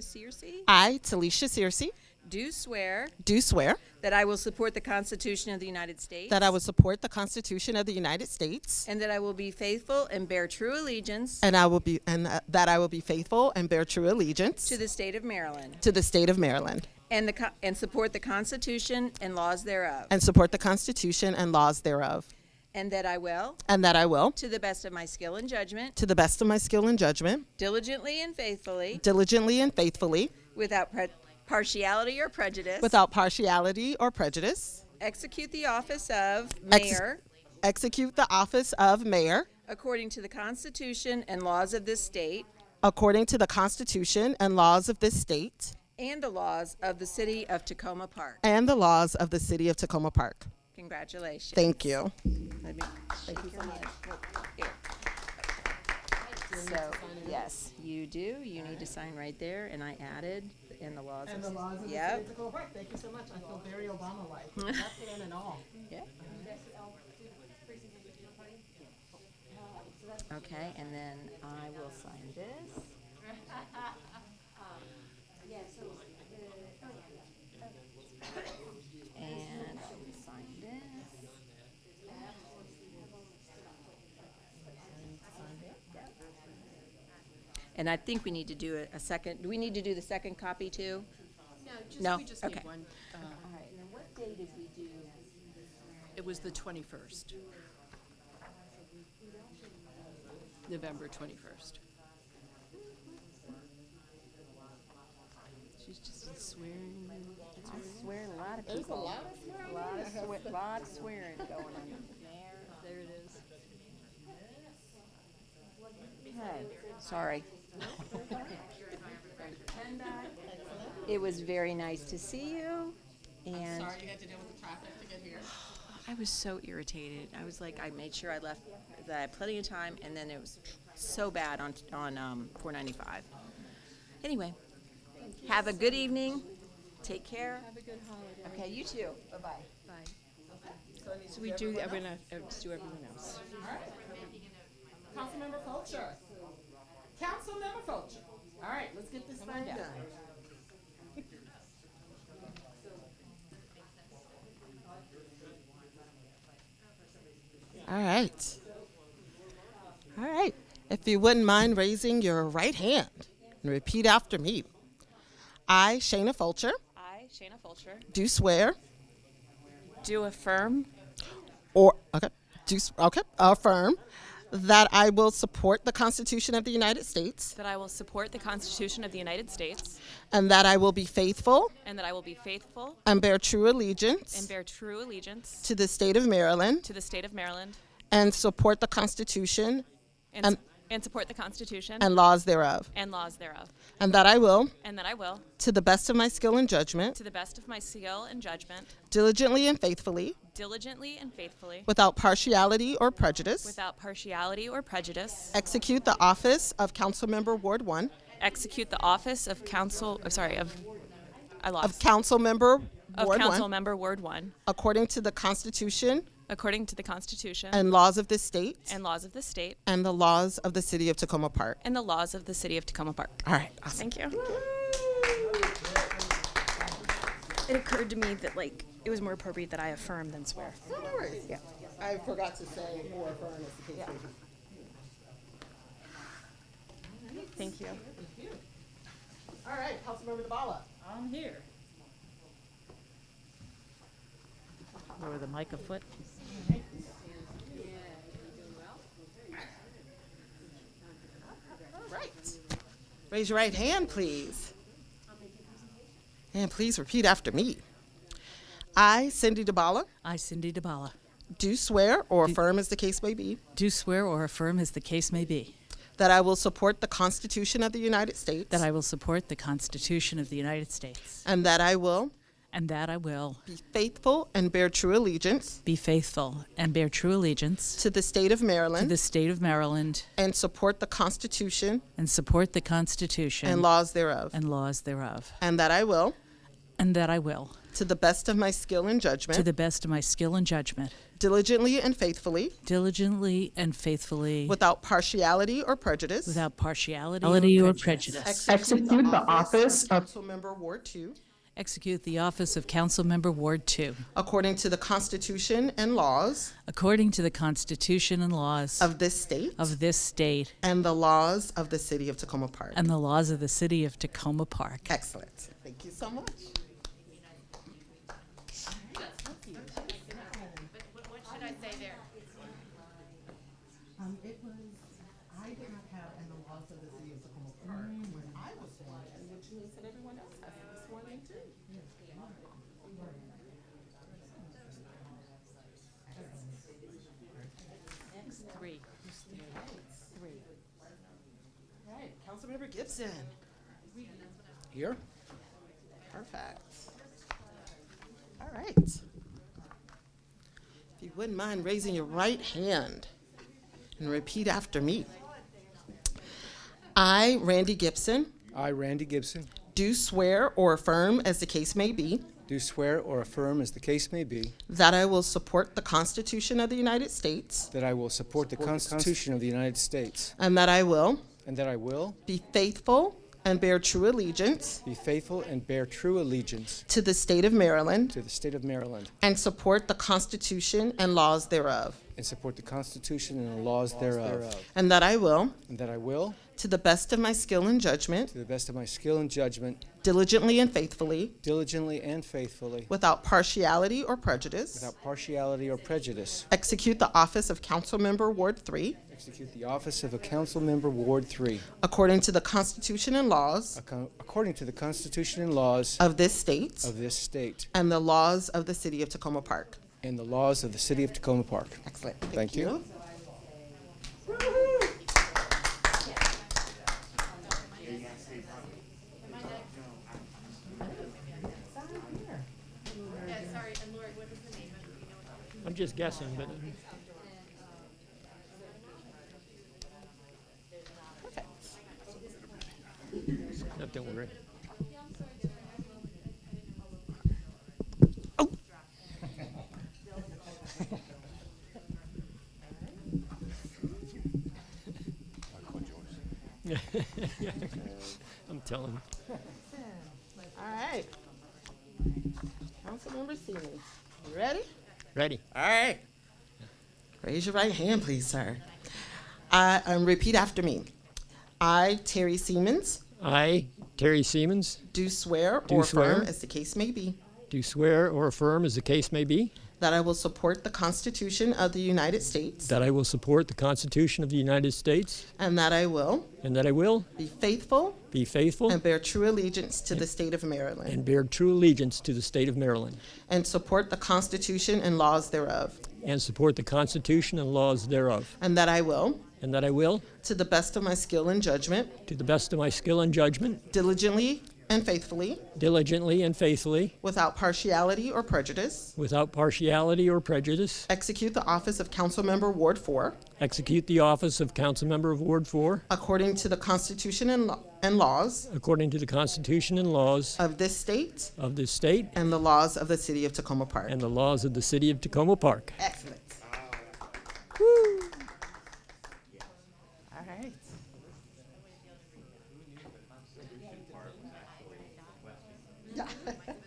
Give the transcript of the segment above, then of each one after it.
Searcy, I, Talisha Searcy, do swear do swear that I will support the Constitution of the United States that I will support the Constitution of the United States and that I will be faithful and bear true allegiance and that I will be faithful and bear true allegiance to the state of Maryland to the state of Maryland and support the Constitution and laws thereof, and support the Constitution and laws thereof, and that I will, to the best of my skill and judgment, the best of my skill and judgment, diligently and faithfully, without partiality or prejudice, execute the office of mayor execute the office of mayor according to the Constitution and laws of this state according to the Constitution and laws of this state and the laws of the city of Tacoma Park. and the laws of the city of Tacoma Park. Congratulations. Thank you. Thank you so much. Here. So, yes, you do. You need to sign right there, and I added in the laws. And the laws of the Yep. state of Tacoma Park. Thank you so much. I feel very Obama-like. Napkin and all. Yep. Okay, and then I will sign this. And I will sign this. And I think we need to do a second. Do we need to do the second copy too? No? We just Okay. need one. All right, and then what day did we do? It was the 21st. November 21st. She's just swearing. I swear a lot of people. There's a lot of swearing. Lot of swearing going on There it is. there. Okay, sorry. It was very nice to see you, and Sorry you had to deal with the traffic to get here. I was so irritated. I was like, I made sure I left, that I had plenty of time, and then it was so bad on 495. Anyway, have a good evening. Take care. Have a good holiday. Okay, you too. Bye-bye. Bye. So we do, I'm going to do everyone else. All right. Councilmember Fulcher. Councilmember Fulcher. All right, let's get this thing done. All right. All right. If you wouldn't mind raising your right hand and repeat after me. I, Shayna Fulcher, I, Shayna Fulcher, do swear do affirm affirm that I will support the Constitution of the United States that I will support the Constitution of the United States and that I will be faithful and that I will be faithful and bear true allegiance and bear true allegiance to the state of Maryland to the state of Maryland and support the Constitution and support the Constitution and laws thereof, and laws thereof, and that I will, and that I will, to the best of my skill and judgment, to the best of my skill and judgment, diligently and faithfully, without partiality or prejudice, execute the office of Councilmember Ward 1, execute the office of Councilmember Ward 1, according to the Constitution according to the Constitution and laws of this state and laws of the state and the laws of the city of Tacoma Park. and the laws of the city of Tacoma Park. All right, awesome. Thank you. It occurred to me that it was more appropriate that I affirm than swear. No worries. Yeah. I forgot to say or affirm as the case may be. Thank you. All right, Councilmember DeBala. I'm here. Lower the mic a foot. Right. Raise your right hand, please. And please repeat after me. I, Cindy DeBala, I, Cindy DeBala, do swear or affirm as the case may be do swear or affirm as the case may be that I will support the Constitution of the United States that I will support the Constitution of the United States and that I will and that I will be faithful and bear true allegiance be faithful and bear true allegiance to the state of to Maryland the state of Maryland and support the Constitution and support the Constitution and laws thereof, and laws thereof, and that I will, and that I will, to the best of my skill and to judgment, the best of my skill and judgment, diligently and faithfully, diligently and faithfully, without partiality or prejudice, without partiality or prejudice, execute the office of Council Member Ward 2 execute the office of Council Member Ward 2 according to the Constitution and laws according to the Constitution and laws of this state of this state and the laws of the City of Tacoma Park. and the laws of the City of Tacoma Park. Excellent. Thank you so much. What should I say there? It was, I did not have in the laws of the City of Tacoma Park when I was sworn in, which means that everyone else has to be sworn in too. Three. All right, Councilmember Gibson. Here? Perfect. All right. If you wouldn't mind raising your right hand and repeat after me. I, Randy Gibson, I, Randy Gibson, do swear or affirm, as the case may be, do swear or affirm, as the case may be, that I will support the Constitution of the United States that I will support the Constitution of the United States, and that I will and that I will be faithful and bear true allegiance be faithful and bear true allegiance to the state of Maryland to the state of Maryland, and support the Constitution and laws thereof, and support the Constitution and the laws thereof, and that I will, and that I will, to the best of my skill and judgment, to the best of my skill and judgment, diligently and faithfully, diligently and faithfully, without partiality or prejudice, without partiality or prejudice, execute the office of Council Member Ward 3 execute the office of a council member, Ward 3, according to the Constitution and laws according to the Constitution and laws of this state of this state, and the laws of the City of Tacoma Park. and the laws of the City of Tacoma Park. Excellent. Thank you. I'm just guessing, but no, don't worry. I'm telling you. All right. Councilmember Siemens, you ready? Ready? All right. Raise your right hand, please, sir. Repeat after me. I, Terry Siemens, I, Terry Siemens, do swear Do or affirm, swear. as the case may be, do swear or affirm, as the case may be, that I will support the Constitution of the United States that I will support the Constitution of the United States, and that I will and that I will be faithful be faithful and bear true allegiance to the state of Maryland and bear true allegiance to the state of Maryland, and support the Constitution and laws thereof, and support the Constitution and laws thereof, and that I will, and that I will, to the best of my skill and judgment, to the best of my skill and judgment, diligently and faithfully, diligently and faithfully, without partiality or prejudice, without partiality or prejudice, execute the office of Council Member Ward 4 execute the office of Council Member of Ward 4 according to the Constitution and laws according to the Constitution and laws of this state of this state and the laws of the City of Tacoma Park. and the laws of the City of Tacoma Park. Excellent. All right. Yeah. Perfect.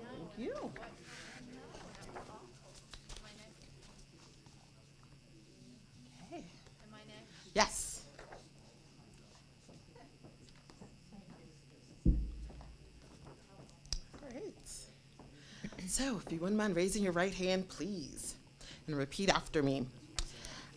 Thank you. Okay. Yes. All right. So, if you wouldn't mind raising your right hand, please, and repeat after me.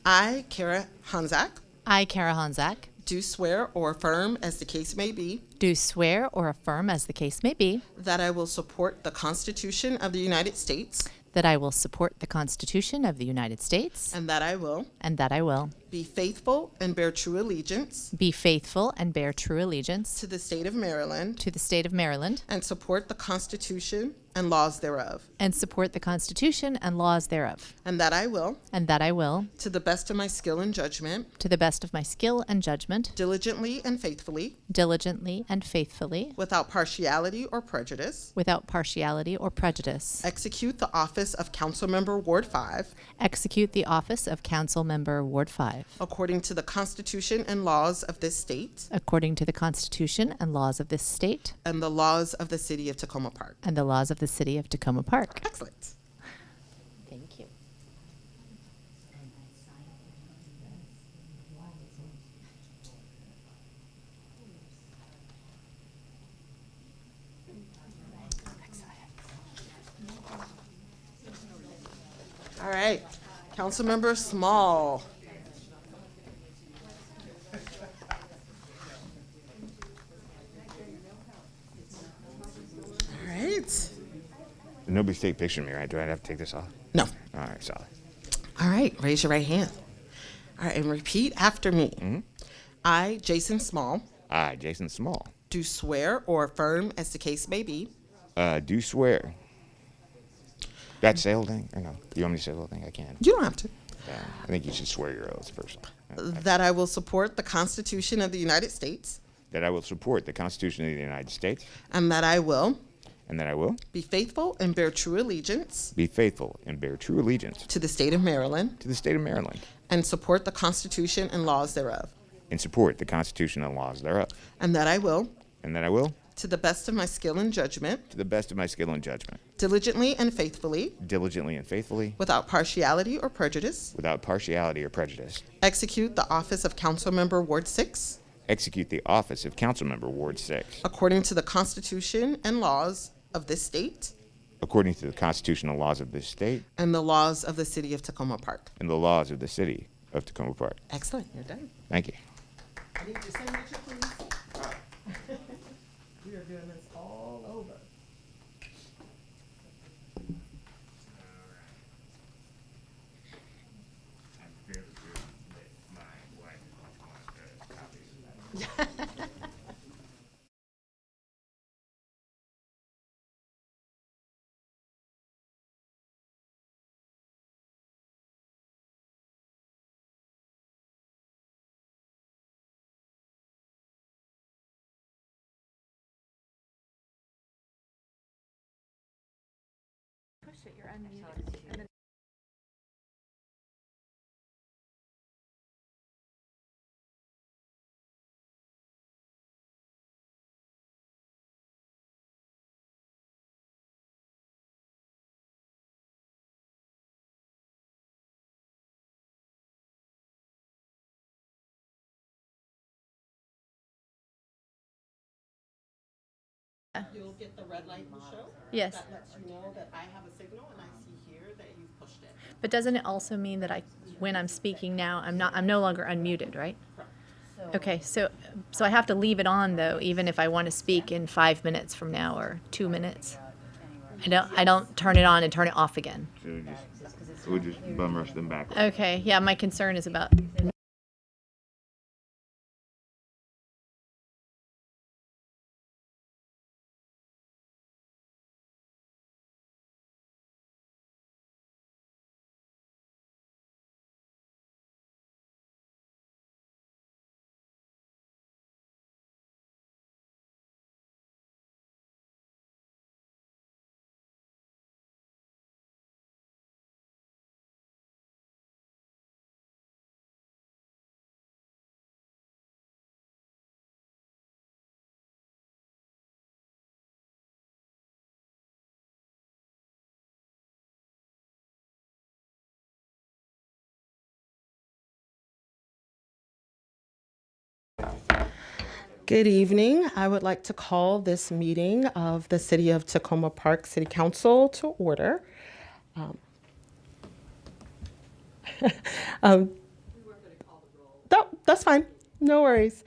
I, Kara Hanzak, I, Kara Honzak, do swear or affirm, as the case may be, do swear or affirm, as the case may be, that I will support the Constitution of the United States that I will support the Constitution of the United States and that I will and that I will be faithful and bear true allegiance be faithful and bear true allegiance to the state of Maryland to the state of Maryland, and support the Constitution and laws thereof, and support the Constitution and laws thereof, and that I will, and that I will, to the best of my skill and judgment, to the best of my skill and judgment, diligently and faithfully, diligently and faithfully, without partiality or prejudice, without partiality or prejudice, execute the office of Councilmember Ward 5 execute the office of Council Member Ward 5 according to the Constitution and laws of this state according to the Constitution and laws of this state and the laws of the city of Tacoma Park. and the laws of the city of Tacoma Park. Excellent. Thank you. All right, Councilmember Small. All right. Nobody's take picture of me, right? Do I have to take this off? No. All right, solid. All right, raise your right hand. All right, and repeat after me. Mm-hmm. I, Jason Small, I, Jason Small, do swear or affirm, as the case may be, do swear. That's the whole thing? Or no? You want me to say the whole thing? I can. you don't have to, I think you should swear your oaths first. that I will support the Constitution of the United States, That I will support the Constitution of the United States, and that I will and that I will be faithful and bear true allegiance be faithful and bear true allegiance to the state of Maryland to the state of Maryland, and support the Constitution and laws thereof, and support the Constitution and laws thereof, and that I will, and that I will, to the best of my skill and judgment, to the best of my skill and judgment, diligently and faithfully, diligently and faithfully, without partiality or prejudice, without partiality or prejudice, execute the office of Councilmember Ward 6 execute the office of Councilmember Ward 6 according to the Constitution and laws of this state according to the constitutional laws of this state and the laws of the city of Tacoma Park. and the laws of the city of Tacoma Park. Excellent, you're done. Thank you. I need your signature, please. We are doing this all over. You'll get the red light will show. Yes. That lets you know that I have a signal and I see here that you've pushed it. But doesn't it also mean that when I'm speaking now, I'm no longer unmuted, right? Okay, so I have to leave it on though, even if I want to speak in 5 minutes from now or 2 minutes. I don't turn it on and turn it off again. So we'll just bum rush them back. Okay, yeah, my concern is about. Good evening. I would like to call this meeting of the City of Tacoma Park City Council to order. No, that's fine. No worries.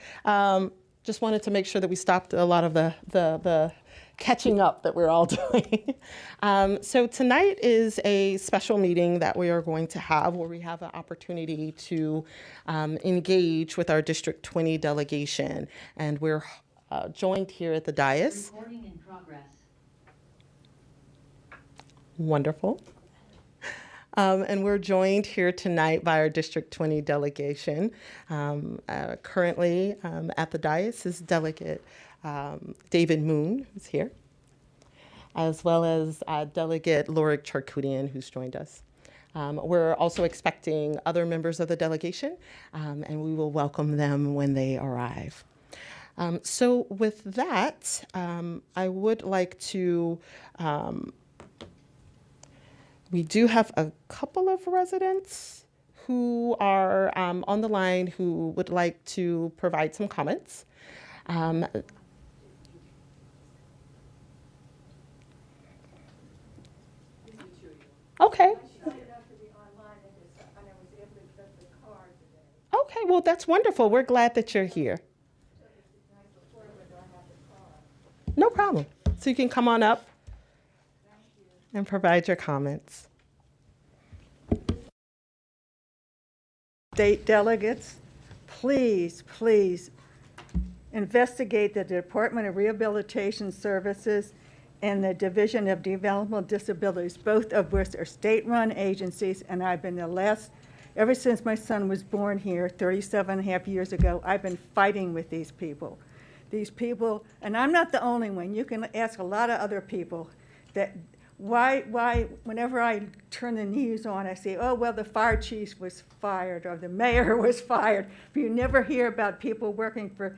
Just wanted to make sure that we stopped a lot of the catching up that we're all doing. So tonight is a special meeting that we are going to have where we have an opportunity to engage with our District 20 delegation. And we're joined here at the dais. Recording in progress. Wonderful. And we're joined here tonight by our District 20 delegation. Currently at the dais is Delegate David Moon, who's here, as well as Delegate Lorik Charkoudian, who's joined us. We're also expecting other members of the delegation, and we will welcome them when they arrive. So with that, I would like to we do have a couple of residents who are on the line who would like to provide some comments. Okay. Okay, well, that's wonderful. We're glad that you're here. No problem. So you can come on up and provide your comments. State delegates, please, please investigate the Department of Rehabilitation Services and the Division of Developmental Disabilities, both of which are state-run agencies, and I've been ever since my son was born here 37 and a half years ago, I've been fighting with these people. These people, and I'm not the only one, you can ask a lot of other people that why, whenever I turn the news on, I say, oh, well, the fire chief was fired or the mayor was fired. But you never hear about people working for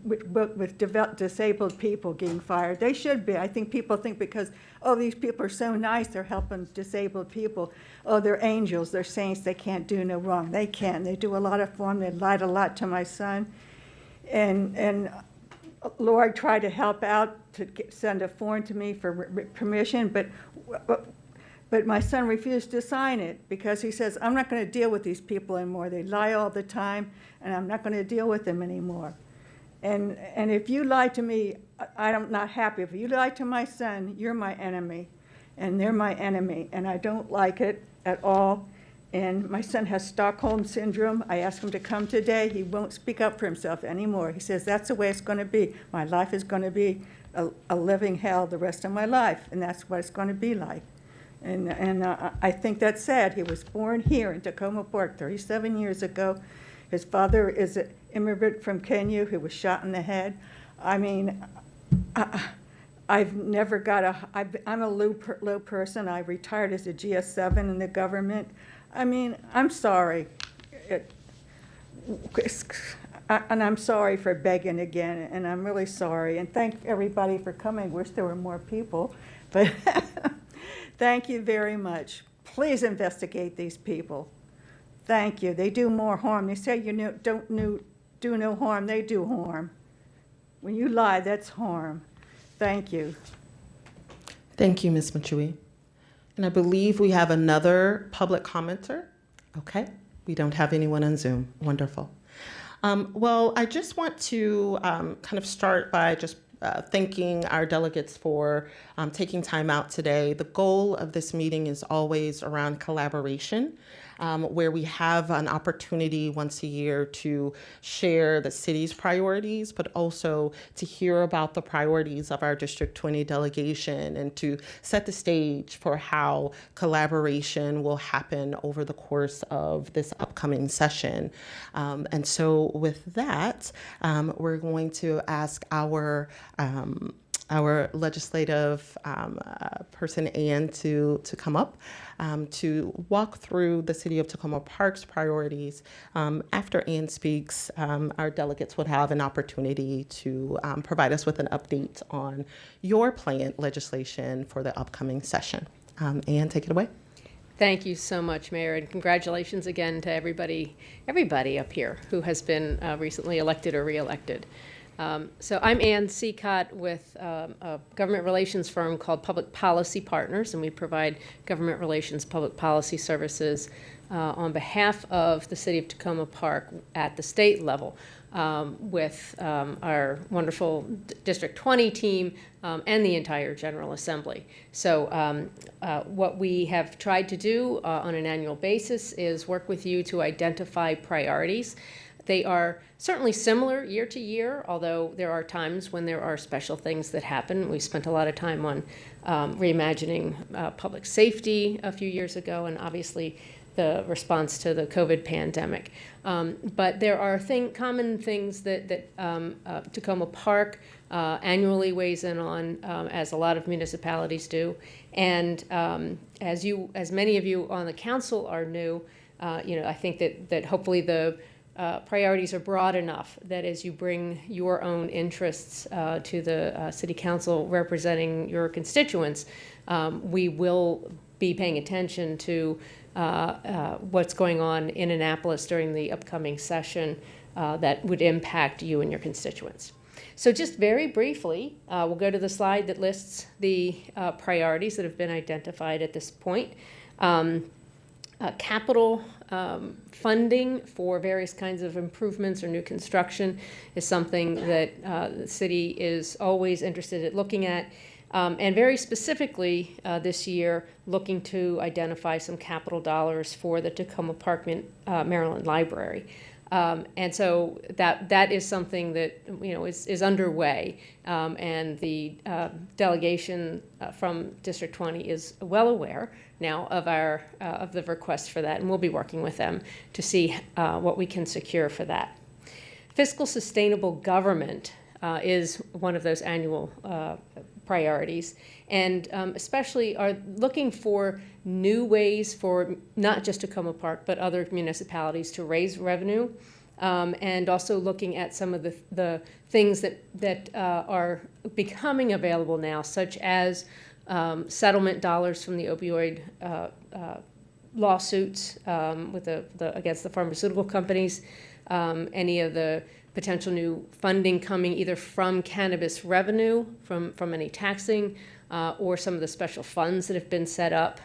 with disabled people getting fired. They should be. I think people think because, oh, these people are so nice, they're helping disabled people. Oh, they're angels, they're saints, they can't do no wrong. They can. They do a lot for them. They lied a lot to my son. And Lord tried to help out to send a form to me for permission, but my son refused to sign it because he says, I'm not going to deal with these people anymore. They lie all the time, and I'm not going to deal with them anymore. And if you lie to me, I'm not happy. If you lie to my son, you're my enemy, and they're my enemy, and I don't like it at all. And my son has Stockholm Syndrome. I asked him to come today. He won't speak up for himself anymore. He says, that's the way it's going to be. My life is going to be a living hell the rest of my life, and that's what it's going to be like. And I think that's sad. He was born here in Tacoma Park 37 years ago. His father is an immigrant from Kenya who was shot in the head. I mean, I've never got I'm a low person. I retired as a GS7 in the government. I mean, I'm sorry. And I'm sorry for begging again, and I'm really sorry. And thank everybody for coming. Wish there were more people, but thank you very much. Please investigate these people. Thank you. They do more harm. They say don't do no harm. They do harm. When you lie, that's harm. Thank you. Thank you, Ms. Machui. And I believe we have another public commenter. Okay, we don't have anyone on Zoom. Wonderful. Well, I just want to kind of start by just thanking our delegates for taking time out today. The goal of this meeting is always around collaboration, where we have an opportunity once a year to share the city's priorities, but also to hear about the priorities of our District 20 delegation and to set the stage for how collaboration will happen over the course of this upcoming session. And so with that, we're going to ask our legislative person, Ann, to come up to walk through the City of Tacoma Park's priorities. After Ann speaks, our delegates would have an opportunity to provide us with an update on your planned legislation for the upcoming session. Ann, take it away. Thank you so much, Mayor, and congratulations again to everybody up here who has been recently elected or reelected. So I'm Ann Seacott with a government relations firm called Public Policy Partners, and we provide government relations public policy services on behalf of the city of Tacoma Park at the state level with our wonderful District 20 team and the entire General Assembly. So what we have tried to do on an annual basis is work with you to identify priorities. They are certainly similar year to year, although there are times when there are special things that happen. We spent a lot of time on reimagining public safety a few years ago, and obviously the response to the COVID pandemic. But there are common things that Tacoma Park annually weighs in on, as a lot of municipalities do. And as many of you on the council are new, I think that hopefully the priorities are broad enough that as you bring your own interests to the city council representing your constituents, we will be paying attention to what's going on in Annapolis during the upcoming session that would impact you and your constituents. So just very briefly, we'll go to the slide that lists the priorities that have been identified at this point. Capital funding for various kinds of improvements or new construction is something that the city is always interested in looking at. And very specifically this year, looking to identify some capital dollars for the Tacoma Park, Maryland Library. And so that is something that is underway, and the delegation from District 20 is well aware now of the request for that, and we'll be working with them to see what we can secure for that. Fiscal sustainable government is one of those annual priorities, and especially are looking for new ways for not just Tacoma Park, but other municipalities to raise revenue, and also looking at some of the things that are becoming available now, such as settlement dollars from the opioid lawsuits against the pharmaceutical companies, any of the potential new funding coming either from cannabis revenue, from any taxing, or some of the special funds that have been set up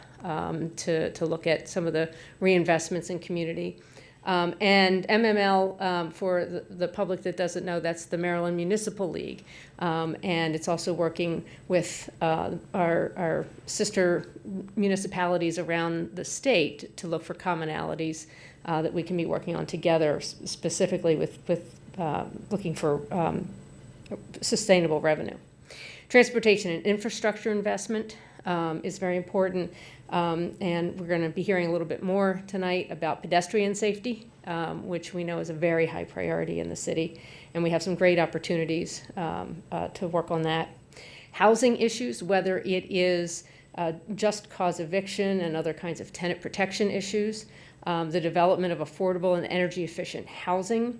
to look at some of the reinvestments in community. And MML, for the public that doesn't know, that's the Maryland Municipal League. And it's also working with our sister municipalities around the state to look for commonalities that we can be working on together, specifically with looking for sustainable revenue. Transportation and infrastructure investment is very important, and we're going to be hearing a little bit more tonight about pedestrian safety, which we know is a very high priority in the city, and we have some great opportunities to work on that. Housing issues, whether it is just cause eviction and other kinds of tenant protection issues, the development of affordable and energy efficient housing,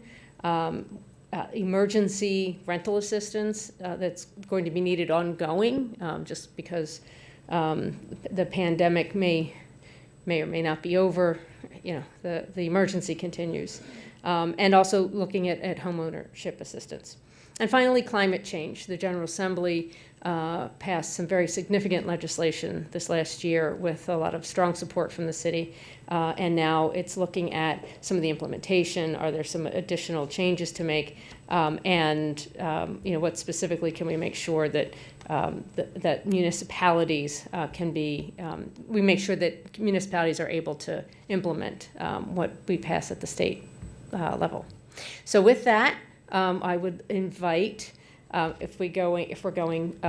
emergency rental assistance that's going to be needed ongoing, just because the pandemic may or may not be over. The emergency continues. And also looking at homeownership assistance. And finally, climate change. The General Assembly passed some very significant legislation this last year with a lot of strong support from the city. And now it's looking at some of the implementation. Are there some additional changes to make? What specifically can we make sure that that municipalities can be, we make sure that municipalities are able to implement what we pass at the state level. So with that, I would invite, if we're going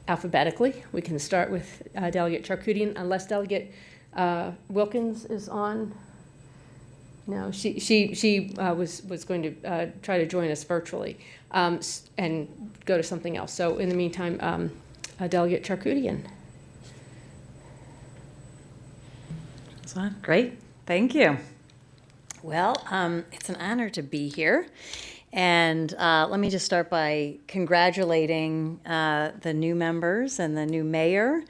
alphabetically, we can start with Delegate Charkoudian, unless Delegate Wilkins is on. No, she was going to try to join us virtually and go to something else. So in the meantime, Delegate Charkoudian. Great, thank you. Well, it's an honor to be here. And let me just start by congratulating the new members and the new mayor.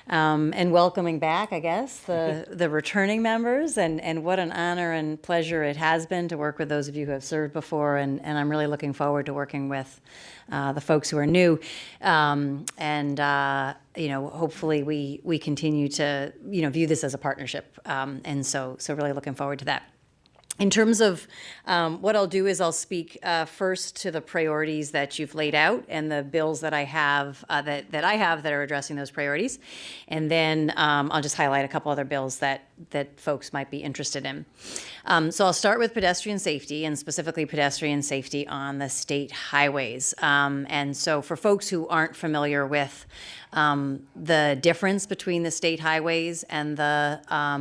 and welcoming back, I guess, the returning members. And what an honor and pleasure it has been to work with those of you who have served before. And I'm really looking forward to working with the folks who are new. Hopefully we continue to, view this as a partnership. And so really looking forward to that. In terms of what I'll do is I'll speak first to the priorities that you've laid out and the bills that I have that are addressing those priorities, and then I'll just highlight a couple other bills that folks might be interested in. So I'll start with pedestrian safety, and specifically pedestrian safety on the state highways. And so for folks who aren't familiar with the difference between the state highways and the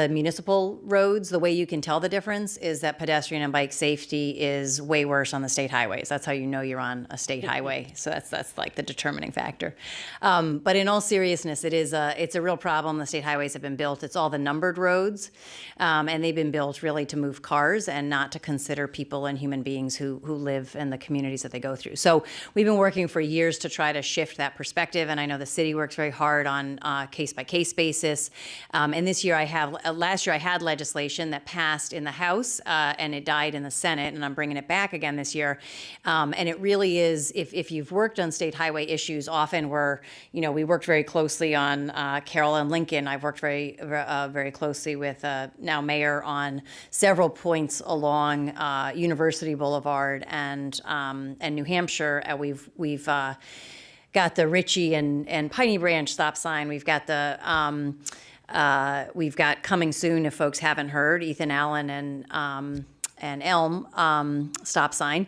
municipal roads, the way you can tell the difference is that pedestrian and bike safety is way worse on the state highways. That's how you know you're on a state highway. So that's like the determining factor. But in all seriousness, it's a real problem. The state highways have been built. It's all the numbered roads, and they've been built really to move cars and not to consider people and human beings who live in the communities that they go through. So we've been working for years to try to shift that perspective, and I know the city works very hard on a case-by-case basis. And this year last year I had legislation that passed in the House and it died in the Senate, and I'm bringing it back again this year. And it really is, if you've worked on state highway issues, often we worked very closely on Carroll and Lincoln. I've worked very closely with now Mayor on several points along University Boulevard and New Hampshire. We've got the Ritchie and Piney Branch stop sign. We've got we've got coming soon, if folks haven't heard, Ethan Allen and Elm stop sign.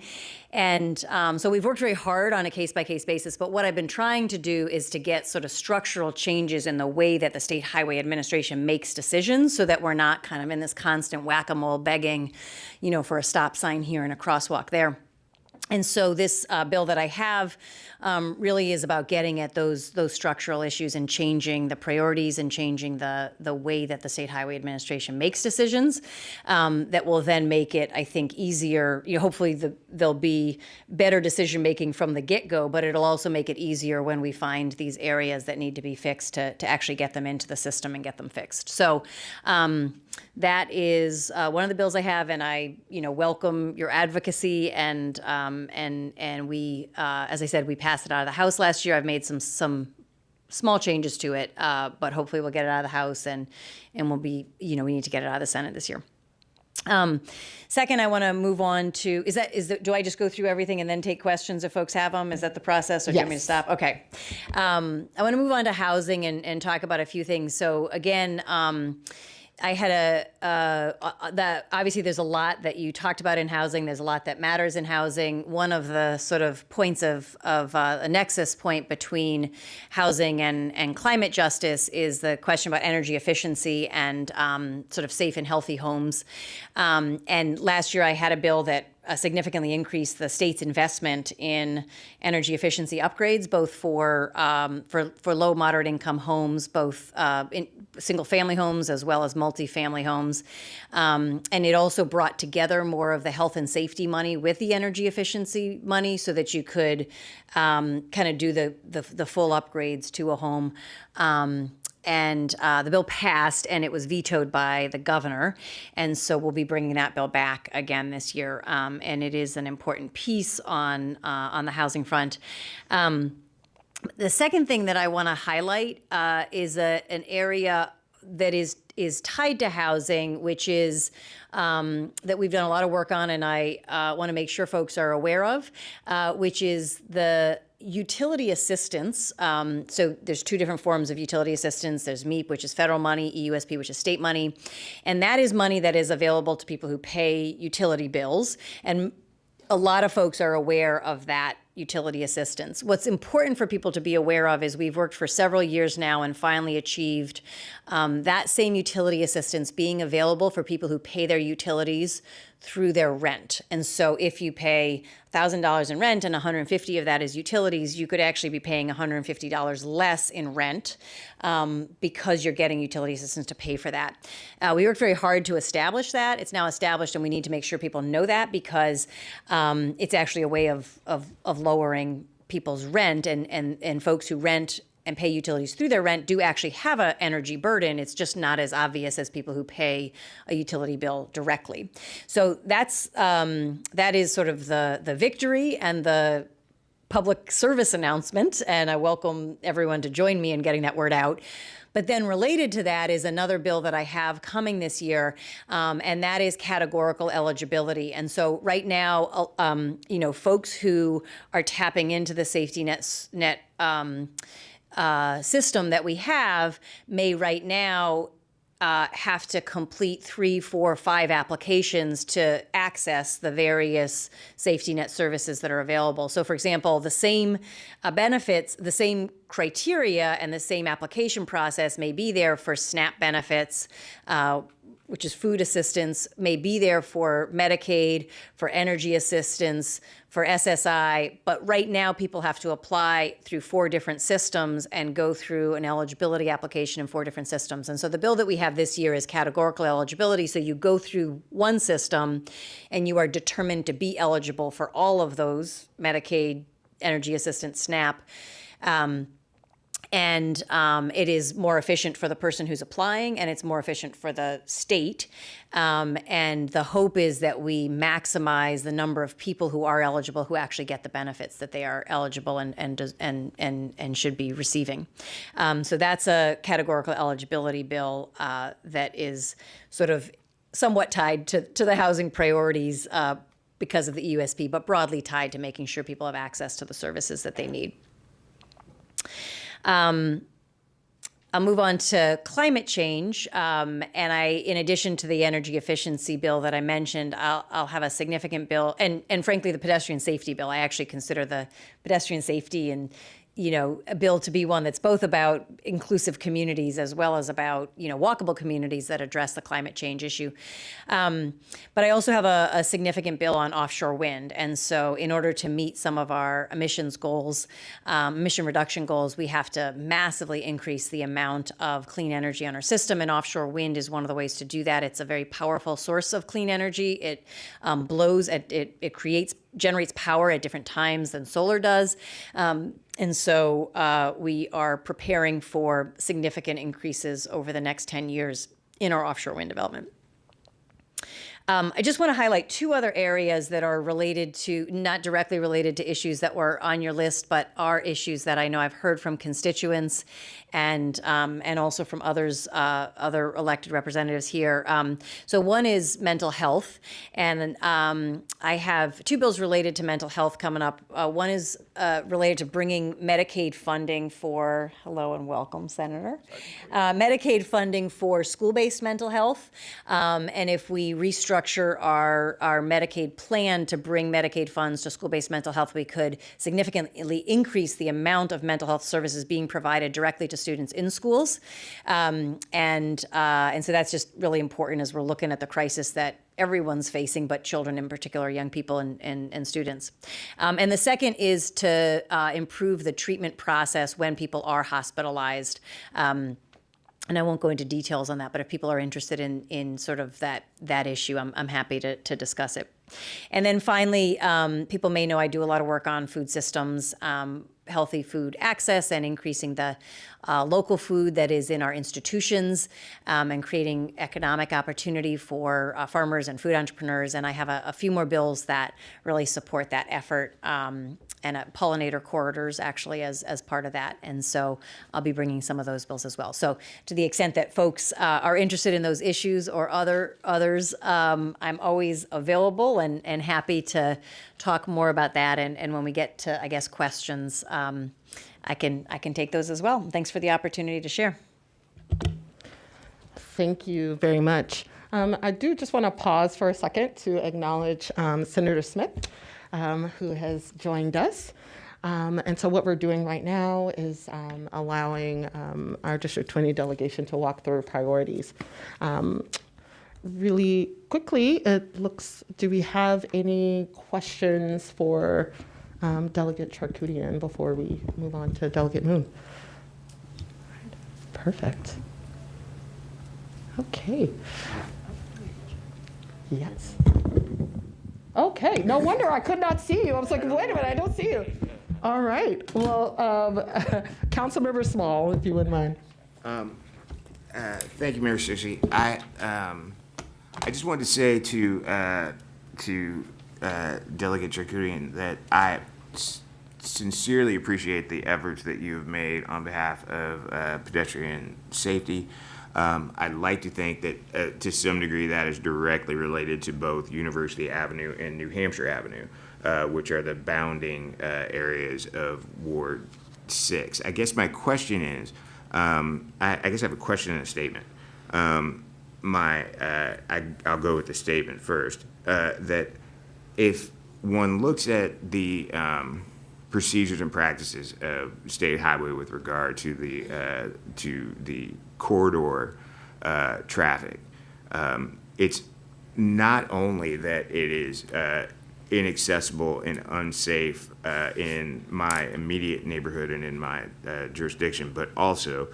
And so we've worked very hard on a case-by-case basis, but what I've been trying to do is to get sort of structural changes in the way that the State Highway Administration makes decisions so that we're not kind of in this constant whack-a-mole begging, for a stop sign here and a crosswalk there. And so this bill that I have really is about getting at those structural issues and changing the priorities and changing the way that the State Highway Administration makes decisions that will then make it, I think, easier. Hopefully there'll be better decision making from the get-go, but it'll also make it easier when we find these areas that need to be fixed to actually get them into the system and get them fixed. So that is one of the bills I have, and I welcome your advocacy and we, as I said, we passed it out of the House last year. I've made some small changes to it, but hopefully we'll get it out of the House and we'll be, we need to get it out of the Senate this year. Second, I want to move on to, do I just go through everything and then take questions if folks have them? Is that the process, or do you want me to stop? Okay. I want to move on to housing and talk about a few things. So again, I had obviously there's a lot that you talked about in housing. There's a lot that matters in housing. One of the sort of points of a nexus point between housing and climate justice is the question about energy efficiency and sort of safe and healthy homes. And last year I had a bill that significantly increased the state's investment in energy efficiency upgrades, both for low, moderate income homes, both in single family homes as well as multifamily homes. And it also brought together more of the health and safety money with the energy efficiency money so that you could kind of do the full upgrades to a home. And the bill passed, and it was vetoed by the governor. And so we'll be bringing that bill back again this year. And it is an important piece on the housing front. The second thing that I want to highlight is an area that is tied to housing, which is that we've done a lot of work on, and I want to make sure folks are aware of, which is the utility assistance. So there's two different forms of utility assistance. There's MEAP, which is federal money, EUSP, which is state money. And that is money that is available to people who pay utility bills. And a lot of folks are aware of that utility assistance. What's important for people to be aware of is we've worked for several years now and finally achieved that same utility assistance being available for people who pay their utilities through their rent. And so if you pay $1,000 in rent and $150 of that is utilities, you could actually be paying $150 less in rent because you're getting utility assistance to pay for that. We worked very hard to establish that. It's now established, and we need to make sure people know that because it's actually a way of lowering people's rent, and folks who rent and pay utilities through their rent do actually have an energy burden. It's just not as obvious as people who pay a utility bill directly. So that is sort of the victory and the public service announcement, and I welcome everyone to join me in getting that word out. But then related to that is another bill that I have coming this year, and that is categorical eligibility. And so right now, folks who are tapping into the safety net system that we have may right now have to complete 3, 4, 5 applications to access the various safety net services that are available. So, for example, the same benefits, the same criteria, and the same application process may be there for SNAP benefits, which is food assistance, may be there for Medicaid, for energy assistance, for SSI, but right now people have to apply through 4 different systems and go through an eligibility application in 4 different systems. And so the bill that we have this year is categorical eligibility, so you go through one system and you are determined to be eligible for all of those, Medicaid, energy assistance, SNAP. And it is more efficient for the person who's applying, and it's more efficient for the state. And the hope is that we maximize the number of people who are eligible, who actually get the benefits that they are eligible and should be receiving. So that's a categorical eligibility bill that is sort of somewhat tied to the housing priorities because of the EUSP, but broadly tied to making sure people have access to the services that they need. I'll move on to climate change, and in addition to the energy efficiency bill that I mentioned, I'll have a significant bill, and frankly, the pedestrian safety bill. I actually consider the pedestrian safety and a bill to be one that's both about inclusive communities as well as about, walkable communities that address the climate change issue. But I also have a significant bill on offshore wind. And so in order to meet some of our emissions goals, emission reduction goals, we have to massively increase the amount of clean energy on our system. And offshore wind is one of the ways to do that. It's a very powerful source of clean energy. It generates power at different times than solar does. And so we are preparing for significant increases over the next 10 years in our offshore wind development. I just want to highlight 2 other areas that are not directly related to issues that were on your list, but are issues that I know I've heard from constituents and also from other elected representatives here. So one is mental health, and I have 2 bills related to mental health coming up. One is related to bringing Medicaid funding for, hello and welcome, Senator, Medicaid funding for school-based mental health, and if we restructure our Medicaid plan to bring Medicaid funds to school-based mental health, we could significantly increase the amount of mental health services being provided directly to students in schools. And so that's just really important as we're looking at the crisis that everyone's facing, but children in particular, young people and students. And the second is to improve the treatment process when people are hospitalized. And I won't go into details on that, but if people are interested in sort of that issue, I'm happy to discuss it. And then finally, people may know I do a lot of work on food systems, healthy food access, and increasing the local food that is in our institutions, and creating economic opportunity for farmers and food entrepreneurs. And I have a few more bills that really support that effort, and pollinator corridors actually as part of that. And so I'll be bringing some of those bills as well. So to the extent that folks are interested in those issues or others, I'm always available and happy to talk more about that. And when we get to, I guess, questions, I can take those as well. Thanks for the opportunity to share. Thank you very much. I do just want to pause for a second to acknowledge Senator Smith, who has joined us. And so what we're doing right now is allowing our District 20 delegation to walk through priorities. Really quickly, do we have any questions for Delegate Charkoudian before we move on to Delegate Moon? Perfect. Okay. Yes. Okay, no wonder I could not see you. I was like, wait a minute, I don't see you. All right. Well, Councilmember Small, if you wouldn't mind. Thank you, Mayor Susie. I just wanted to say to Delegate Charkoudian that I sincerely appreciate the efforts that you have made on behalf of pedestrian safety. I'd like to think that to some degree that is directly related to both University Avenue and New Hampshire Avenue, which are the bounding areas of Ward 6. I guess my question is, I guess I have a question and a statement. I'll go with the statement first, that if one looks at the procedures and practices of state highway with regard to the corridor traffic, it's not only that it is inaccessible and unsafe in my immediate neighborhood and in my jurisdiction, but also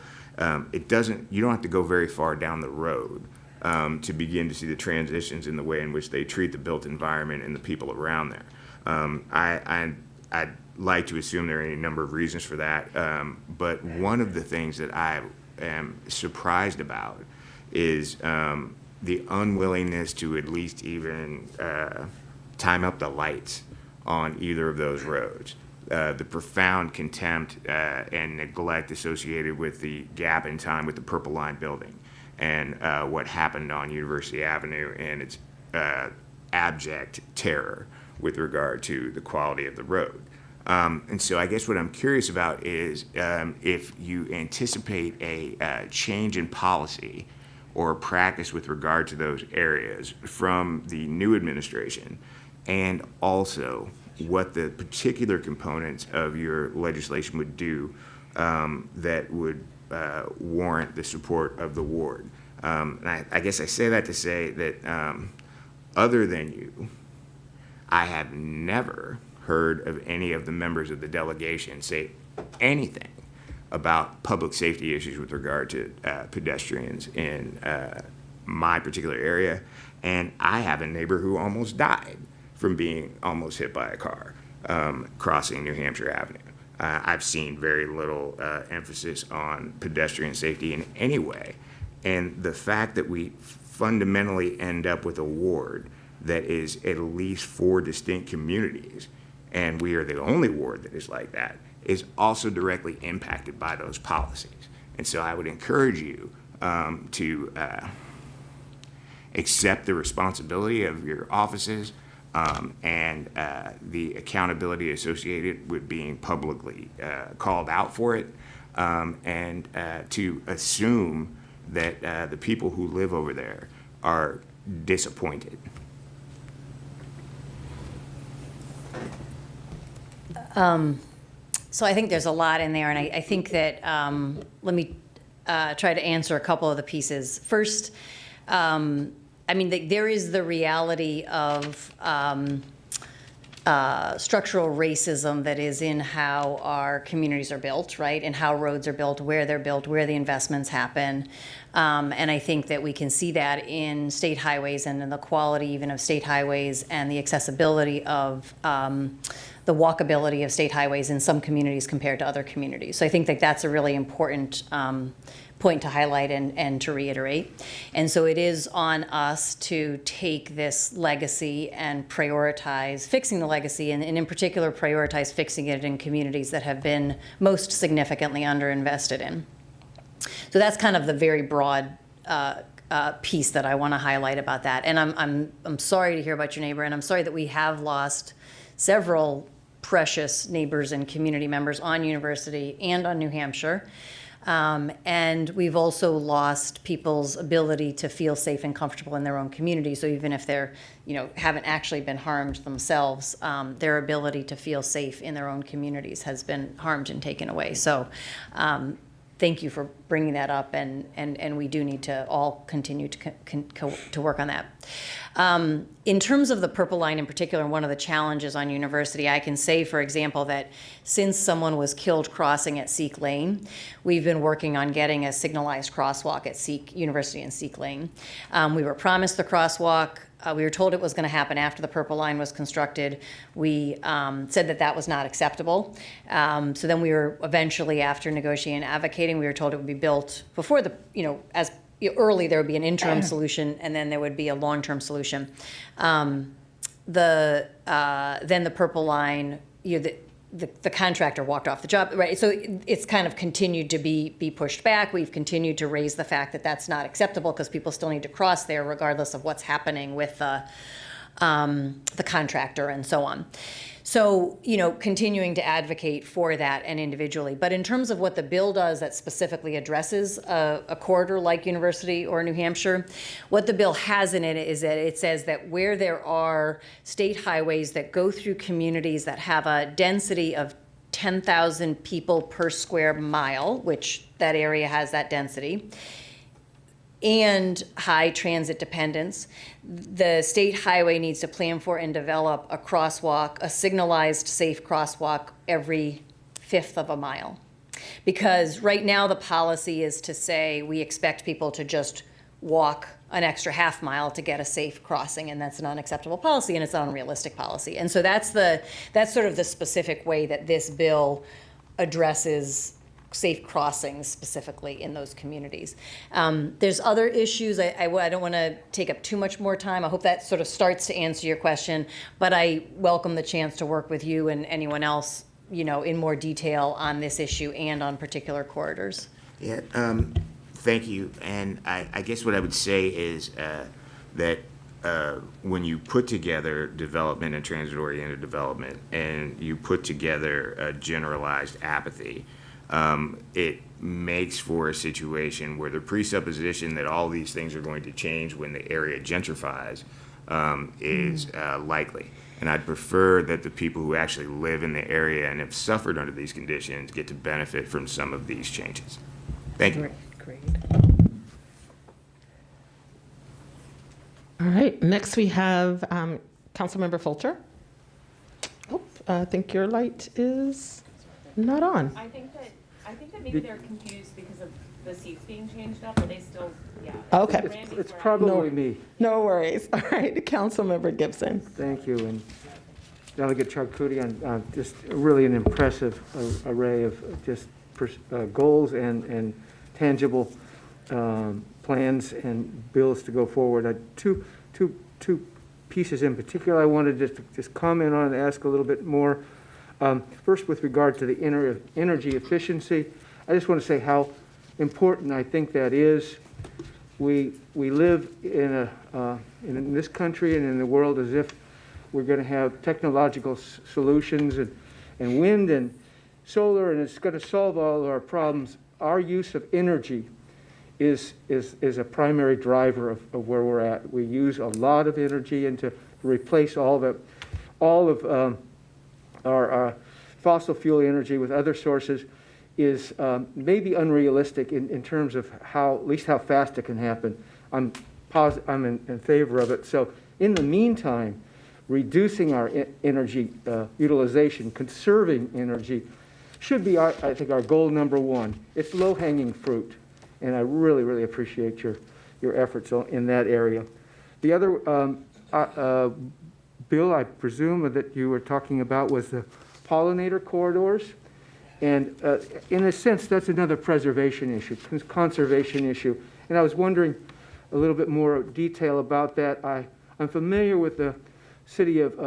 you don't have to go very far down the road to begin to see the transitions in the way in which they treat the built environment and the people around there. I'd like to assume there are any number of reasons for that, but one of the things that I am surprised about is the unwillingness to at least even time up the lights on either of those roads. The profound contempt and neglect associated with the gap in time with the Purple Line building and what happened on University Avenue and its abject terror with regard to the quality of the road. And so I guess what I'm curious about is if you anticipate a change in policy or practice with regard to those areas from the new administration, and also what the particular components of your legislation would do that would warrant the support of the ward. And I guess I say that to say that other than you, I have never heard of any of the members of the delegation say anything about public safety issues with regard to pedestrians in my particular area. And I have a neighbor who almost died from being almost hit by a car crossing New Hampshire Avenue. I've seen very little emphasis on pedestrian safety in any way. And the fact that we fundamentally end up with a ward that is at least 4 distinct communities, and we are the only ward that is like that, is also directly impacted by those policies. And so I would encourage you to accept the responsibility of your offices and the accountability associated with being publicly called out for it, and to assume that the people who live over there are disappointed. So I think there's a lot in there, and I think that let me try to answer a couple of the pieces. First, I mean, there is the reality of structural racism that is in how our communities are built, right? And how roads are built, where they're built, where the investments happen. And I think that we can see that in state highways and in the quality even of state highways and the accessibility of the walkability of state highways in some communities compared to other communities. So I think that that's a really important point to highlight and to reiterate. And so it is on us to take this legacy and prioritize fixing the legacy, and in particular prioritize fixing it in communities that have been most significantly underinvested in. So that's kind of the very broad piece that I want to highlight about that. And I'm sorry to hear about your neighbor, and I'm sorry that we have lost several precious neighbors and community members on University and on New Hampshire. And we've also lost people's ability to feel safe and comfortable in their own community. So even if they're, haven't actually been harmed themselves, their ability to feel safe in their own communities has been harmed and taken away. So thank you for bringing that up, and we do need to all continue to work on that. In terms of the Purple Line in particular, one of the challenges on University, I can say, for example, that since someone was killed crossing at Seek Lane, we've been working on getting a signalized crosswalk at University and Seek Lane. We were promised the crosswalk. we were told it was going to happen after the Purple Line was constructed. We said that that was not acceptable. So then we were eventually, after negotiating and advocating, we were told it would be built before the, as early there would be an interim solution, and then there would be a long-term solution. Then the Purple Line, the contractor walked off the job, right? So it's kind of continued to be pushed back. We've continued to raise the fact that that's not acceptable because people still need to cross there regardless of what's happening with the contractor and so on. So, continuing to advocate for that and individually. But in terms of what the bill does that specifically addresses a corridor like University or New Hampshire, what the bill has in it is that it says that where there are state highways that go through communities that have a density of 10,000 people per square mile, which that area has that density, and high transit dependence, the state highway needs to plan for and develop a crosswalk, a signalized safe crosswalk every 1/5 of a mile. Because right now the policy is to say we expect people to just walk an extra 1/2 mile to get a safe crossing, and that's an unacceptable policy and it's an unrealistic policy. And so that's sort of the specific way that this bill addresses safe crossings specifically in those communities. There's other issues. I don't want to take up too much more time. I hope that sort of starts to answer your question, but I welcome the chance to work with you and anyone else, in more detail on this issue and on particular corridors. Yeah, thank you. And I guess what I would say is that when you put together development and transit-oriented development, and you put together a generalized apathy, it makes for a situation where the presupposition that all these things are going to change when the area gentrifies is likely. And I'd prefer that the people who actually live in the area and have suffered under these conditions get to benefit from some of these changes. Thank you. Great. All right, next we have Councilmember Fulcher. Oh, I think your light is not on. I think that maybe they're confused because of the seats being changed up. Are they still? Yeah. Okay. It's probably me. No worries. All right, Councilmember Gibson. Thank you, and Delegate Charcuti on just really an impressive array of just goals and tangible plans and bills to go forward. Two pieces in particular I wanted to just comment on and ask a little bit more. First, with regard to the energy efficiency, I just want to say how important I think that is. We live in this country and in the world as if we're going to have technological solutions and wind and solar, and it's going to solve all of our problems. Our use of energy is a primary driver of where we're at. We use a lot of energy, and to replace all of our fossil fuel energy with other sources is maybe unrealistic in terms of at least how fast it can happen. I'm in favor of it. So in the meantime, reducing our energy utilization, conserving energy, should be, I think, our goal number one. It's low-hanging fruit, and I really, really appreciate your efforts in that area. The other bill, I presume, that you were talking about was the pollinator corridors. And in a sense, that's another preservation issue, conservation issue. And I was wondering a little bit more detail about that. I'm familiar with the city of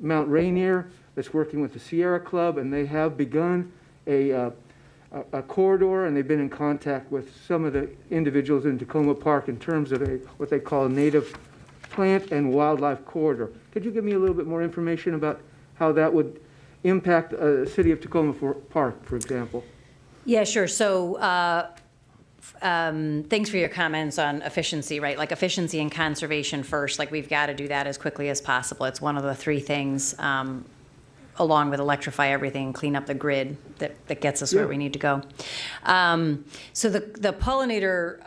Mount Rainier that's working with the Sierra Club, and they have begun a corridor, and they've been in contact with some of the individuals in Tacoma Park in terms of what they call a native plant and wildlife corridor. Could you give me a little bit more information about how that would impact the city of Tacoma Park, for example? Yeah, sure. So thanks for your comments on efficiency, right? Like efficiency and conservation first, like we've got to do that as quickly as possible. It's one of the three things, along with electrify everything and clean up the grid, that gets us where we need to go. So the pollinator,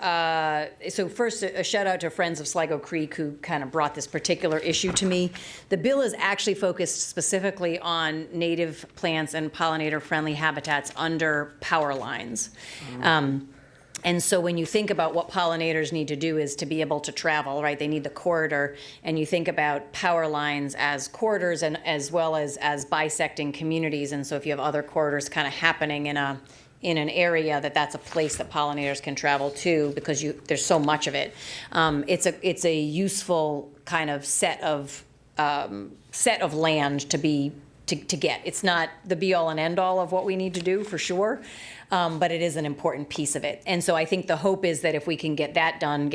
so first a shout out to Friends of Sligo Creek who kind of brought this particular issue to me. The bill is actually focused specifically on native plants and pollinator friendly habitats under power lines. And so when you think about what pollinators need to do is to be able to travel, right? They need the corridor, and you think about power lines as corridors and as well as bisecting communities. And so if you have other corridors kind of happening in an area, that's a place that pollinators can travel to because there's so much of it. It's a useful kind of set of land to get. It's not the be all and end all of what we need to do for sure, but it is an important piece of it. And so I think the hope is that if we can get that done,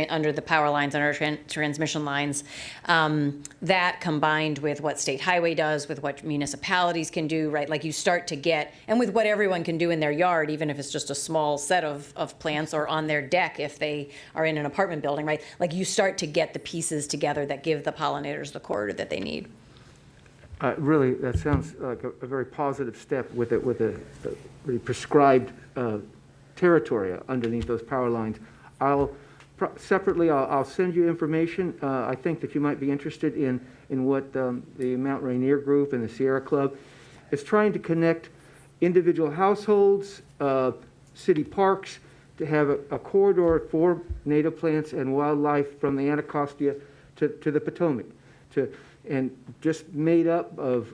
under the power lines and our transmission lines, that combined with what state highway does, with what municipalities can do, right? Like you start to get, and with what everyone can do in their yard, even if it's just a small set of plants or on their deck if they are in an apartment building, right? Like you start to get the pieces together that give the pollinators the corridor that they need. Really, that sounds like a very positive step with a prescribed territory underneath those power lines. Separately, I'll send you information. I think that you might be interested in what the Mount Rainier Group and the Sierra Club is trying to connect individual households, city parks, to have a corridor for native plants and wildlife from the Anacostia to the Potomac. And just made up of,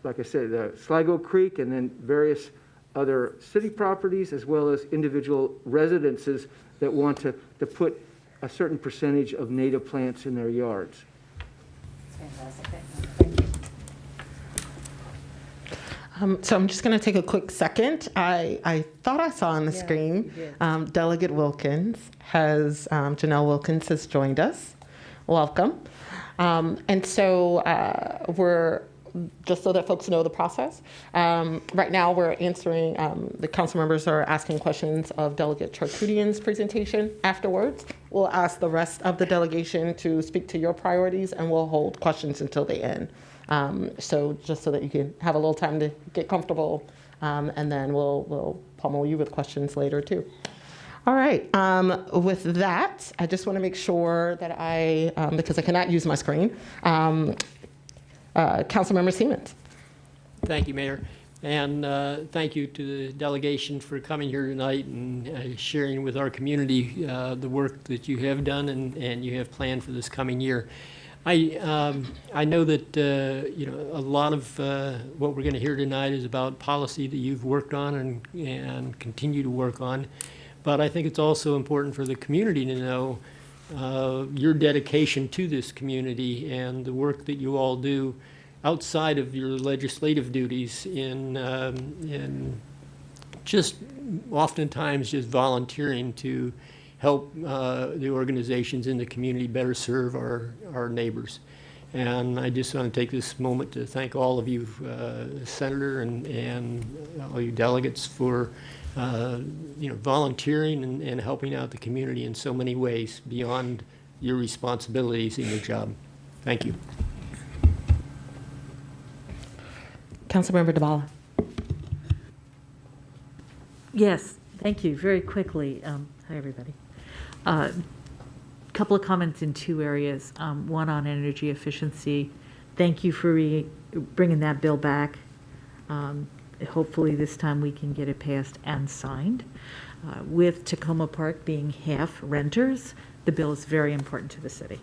like I said, Sligo Creek and then various other city properties as well as individual residences that want to put a certain percentage of native plants in their yards. So I'm just going to take a quick second. I thought I saw on the screen Delegate Wilkins Janelle Wilkins has joined us. Welcome. And so we're, just so that folks know the process, right now we're answering, the council members are asking questions of Delegate Charkoudian's presentation. Afterwards, we'll ask the rest of the delegation to speak to your priorities, and we'll hold questions until the end. So just so that you can have a little time to get comfortable, and then we'll pummel you with questions later too. All right, with that, I just want to make sure that because I cannot use my screen, Councilmember Siemens. Thank you, Mayor. And thank you to the delegation for coming here tonight and sharing with our community the work that you have done and you have planned for this coming year. I know that a lot of what we're going to hear tonight is about policy that you've worked on and continue to work on. But I think it's also important for the community to know your dedication to this community and the work that you all do outside of your legislative duties in just oftentimes just volunteering to help the organizations in the community better serve our neighbors. And I just want to take this moment to thank all of you, Senator and all you delegates, for volunteering and helping out the community in so many ways beyond your responsibilities in your job. Thank you. Councilmember Dabala. Yes, thank you. Very quickly. Hi, everybody. Couple of comments in two areas. One on energy efficiency. Thank you for bringing that bill back. Hopefully this time we can get it passed and signed. With Tacoma Park being half renters, the bill is very important to the city.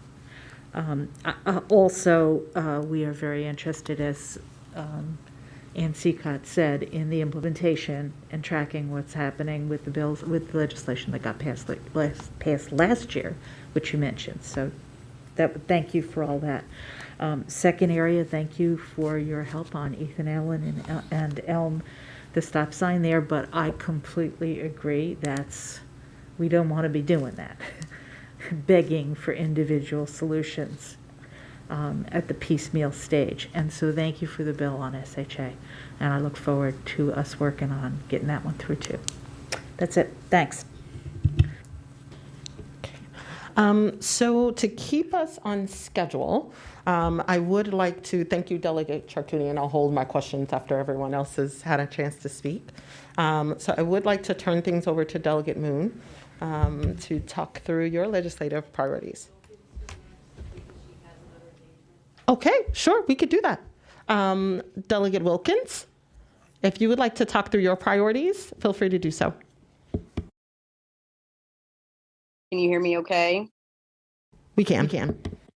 Also, we are very interested, as Ann Seacott said, in the implementation and tracking what's happening with the bills, with the legislation that got passed last year, which you mentioned. So thank you for all that. Second area, thank you for your help on Ethan Allen and Elm, the stop sign there, but I completely agree we don't want to be doing that, begging for individual solutions at the piecemeal stage. And so thank you for the bill on SHA, and I look forward to us working on getting that one through too. That's it. Thanks. So to keep us on schedule, I would like to thank you, Delegate Charkoudian. I'll hold my questions after everyone else has had a chance to speak. So I would like to turn things over to Delegate Moon to talk through your legislative priorities. Okay, sure, we could do that. Delegate Wilkins, if you would like to talk through your priorities, feel free to do so. Can you hear me okay? We can.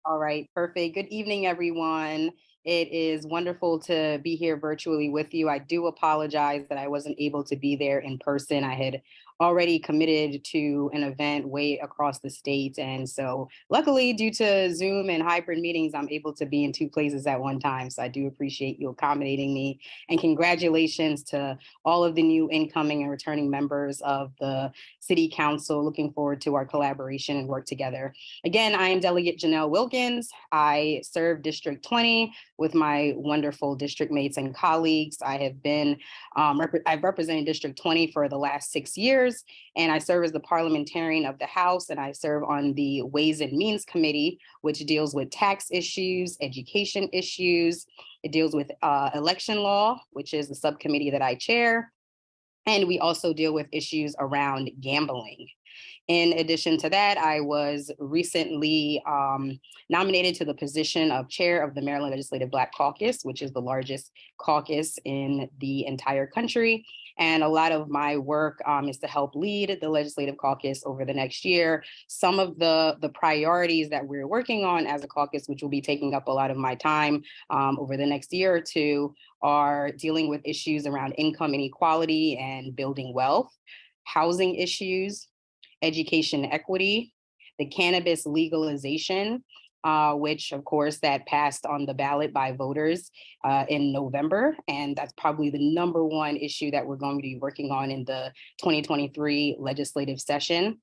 All right, perfect. Good evening, everyone. It is wonderful to be here virtually with you. I do apologize that I wasn't able to be there in person. I had already committed to an event way across the state. And so luckily, due to Zoom and hybrid meetings, I'm able to be in two places at one time. So I do appreciate you accommodating me. And congratulations to all of the new incoming and returning members of the City Council. Looking forward to our collaboration and work together. Again, I am Delegate Janelle Wilkins. I serve District 20 with my wonderful district mates and colleagues. I have been, I've represented District 20 for the last 6 years, and I serve as the parliamentarian of the House, and I serve on the Ways and Means Committee, which deals with tax issues, education issues. It deals with election law, which is the subcommittee that I chair. And we also deal with issues around gambling. In addition to that, I was recently nominated to the position of chair of the Maryland Legislative Black Caucus, which is the largest caucus in the entire country. And a lot of my work is to help lead the Legislative Caucus over the next year. Some of the priorities that we're working on as a caucus, which will be taking up a lot of my time over the next year or two, are dealing with issues around income inequality and building wealth, housing issues, education equity, the cannabis legalization, which of course that passed on the ballot by voters in November. And that's probably the number one issue that we're going to be working on in the 2023 legislative session.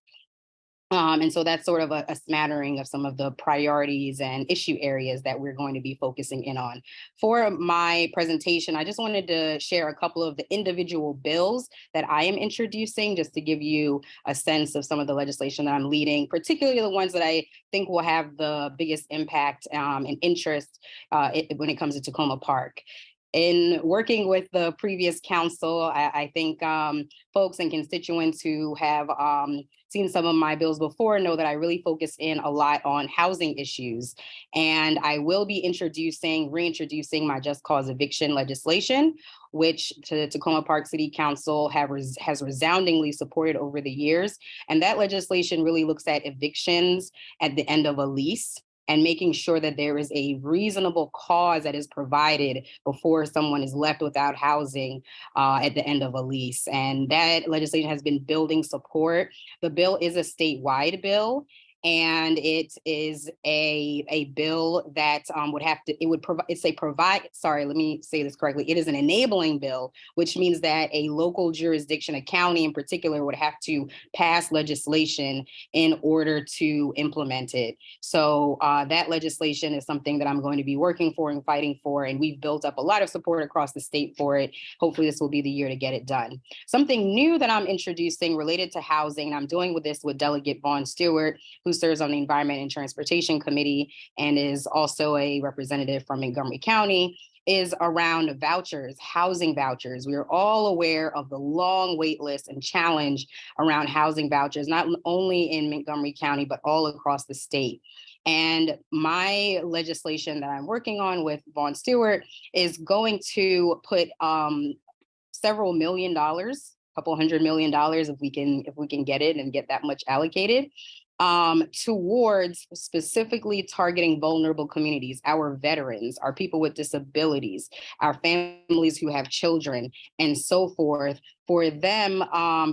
And so that's sort of a smattering of some of the priorities and issue areas that we're going to be focusing in on. For my presentation, I just wanted to share a couple of the individual bills that I am introducing, just to give you a sense of some of the legislation that I'm leading, particularly the ones that I think will have the biggest impact and interest when it comes to Tacoma Park. In working with the previous council, I think folks and constituents who have seen some of my bills before know that I really focus in a lot on housing issues. And I will be reintroducing my just cause eviction legislation, which the Tacoma Park City Council has resoundingly supported over the years. And that legislation really looks at evictions at the end of a lease and making sure that there is a reasonable cause that is provided before someone is left without housing at the end of a lease. And that legislation has been building support. The bill is a statewide bill, and it is a bill that let me say this correctly. It is an enabling bill, which means that a local jurisdiction, a county in particular, would have to pass legislation in order to implement it. So that legislation is something that I'm going to be working for and fighting for, and we've built up a lot of support across the state for it. Hopefully this will be the year to get it done. Something new that I'm introducing related to housing, and I'm doing this with Delegate Vaughn Stewart, who serves on the Environment and Transportation Committee and is also a representative from Montgomery County, is around vouchers, housing vouchers. We are all aware of the long wait list and challenge around housing vouchers, not only in Montgomery County, but all across the state. And my legislation that I'm working on with Vaughn Stewart is going to put several $1,000,000, couple $100 million if we can get it and get that much allocated, towards specifically targeting vulnerable communities, our veterans, our people with disabilities, our families who have children, and so forth, for them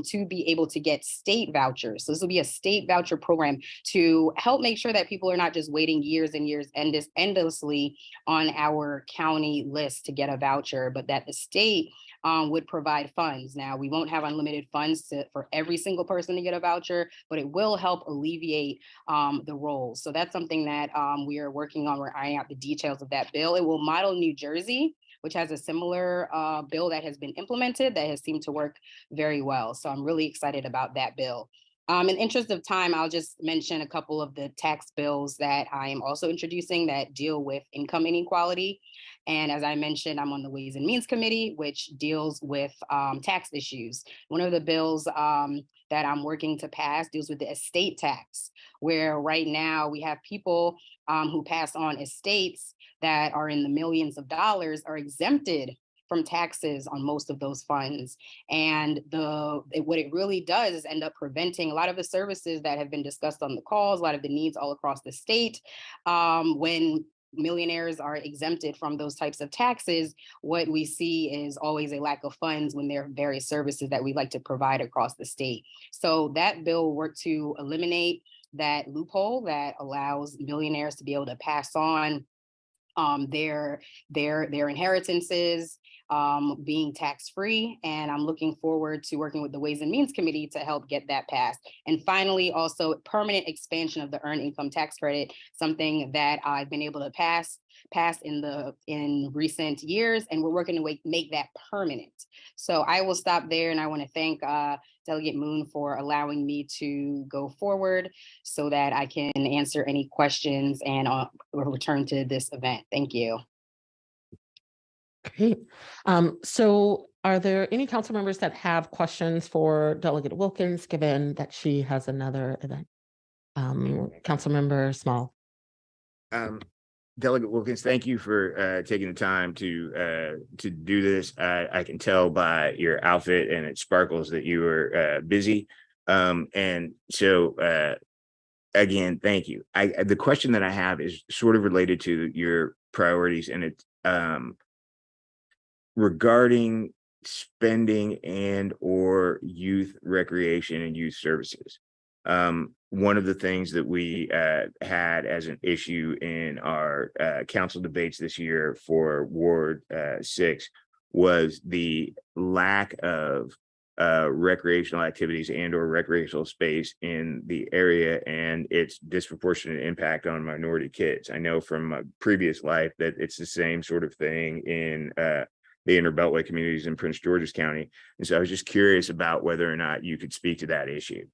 to be able to get state vouchers. So this will be a state voucher program to help make sure that people are not just waiting years and years endlessly on our county list to get a voucher, but that the state would provide funds. Now, we won't have unlimited funds for every single person to get a voucher, but it will help alleviate the roles. So that's something that we are working on. We're ironing out the details of that bill. It will model New Jersey, which has a similar bill that has been implemented that has seemed to work very well. So I'm really excited about that bill. In interest of time, I'll just mention a couple of the tax bills that I am also introducing that deal with income inequality. And as I mentioned, I'm on the Ways and Means Committee, which deals with tax issues. One of the bills that I'm working to pass deals with the estate tax, where right now we have people who pass on estates that are in the millions of dollars are exempted from taxes on most of those funds. And what it really does is end up preventing a lot of the services that have been discussed on the calls, a lot of the needs all across the state. When millionaires are exempted from those types of taxes, what we see is always a lack of funds when there are various services that we like to provide across the state. So that bill worked to eliminate that loophole that allows millionaires to be able to pass on their inheritances being tax-free. And I'm looking forward to working with the Ways and Means Committee to help get that passed. And finally, also permanent expansion of the earned income tax credit, something that I've been able to pass in recent years, and we're working to make that permanent. So I will stop there, and I want to thank Delegate Moon for allowing me to go forward so that I can answer any questions and return to this event. Thank you. Great. So are there any council members that have questions for Delegate Wilkins, given that she has another event? Councilmember Small. Delegate Wilkins, thank you for taking the time to do this. I can tell by your outfit and it sparkles that you were busy. And so again, thank you. The question that I have is sort of related to your priorities, and it's regarding spending and or youth recreation and youth services. One of the things that we had as an issue in our council debates this year for Ward 6 was the lack of recreational activities and or recreational space in the area and its disproportionate impact on minority kids. I know from a previous life that it's the same sort of thing in the Inner Beltway communities in Prince George's County. And so I was just curious about whether or not you could speak to that issue.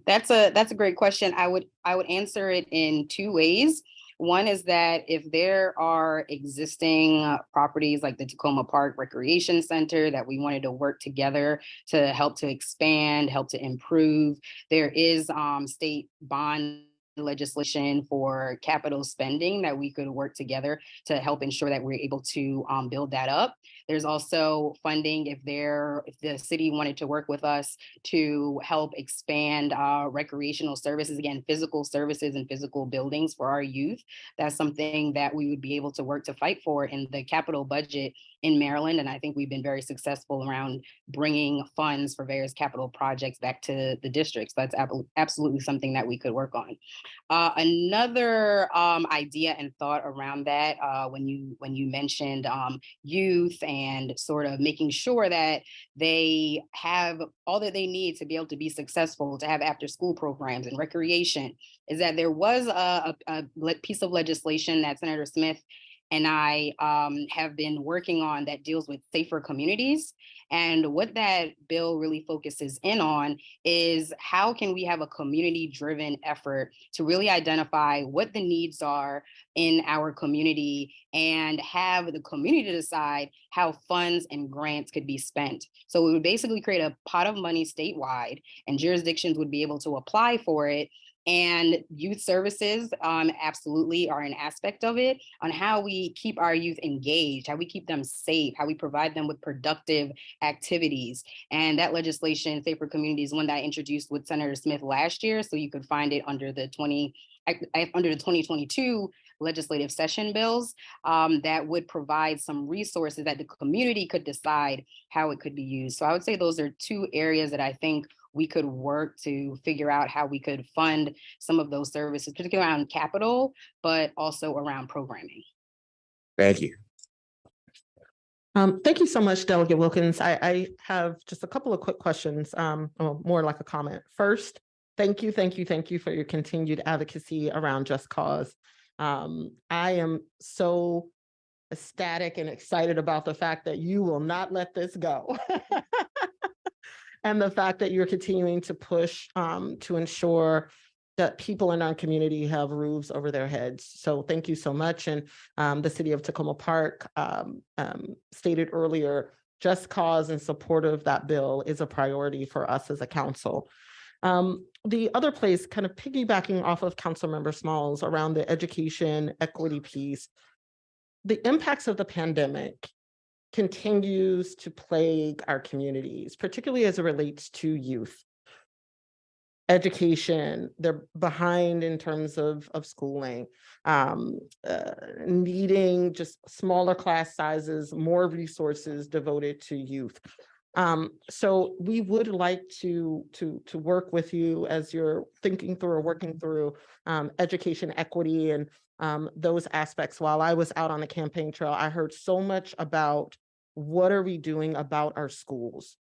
That's a great question. I would answer it in two ways. One is that if there are existing properties like the Tacoma Park Recreation Center that we wanted to work together to help to expand, help to improve, there is state bond legislation for capital spending that we could work together to help ensure that we're able to build that up. There's also funding if the city wanted to work with us to help expand recreational services, again, physical services and physical buildings for our youth. That's something that we would be able to work to fight for in the capital budget in Maryland. And I think we've been very successful around bringing funds for various capital projects back to the districts. That's absolutely something that we could work on. Another idea and thought around that, when you mentioned youth and sort of making sure that they have all that they need to be able to be successful, to have after school programs and recreation, is that there was a piece of legislation that Senator Smith and I have been working on that deals with safer communities. And what that bill really focuses in on is how can we have a community-driven effort to really identify what the needs are in our community and have the community decide how funds and grants could be spent. So we would basically create a pot of money statewide, and jurisdictions would be able to apply for it. And youth services absolutely are an aspect of it, on how we keep our youth engaged, how we keep them safe, how we provide them with productive activities. And that legislation, Safer Communities, one that I introduced with Senator Smith last year. So you could find it under the 2022 legislative session bills that would provide some resources that the community could decide how it could be used. So I would say those are two areas that I think we could work to figure out how we could fund some of those services, particularly around capital, but also around programming. Thank you. Thank you so much, Delegate Wilkins. I have just a couple of quick questions, or more like a comment. First, thank you for your continued advocacy around Just Cause. I am so ecstatic and excited about the fact that you will not let this go. And the fact that you're continuing to push to ensure that people in our community have roofs over their heads. So thank you so much. And the city of Tacoma Park stated earlier, Just Cause and support of that bill is a priority for us as a council. The other place, kind of piggybacking off of Councilmember Smalls around the education equity piece, the impacts of the pandemic continues to plague our communities, particularly as it relates to youth. Education, they're behind in terms of schooling, needing just smaller class sizes, more resources devoted to youth. So we would like to work with you as you're thinking through or working through education equity and those aspects. While I was out on the campaign trail, I heard so much about what are we doing about our schools,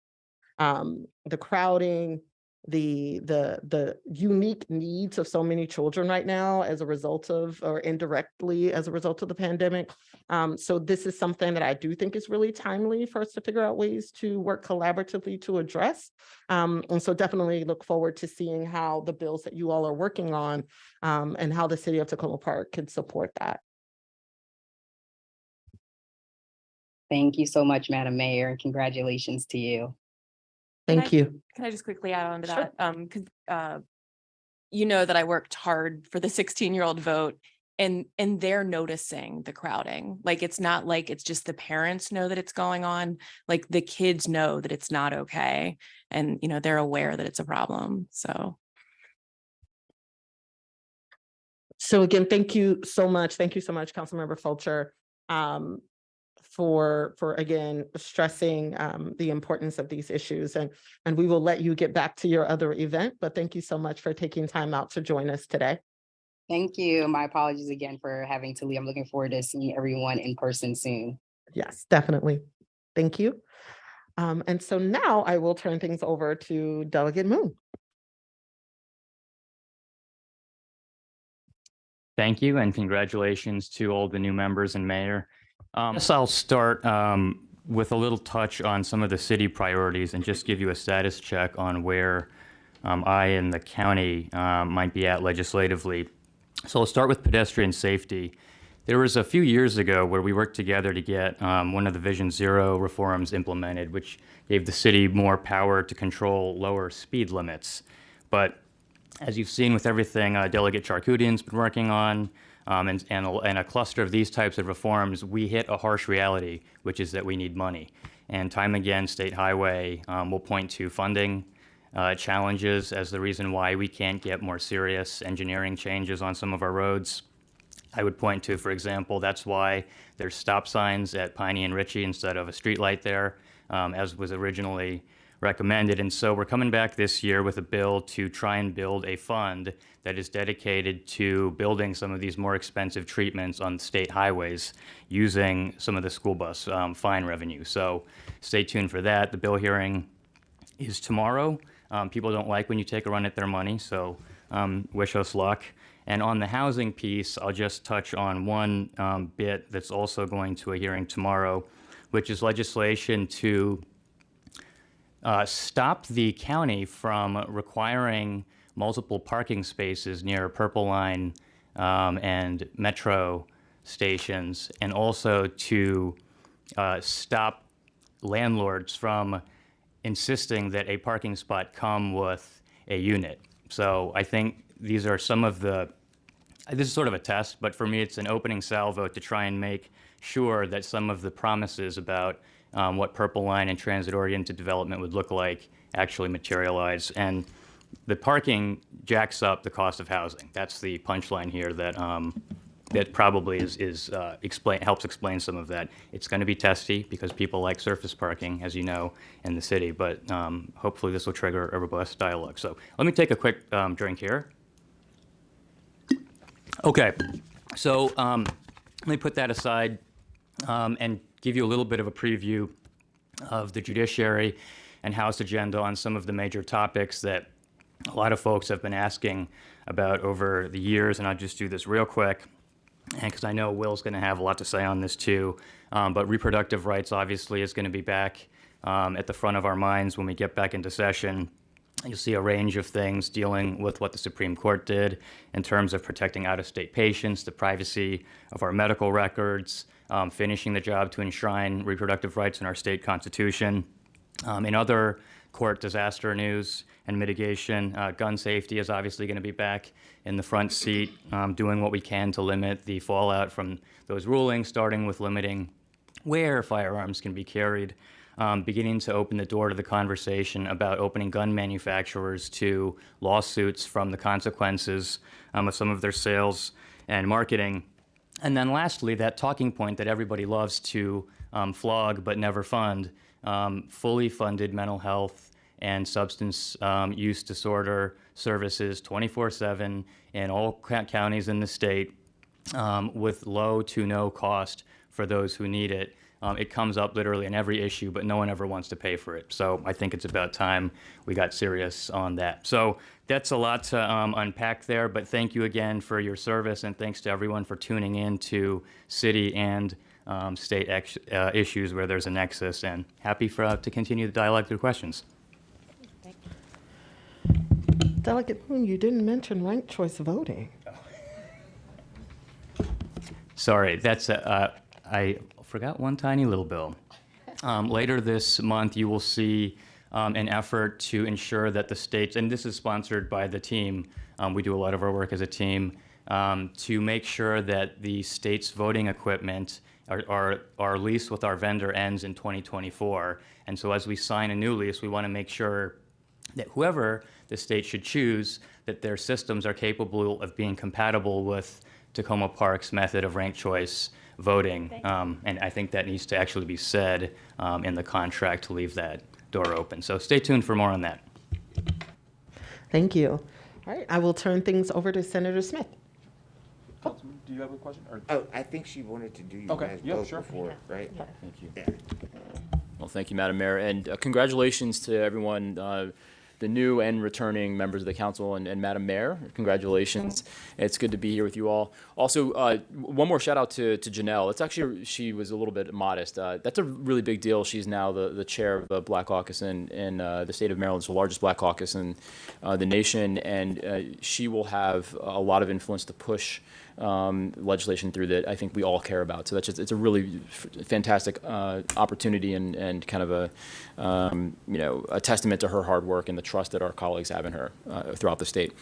the crowding, the unique needs of so many children right now as a result of, or indirectly as a result of the pandemic. So this is something that I do think is really timely for us to figure out ways to work collaboratively to address. And so definitely look forward to seeing how the bills that you all are working on and how the city of Tacoma Park can support that. Thank you so much, Madam Mayor, and congratulations to you. Thank you. Can I just quickly add on to Sure. that? 'Cause, you know that I worked hard for the 16-year-old vote, and they're noticing the crowding. Like, it's not like it's just the parents know that it's going on. Like, the kids know that it's not okay, and they're aware that it's a problem. So Again, thank you so much. Thank you so much, Councilmember Fulcher, for again stressing the importance of these issues. And we will let you get back to your other event, but thank you so much for taking time out to join us today. Thank you. My apologies again for having to leave. I'm looking forward to seeing everyone in person soon. Yes, definitely. Thank you. And so now I will turn things over to Delegate Moon. Thank you, and congratulations to all the new members and mayor. I guess I'll start with a little touch on some of the city priorities and just give you a status check on where I and the county might be at legislatively. So I'll start with pedestrian safety. There was a few years ago where we worked together to get one of the Vision Zero reforms implemented, which gave the city more power to control lower speed limits. But as you've seen with everything Delegate Charkoudian's been working on, and a cluster of these types of reforms, we hit a harsh reality, which is that we need money. And time again, State Highway will point to funding challenges as the reason why we can't get more serious engineering changes on some of our roads. I would point to, for example, that's why there's stop signs at Piney and Ritchie instead of a street light there, as was originally recommended. And so we're coming back this year with a bill to try and build a fund that is dedicated to building some of these more expensive treatments on state highways using some of the school bus fine revenue. So stay tuned for that. The bill hearing is tomorrow. People don't like when you take a run at their money, so wish us luck. And on the housing piece, I'll just touch on one bit that's also going to a hearing tomorrow, which is legislation to stop the county from requiring multiple parking spaces near Purple Line and Metro stations, and also to stop landlords from insisting that a parking spot come with a unit. So I think these are some of the, this is sort of a test, but for me it's an opening salvo to try and make sure that some of the promises about what Purple Line and transit-oriented development would look like actually materialize. And the parking jacks up the cost of housing. That's the punchline here that that probably helps explain some of that. It's going to be testy because people like surface parking, as you know, in the city, but hopefully this will trigger a robust dialogue. So let me take a quick drink here. Okay, so let me put that aside and give you a little bit of a preview of the judiciary and House agenda on some of the major topics that a lot of folks have been asking about over the years, and I'll just do this real quick, because I know Will's going to have a lot to say on this too, but reproductive rights obviously is going to be back at the front of our minds when we get back into session. You'll see a range of things dealing with what the Supreme Court did in terms of protecting out-of-state patients, the privacy of our medical records, finishing the job to enshrine reproductive rights in our state constitution. In other court disaster news and mitigation. Gun safety is obviously going to be back in the front seat, doing what we can to limit the fallout from those rulings, starting with limiting where firearms can be carried, beginning to open the door to the conversation about opening gun manufacturers to lawsuits from the consequences of some of their sales and marketing. And then lastly, that talking point that everybody loves to flog but never fund, fully funded mental health and substance use disorder services 24/7 in all counties in the state with low to no cost for those who need it. It comes up literally in every issue, but no one ever wants to pay for it. So I think it's about time we got serious on that. So that's a lot to unpack there, but thank you again for your service, and thanks to everyone for tuning in to city and state issues where there's a nexus, and happy to continue the dialogue through questions. Delegate Moon, you didn't mention ranked choice voting. Sorry, that's I forgot one tiny little bill. Later this month, you will see an effort to ensure that the states, and this is sponsored by the team, we do a lot of our work as a team, to make sure that the state's voting equipment, our lease with our vendor ends in 2024. And so as we sign a new lease, we want to make sure that whoever the state should choose, that their systems are capable of being compatible with Tacoma Park's method of ranked choice voting. And I think that needs to actually be said in the contract to leave that door open. So stay tuned for more on that. Thank you. All right, I will turn things over to Senator Smith. Councilman, do you have a question? Or? Oh, I think she wanted to do you guys both before, right? Yeah. Thank you. Yeah. Well, thank you, Madam Mayor, and congratulations to everyone, the new and returning members of the council, and Madam Mayor. Congratulations. It's good to be here with you all. Also, one more shout out to Janelle. It's actually, she was a little bit modest. That's a really big deal. She's now the chair of the Black Caucus in the state of Maryland. It's the largest Black Caucus in the nation, and she will have a lot of influence to push legislation through that I think we all care about. So that's just, it's a really fantastic opportunity and kind of a testament to her hard work and the trust that our colleagues have in her throughout the state.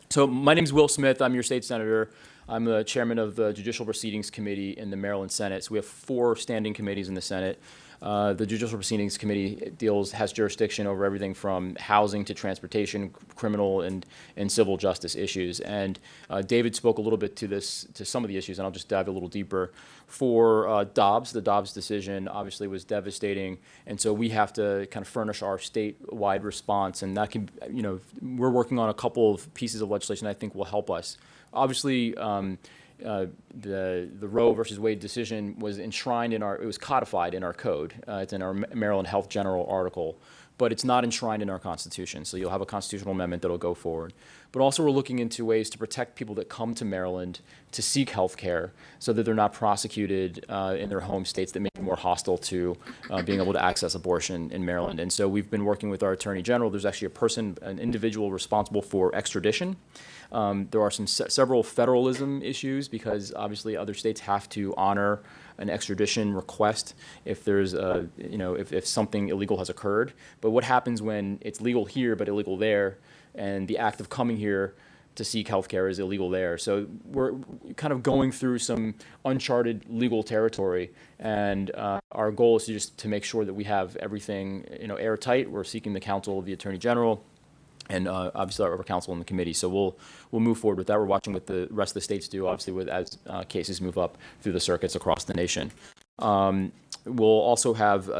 So my name is Will Smith. I'm your state senator. I'm the chairman of the Judicial Proceedings Committee in the Maryland Senate. So we have 4 standing committees in the Senate. The Judicial Proceedings Committee has jurisdiction over everything from housing to transportation, criminal and civil justice issues. And David spoke a little bit to some of the issues, and I'll just dive a little deeper. For Dobbs, the Dobbs decision obviously was devastating, and so we have to kind of furnish our statewide response, and that can, we're working on a couple of pieces of legislation I think will help us. Obviously, the Roe versus Wade decision was enshrined it was codified in our code. It's in our Maryland Health General article, but it's not enshrined in our Constitution. So you'll have a constitutional amendment that'll go forward. But also we're looking into ways to protect people that come to Maryland to seek health care so that they're not prosecuted in their home states that may be more hostile to being able to access abortion in Maryland. And so we've been working with our Attorney General. There's actually an individual responsible for extradition. There are several federalism issues because obviously other states have to honor an extradition request if there's if something illegal has occurred. But what happens when it's legal here but illegal there, and the act of coming here to seek health care is illegal there? So we're kind of going through some uncharted legal territory, and our goal is to make sure that we have everything airtight. We're seeking the counsel of the Attorney General and obviously our counsel in the committee. So we'll move forward with that. We're watching what the rest of the states do, obviously, as cases move up through the circuits across the nation. We'll also have,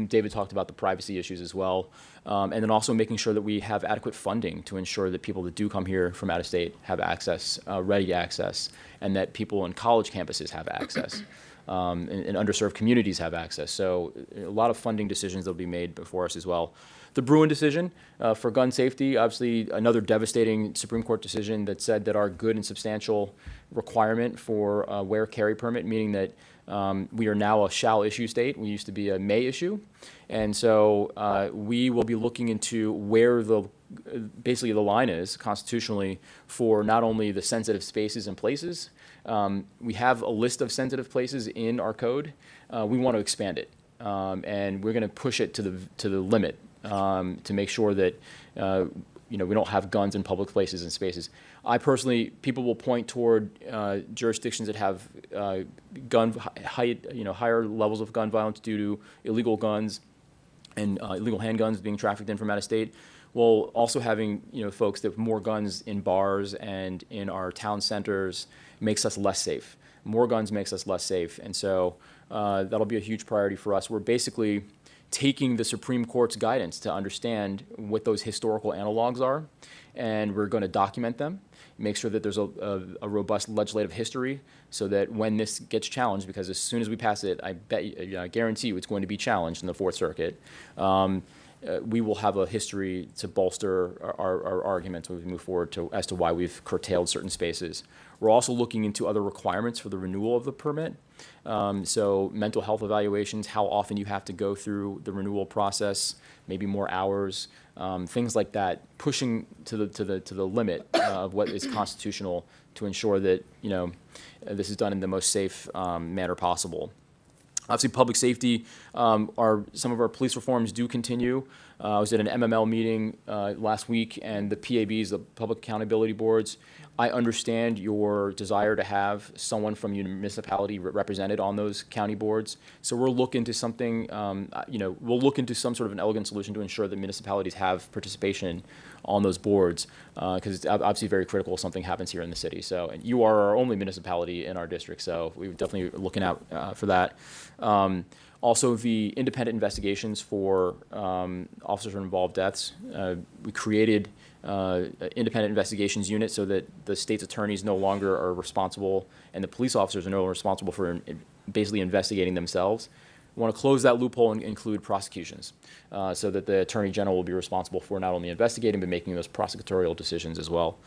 David talked about the privacy issues as well, and then also making sure that we have adequate funding to ensure that people that do come here from out of state have access, ready access, and that people in college campuses have access. And underserved communities have access. So a lot of funding decisions that will be made before us as well. The Bruin decision for gun safety, obviously another devastating Supreme Court decision that said that our good and substantial requirement for wear carry permit, meaning that we are now a shall issue state. We used to be a may issue. And so we will be looking into where basically the line is constitutionally for not only the sensitive spaces and places. We have a list of sensitive places in our code. We want to expand it. And we're going to push it to the limit to make sure that we don't have guns in public places and spaces. I personally, people will point toward jurisdictions that have higher levels of gun violence due to illegal guns and illegal handguns being trafficked in from out of state. Well, also having folks that have more guns in bars and in our town centers makes us less safe. More guns makes us less safe, and so that'll be a huge priority for us. We're basically taking the Supreme Court's guidance to understand what those historical analogs are, and we're going to document them, make sure that there's a robust legislative history so that when this gets challenged, because as soon as we pass it, I guarantee you it's going to be challenged in the Fourth Circuit, we will have a history to bolster our arguments when we move forward as to why we've curtailed certain spaces. We're also looking into other requirements for the renewal of the permit. So mental health evaluations, how often you have to go through the renewal process, maybe more hours, things like that, pushing to the limit of what is constitutional to ensure that this is done in the most safe manner possible. Obviously, public safety, some of our police reforms do continue. I was at an MML meeting last week, and the PABs, the Public Accountability Boards, I understand your desire to have someone from your municipality represented on those county boards. So we'll look into something, we'll look into some sort of an elegant solution to ensure that municipalities have participation on those boards, because it's obviously very critical if something happens here in the city. So, and you are our only municipality in our district, so we're definitely looking out for that. Also, the independent investigations for officer-involved deaths. We created independent investigations unit so that the state's attorneys no longer are responsible and the police officers are no longer responsible for basically investigating themselves. We want to close that loophole and include prosecutions so that the Attorney General will be responsible for not only investigating but making those prosecutorial decisions as well.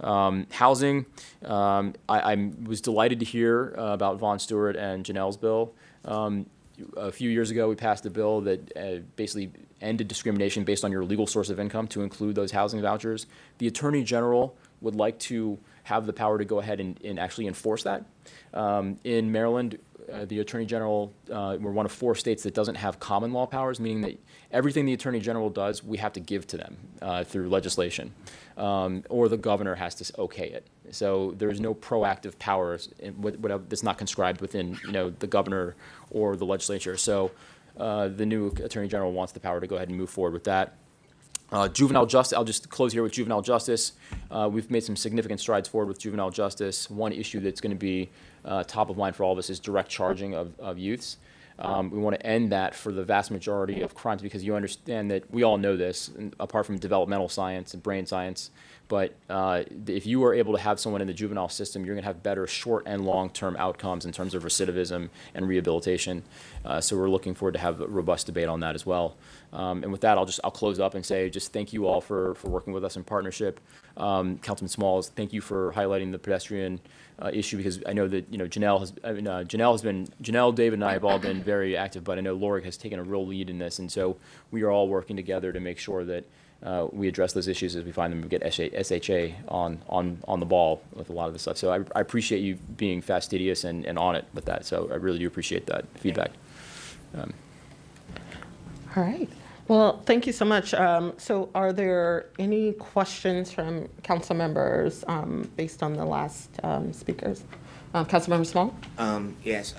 Housing, I was delighted to hear about Vaughn Stewart and Janelle's bill. A few years ago, we passed a bill that basically ended discrimination based on your legal source of income to include those housing vouchers. The Attorney General would like to have the power to go ahead and actually enforce that. In Maryland, the Attorney General, we're one of 4 states that doesn't have common law powers, meaning that everything the Attorney General does, we have to give to them through legislation, or the governor has to okay it. So there's no proactive powers that's not conscribed within the governor or the legislature. So the new Attorney General wants the power to go ahead and move forward with that. Juvenile justice, I'll just close here with juvenile justice. We've made some significant strides forward with juvenile justice. One issue that's going to be top of mind for all of us is direct charging of youths. We want to end that for the vast majority of crimes, because you understand that we all know this, apart from developmental science and brain science, but if you are able to have someone in the juvenile system, you're going to have better short and long-term outcomes in terms of recidivism and rehabilitation. So we're looking forward to have a robust debate on that as well. And with that, I'll close up and say just thank you all for working with us in partnership. Councilman Smalls, thank you for highlighting the pedestrian issue, because I know that Janelle, David, and I have all been very active, but I know Lori has taken a real lead in this, and so we are all working together to make sure that we address those issues as we find them and get SHA on the ball with a lot of this stuff. So I appreciate you being fastidious and on it with that. So I really do appreciate that feedback. All right. Well, thank you so much. So are there any questions from council members based on the last speakers? Councilmember Small? Yes,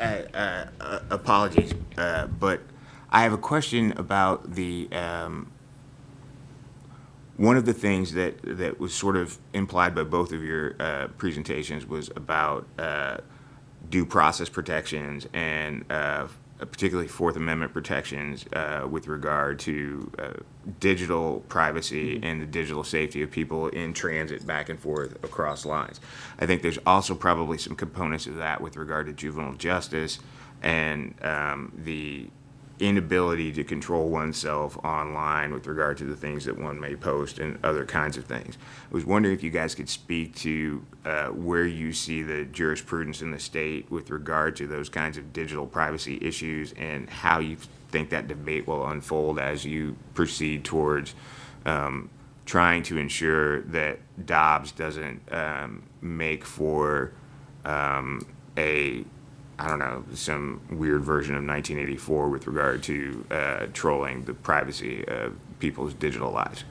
apologies, but I have a question about the one of the things that was sort of implied by both of your presentations was about due process protections and particularly Fourth Amendment protections with regard to digital privacy and the digital safety of people in transit back and forth across lines. I think there's also probably some components of that with regard to juvenile justice and the inability to control oneself online with regard to the things that one may post and other kinds of things. I was wondering if you guys could speak to where you see the jurisprudence in the state with regard to those kinds of digital privacy issues and how you think that debate will unfold as you proceed towards trying to ensure that Dobbs doesn't make for some weird version of 1984 with regard to trolling the privacy of people's digital lives.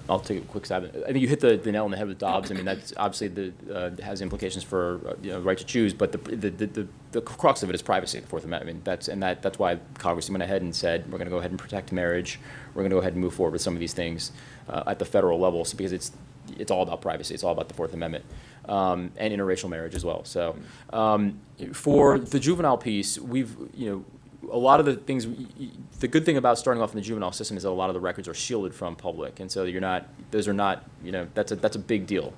I'll take a quick stab. I think you hit the nail on the head with Dobbs. I mean, that's obviously has implications for right to choose, but the crux of it is privacy, the Fourth Amendment. I mean, that's why Congress went ahead and said we're going to go ahead and protect marriage. We're going to go ahead and move forward with some of these things at the federal level, so because it's all about privacy. It's all about the Fourth Amendment and interracial marriage as well. So for the juvenile piece, a lot of the things, the good thing about starting off in the juvenile system is that a lot of the records are shielded from public, and so those are not, that's a big deal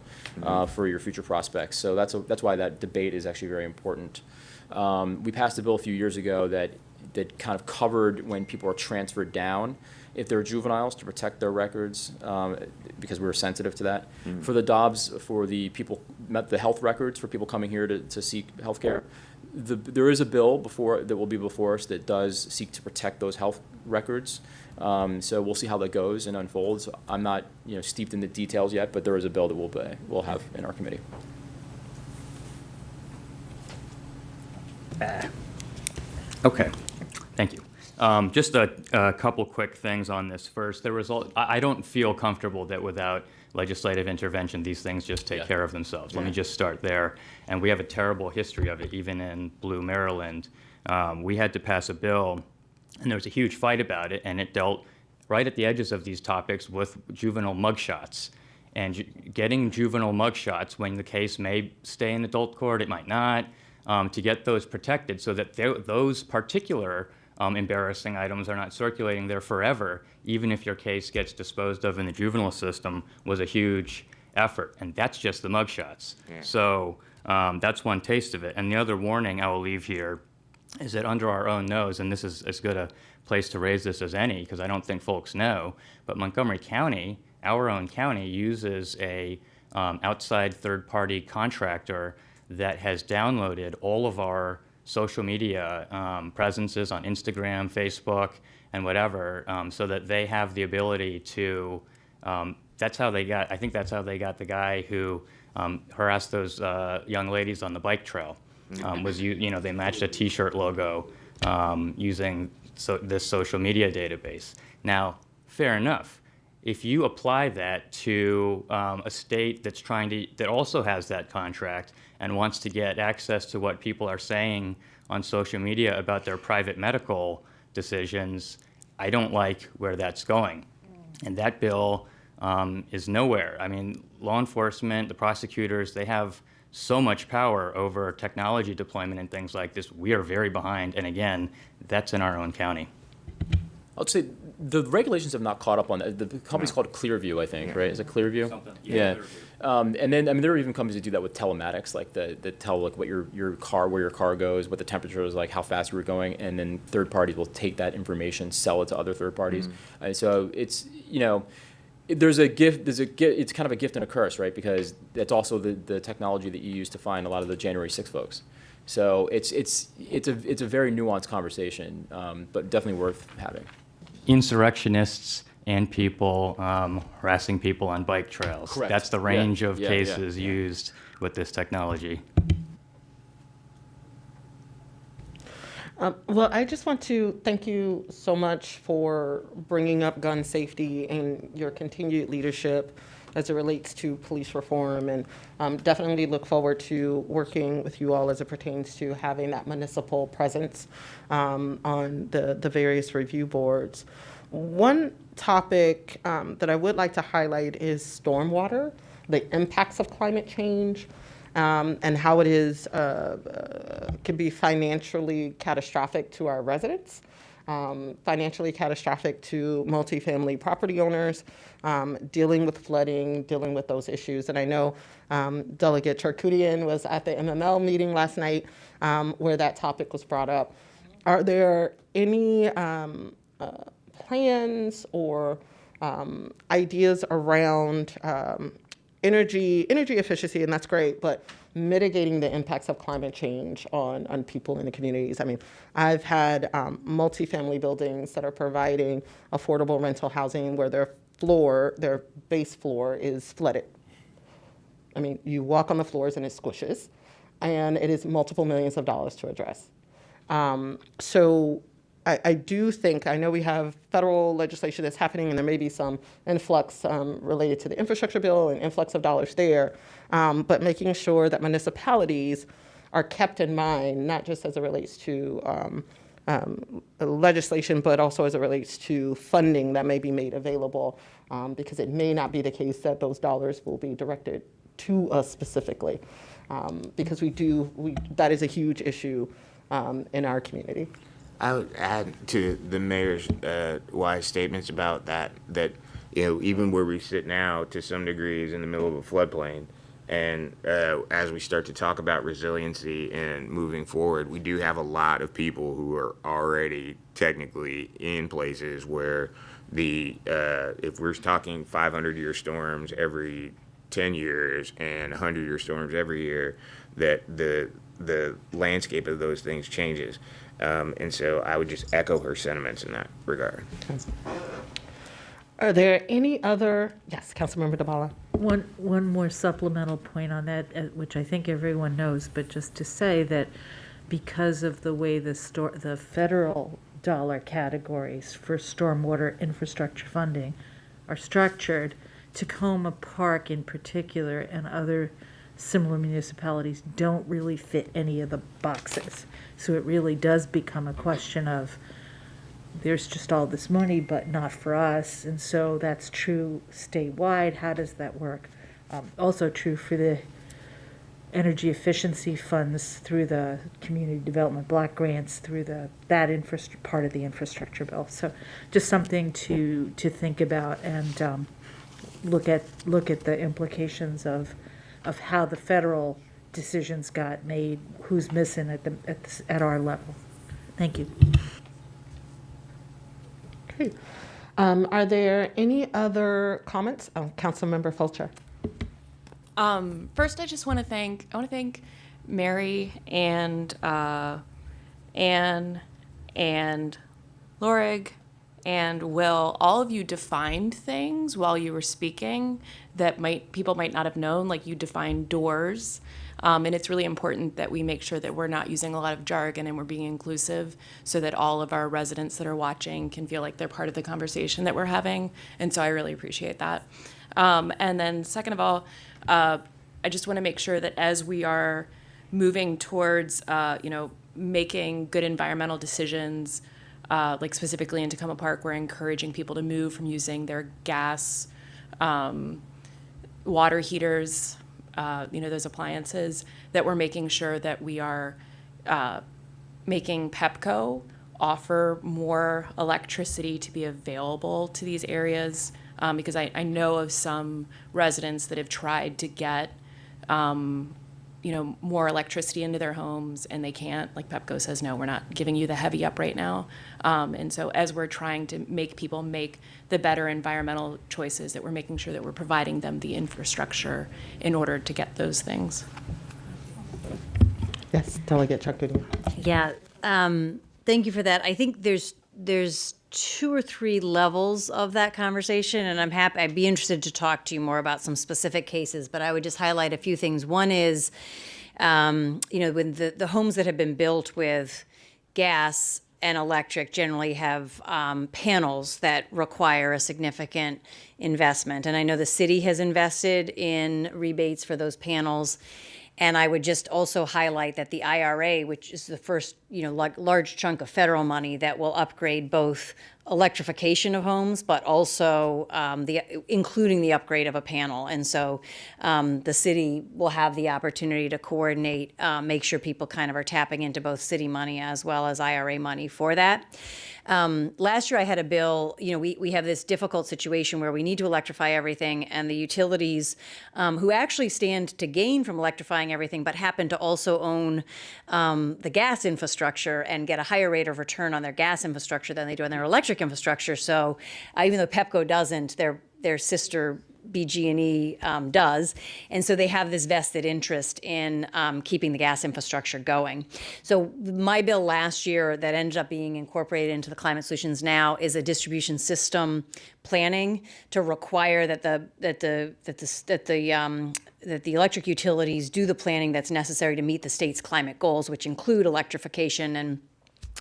for your future prospects. So that's why that debate is actually very important. We passed a bill a few years ago that kind of covered when people are transferred down, if they're juveniles, to protect their records, because we were sensitive to that. For the Dobbs, for the health records for people coming here to seek health care, there is a bill that will be before us that does seek to protect those health records. So we'll see how that goes and unfolds. I'm not steeped in the details yet, but there is a bill that we'll have in our committee. Okay, thank you. Just a couple quick things on this. First, I don't feel comfortable that without legislative intervention, these things just take care of themselves. Let me just start there. And we have a terrible history of it, even in Blue, Maryland. We had to pass a bill, and there was a huge fight about it, and it dealt right at the edges of these topics with juvenile mugshots. And getting juvenile mugshots when the case may stay in adult court, it might not, to get those protected so that those particular embarrassing items are not circulating there forever, even if your case gets disposed of in the juvenile system, was a huge effort. And that's just the mugshots. Yeah. So that's one taste of it. And the other warning I will leave here is that under our own nose, and this is as good a place to raise this as any, because I don't think folks know, but Montgomery County, our own county, uses a outside third-party contractor that has downloaded all of our social media presences on Instagram, Facebook, and whatever, so that they have the ability to, I think that's how they got the guy who harassed those young ladies on the bike trail. They matched a T-shirt logo using this social media database. Now, fair enough. If you apply that to a state that also has that contract and wants to get access to what people are saying on social media about their private medical decisions, I don't like where that's going. And that bill is nowhere. I mean, law enforcement, the prosecutors, they have so much power over technology deployment and things like this. We are very behind, and again, that's in our own county. I'd say the regulations have not caught up on that. The company's called Clearview, I think, right? Is it Clearview? Something. Yeah. And then, I mean, there are even companies that do that with telematics, like that tell like what where your car goes, what the temperature is like, how fast you were going, and then third parties will take that information, sell it to other third parties. And so it's, it's kind of a gift and a curse, right? Because it's also the technology that you use to find a lot of the January 6 folks. So it's a very nuanced conversation, but definitely worth having. Insurrectionists and people harassing people on bike trails. Correct. That's the range of cases used with this technology. Well, I just want to thank you so much for bringing up gun safety and your continued leadership as it relates to police reform, and definitely look forward to working with you all as it pertains to having that municipal presence on the various review boards. One topic that I would like to highlight is stormwater, the impacts of climate change, and how it is can be financially catastrophic to our residents, financially catastrophic to multifamily property owners, dealing with flooding, dealing with those issues. And I know Delegate Charkoudian was at the MML meeting last night where that topic was brought up. Are there any plans or ideas around energy efficiency, and that's great, but mitigating the impacts of climate change on people in the communities? I mean, I've had multifamily buildings that are providing affordable rental housing where their base floor is flooded. I mean, you walk on the floors and it squishes, and it is multiple millions of dollars to address. So I do think, I know we have federal legislation that's happening, and there may be some influx related to the infrastructure bill and influx of dollars there, but making sure that municipalities are kept in mind, not just as it relates to legislation, but also as it relates to funding that may be made available, because it may not be the case that those dollars will be directed to us specifically, because that is a huge issue in our community. I would add to the mayor's wise statements about that even where we sit now, to some degree, is in the middle of a floodplain. And as we start to talk about resiliency and moving forward, we do have a lot of people who are already technically in places where if we're talking 500-year storms every 10 years and 100-year storms every year, that the landscape of those things changes. And so I would just echo her sentiments in that regard. Are there any other? Yes, Councilmember DeBala. One more supplemental point on that, which I think everyone knows, but just to say that because of the way the federal dollar categories for stormwater infrastructure funding are structured, Tacoma Park in particular and other similar municipalities don't really fit any of the boxes. So it really does become a question of there's just all this money, but not for us. And so that's true statewide. How does that work? Also true for the energy efficiency funds through the community development block grants through that part of the infrastructure bill. So just something to think about and look at the implications of how the federal decisions got made, who's missing at our level. Thank you. Okay. Are there any other comments? Councilmember Fulcher. First, I want to thank Mary and Anne and Lorig and Will. All of you defined things while you were speaking that people might not have known, like you defined doors. And it's really important that we make sure that we're not using a lot of jargon and we're being inclusive so that all of our residents that are watching can feel like they're part of the conversation that we're having. And so I really appreciate that. And then second of all, I just want to make sure that as we are moving towards, making good environmental decisions, like specifically in Tacoma Park, we're encouraging people to move from using their gas, water heaters, those appliances, that we're making sure that we are making Pepco offer more electricity to be available to these areas, because I know of some residents that have tried to get more electricity into their homes and they can't. Like Pepco says, no, we're not giving you the heavy up right now. And so as we're trying to make people make the better environmental choices, that we're making sure that we're providing them the infrastructure in order to get those things. Yes, Delegate Charcuti. Yeah, thank you for that. I think there's 2 or 3 levels of that conversation, and I'd be interested to talk to you more about some specific cases, but I would just highlight a few things. One is, when the homes that have been built with gas and electric generally have panels that require a significant investment. And I know the city has invested in rebates for those panels. And I would just also highlight that the IRA, which is the first, large chunk of federal money that will upgrade both electrification of homes, but also including the upgrade of a panel. And so the city will have the opportunity to coordinate, make sure people kind of are tapping into both city money as well as IRA money for that. Last year I had a bill, we have this difficult situation where we need to electrify everything, and the utilities, who actually stand to gain from electrifying everything, but happen to also own the gas infrastructure and get a higher rate of return on their gas infrastructure than they do on their electric infrastructure. So even though Pepco doesn't, their sister BG&E does. And so they have this vested interest in keeping the gas infrastructure going. So my bill last year that ended up being incorporated into the Climate Solutions Now is a distribution system planning to require that the electric utilities do the planning that's necessary to meet the state's climate goals, which include electrification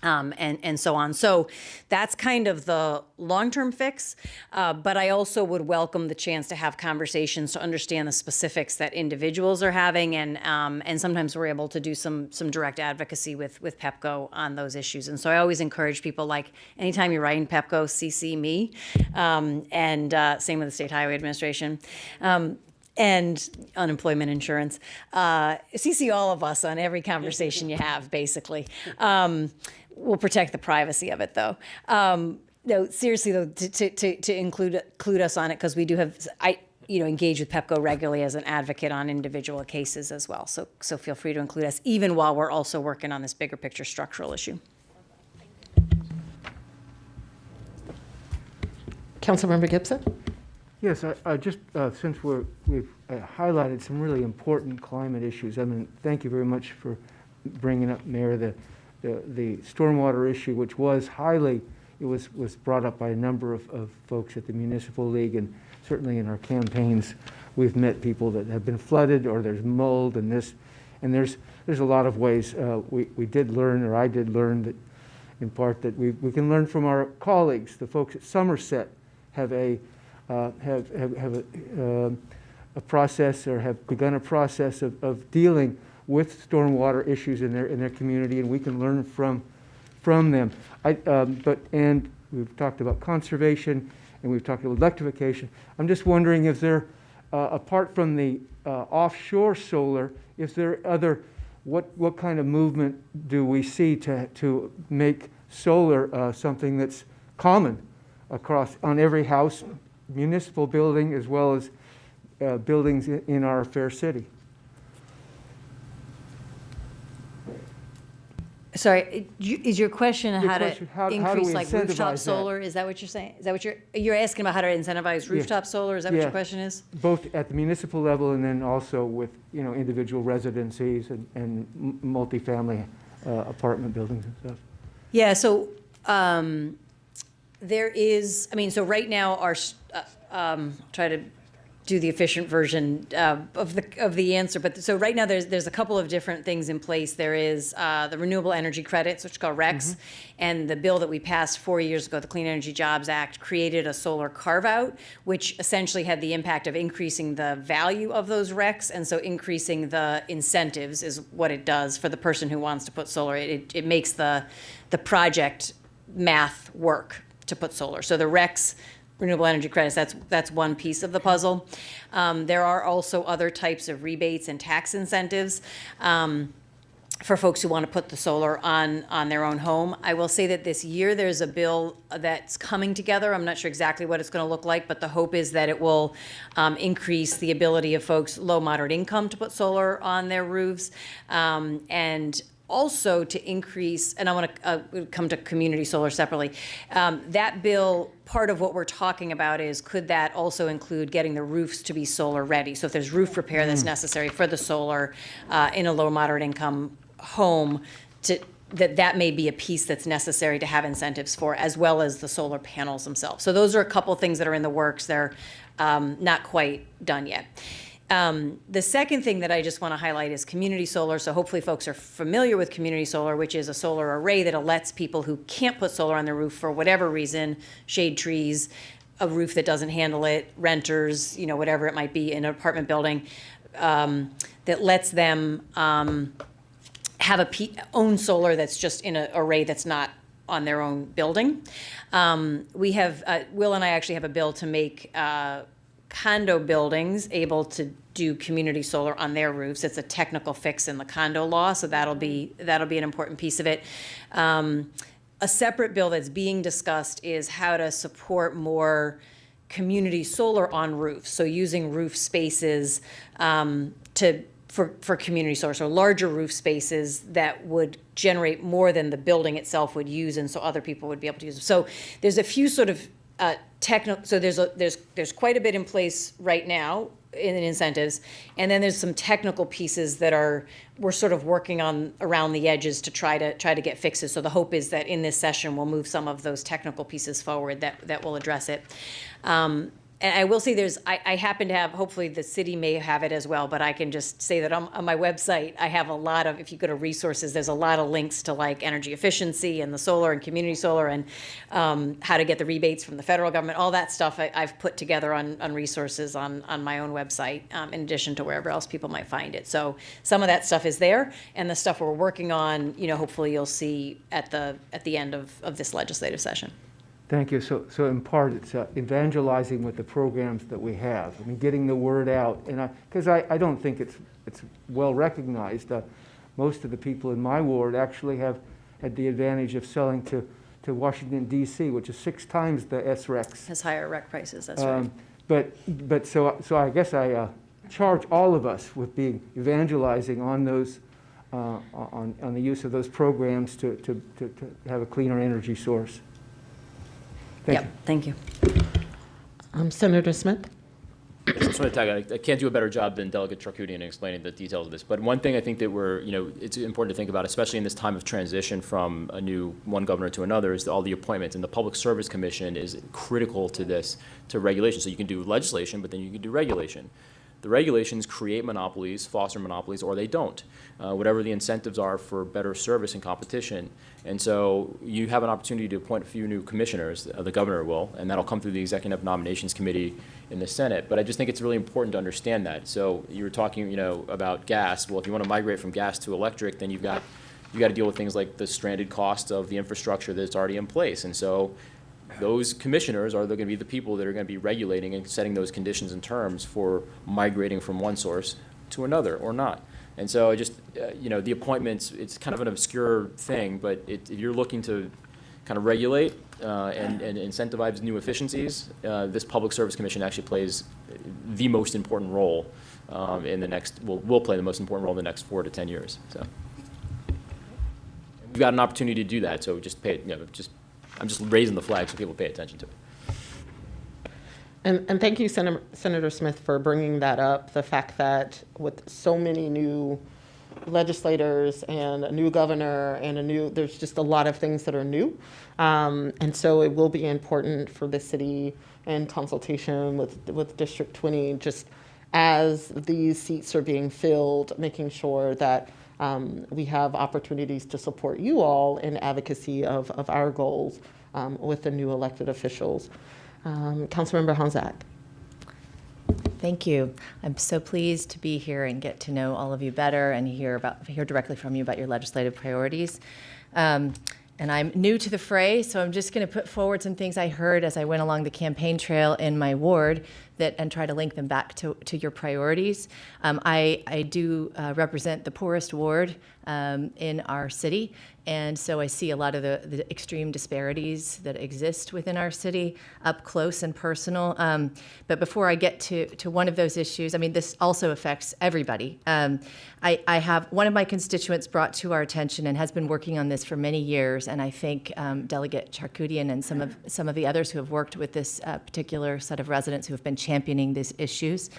and so on. So that's kind of the long-term fix. But I also would welcome the chance to have conversations to understand the specifics that individuals are having, and sometimes we're able to do some direct advocacy with PEPCO on those issues. And so I always encourage people, like, anytime you're writing PEPCO, CC me, and same with the State Highway Administration. And unemployment insurance. CC all of us on every conversation you have, basically. We'll protect the privacy of it, though. No, seriously, though, to include us on it, because we do have, engage with PEPCO regularly as an advocate on individual cases as well. So feel free to include us, even while we're also working on this bigger picture structural issue. Councilmember Gibson? Yes, I just, since we've highlighted some really important climate issues, I mean, thank you very much for bringing up, Mayor, the stormwater issue, which was was brought up by a number of folks at the Municipal League, and certainly in our campaigns, we've met people that have been flooded, or there's mold, and there's a lot of ways. We did learn, or I did learn, that in part that we can learn from our colleagues. The folks at Somerset have a process, or have begun a process of dealing with stormwater issues in their community, and we can learn from them. And we've talked about conservation, and we've talked about electrification. I'm just wondering if there, apart from the offshore solar, if there are other, what kind of movement do we see to make solar something that's common on every house, municipal building, as well as buildings in our fair city? Sorry, is your question how to how do increase we like incentivize rooftop that? solar? Is that what you're saying? Is that what you're asking about, how to incentivize rooftop solar? Is that what your question is? Both at the municipal level, and then also with individual residencies and multifamily apartment buildings and stuff. Yeah, so there is, so right now our, try to do the efficient version of the answer, but so right now there's a couple of different things in place. There is the renewable energy credits, which is called RECs, and the bill that we passed 4 years ago, the Clean Energy Jobs Act, created a solar carve-out, which essentially had the impact of increasing the value of those RECs, and so increasing the incentives is what it does for the person who wants to put solar. It makes the project math work to put solar. So the RECs, renewable energy credits, that's one piece of the puzzle. There are also other types of rebates and tax incentives for folks who want to put the solar on their own home. I will say that this year there's a bill that's coming together. I'm not sure exactly what it's going to look like, but the hope is that it will increase the ability of folks low, moderate income to put solar on their roofs, and also to increase, and I want to come to community solar separately. That bill, part of what we're talking about is, could that also include getting the roofs to be solar ready? So if there's roof repair that's necessary for the solar in a low, moderate income home, that may be a piece that's necessary to have incentives for, as well as the solar panels themselves. So those are a couple things that are in the works. They're not quite done yet. The second thing that I just want to highlight is community solar. So hopefully folks are familiar with community solar, which is a solar array that lets people who can't put solar on their roof for whatever reason, shade trees, a roof that doesn't handle it, renters, whatever it might be in an apartment building, that lets them have own solar that's just in an array that's not on their own building. We have, Will and I actually have a bill to make condo buildings able to do community solar on their roofs. It's a technical fix in the condo law, so that'll be an important piece of it. A separate bill that's being discussed is how to support more community solar on roofs. So using roof spaces for community solar, so larger roof spaces that would generate more than the building itself would use, and so other people would be able to use them. So there's a few sort of so there's quite a bit in place right now in incentives, and then there's some technical pieces that we're sort of working on around the edges to try to get fixes. So the hope is that in this session we'll move some of those technical pieces forward that will address it. And I will say I happen to have, hopefully the city may have it as well, but I can just say that on my website, I have a lot of, if you go to resources, there's a lot of links to like energy efficiency and the solar and community solar and how to get the rebates from the federal government, all that stuff I've put together on resources on my own website, in addition to wherever else people might find it. So some of that stuff is there, and the stuff we're working on, hopefully you'll see at the end of this legislative session. Thank you. So in part, it's evangelizing with the programs that we have. I mean, getting the word out, and because I don't think it's well recognized. Most of the people in my ward actually have had the advantage of selling to Washington D.C., which is 6 times the SREX. Has higher rec prices. That's right. But so I guess I charge all of us with being evangelizing on those on the use of those programs to have a cleaner energy source. Thank you. Senator Smith? I just want to tag, I can't do a better job than Delegate Charkoudian in explaining the details of this. But one thing I think that it's important to think about, especially in this time of transition from one governor to another, is all the appointments. And the Public Service Commission is critical to this, to regulation. So you can do legislation, but then you can do regulation. The regulations create monopolies, foster monopolies, or they don't, whatever the incentives are for better service and competition. And so you have an opportunity to appoint a few new commissioners, the governor will, and that'll come through the Executive Nominations Committee in the Senate. But I just think it's really important to understand that. So you were talking, about gas. Well, if you want to migrate from gas to electric, then you got to deal with things like the stranded cost of the infrastructure that's already in place. And so those commissioners are going to be the people that are going to be regulating and setting those conditions and terms for migrating from one source to another or not. And so the appointments, it's kind of an obscure thing, but if you're looking to kind of regulate and incentivize new efficiencies, this Public Service Commission actually plays the most important role in the next, will play the most important role in the next 4 to 10 years. So we've got an opportunity to do that, so just pay, I'm just raising the flag so people pay attention to it. And thank you, Senator Smith, for bringing that up, the fact that with so many new legislators and a new governor and there's just a lot of things that are new. And so it will be important for the city in consultation with District 20, just as these seats are being filled, making sure that we have opportunities to support you all in advocacy of our goals with the new elected officials. Councilmember Honzak. Thank you. I'm so pleased to be here and get to know all of you better and hear directly from you about your legislative priorities. And I'm new to the fray, so I'm just going to put forward some things I heard as I went along the campaign trail in my ward and try to link them back to your priorities. I do represent the poorest ward in our city, and so I see a lot of the extreme disparities that exist within our city up close and personal. But before I get to one of those issues, I mean, this also affects everybody. I have one of my constituents brought to our attention and has been working on this for many years, and I think Delegate Charkoudian and some of the others who have worked with this particular set of residents who have been championing these issues,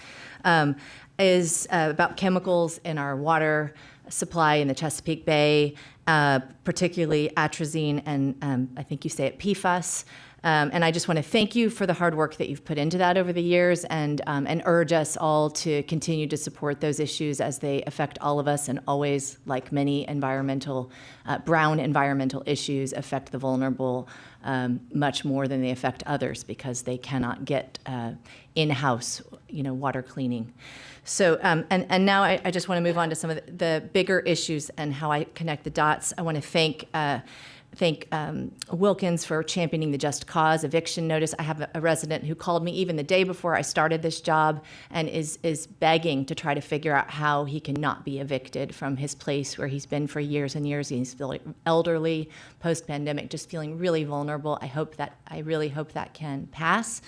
is about chemicals in our water supply in the Chesapeake Bay, particularly atrazine and I think you say it PFAS. And I just want to thank you for the hard work that you've put into that over the years and urge us all to continue to support those issues as they affect all of us and always, like many brown environmental issues, affect the vulnerable much more than they affect others because they cannot get in-house, water cleaning. So, and now I just want to move on to some of the bigger issues and how I connect the dots. I want to thank Wilkins for championing the just cause eviction notice. I have a resident who called me even the day before I started this job and is begging to try to figure out how he can not be evicted from his place where he's been for years and years. He's feeling elderly, post-pandemic, just feeling really vulnerable. I really hope that can pass.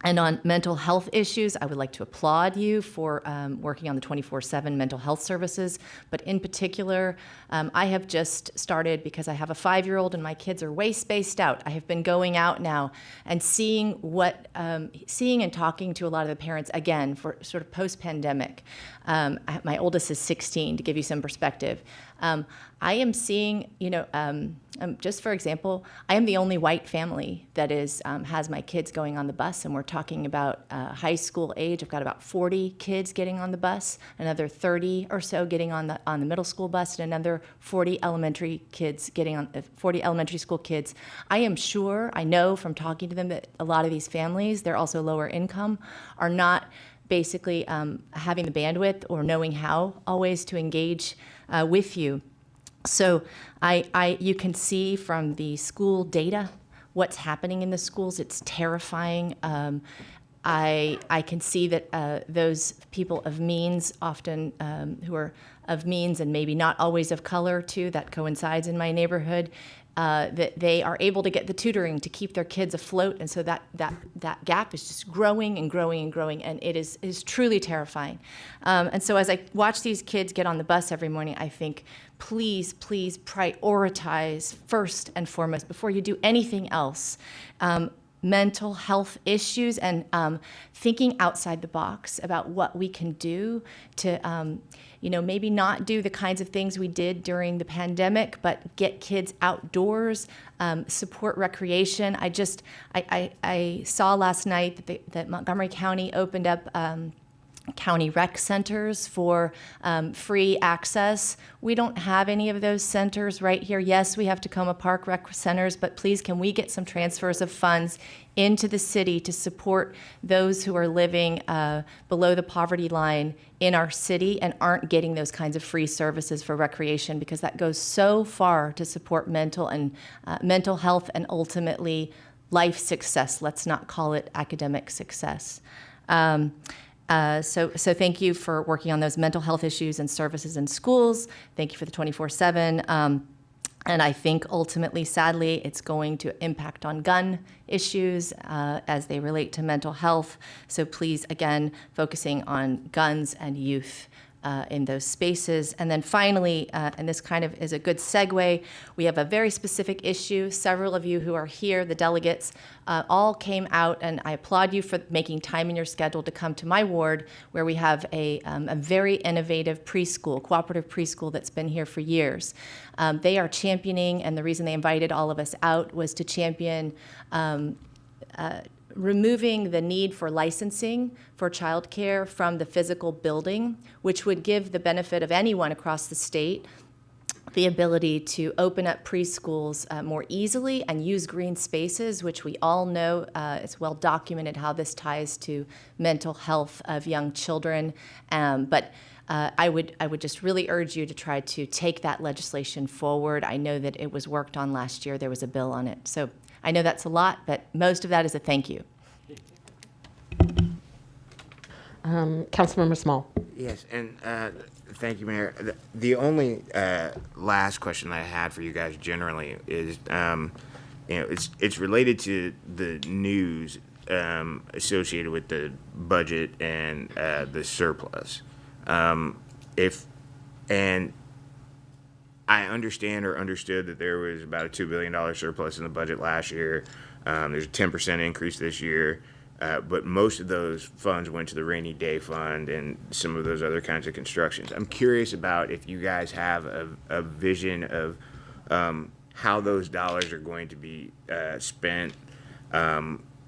And on mental health issues, I would like to applaud you for working on the 24/7 mental health services. But in particular, I have just started, because I have a 5-year-old and my kids are way spaced out. I have been going out now and seeing and talking to a lot of the parents, again, for sort of post-pandemic. My oldest is 16, to give you some perspective. I am seeing, just for example, I am the only white family that has my kids going on the bus, and we're talking about high school age. I've got about 40 kids getting on the bus, another 30 or so getting on the middle school bus, and another 40 elementary kids getting on 40 elementary school kids. I know from talking to them that a lot of these families, they're also lower income, are not basically having the bandwidth or knowing how always to engage with you. So you can see from the school data what's happening in the schools. It's terrifying. I can see that those people of means, often who are of means and maybe not always of color too, that coincides in my neighborhood, that they are able to get the tutoring to keep their kids afloat, and so that gap is just growing and growing and growing, and it is truly terrifying. And so as I watch these kids get on the bus every morning, I think, please prioritize first and foremost before you do anything else. Mental health issues and thinking outside the box about what we can do to, maybe not do the kinds of things we did during the pandemic, but get kids outdoors, support recreation. I saw last night that Montgomery County opened up county rec centers for free access. We don't have any of those centers right here. Yes, we have Tacoma Park rec centers, but please, can we get some transfers of funds into the city to support those who are living below the poverty line in our city and aren't getting those kinds of free services for recreation, because that goes so far to support mental health and ultimately life success. Let's not call it academic success. So thank you for working on those mental health issues and services in schools. Thank you for the 24/7. And I think ultimately, sadly, it's going to impact on gun issues as they relate to mental health. So please, again, focusing on guns and youth in those spaces. And then finally, and this kind of is a good segue, we have a very specific issue. Several of you who are here, the delegates, all came out, and I applaud you for making time in your schedule to come to my ward, where we have a very innovative preschool, cooperative preschool that's been here for years. They are championing, and the reason they invited all of us out was to champion removing the need for licensing for childcare from the physical building, which would give the benefit of anyone across the state the ability to open up preschools more easily and use green spaces, which we all know it's well documented how this ties to mental health of young children. But I would just really urge you to try to take that legislation forward. I know that it was worked on last year. There was a bill on it. So I know that's a lot, but most of that is a thank you. Councilmember Small. Yes, and thank you, Mayor. The only last question I had for you guys generally is, it's related to the news associated with the budget and the surplus. And I understand or understood that there was about a $2 billion surplus in the budget last year. There's a 10% increase this year. But most of those funds went to the rainy day fund and some of those other kinds of constructions. I'm curious about if you guys have a vision of how those dollars are going to be spent,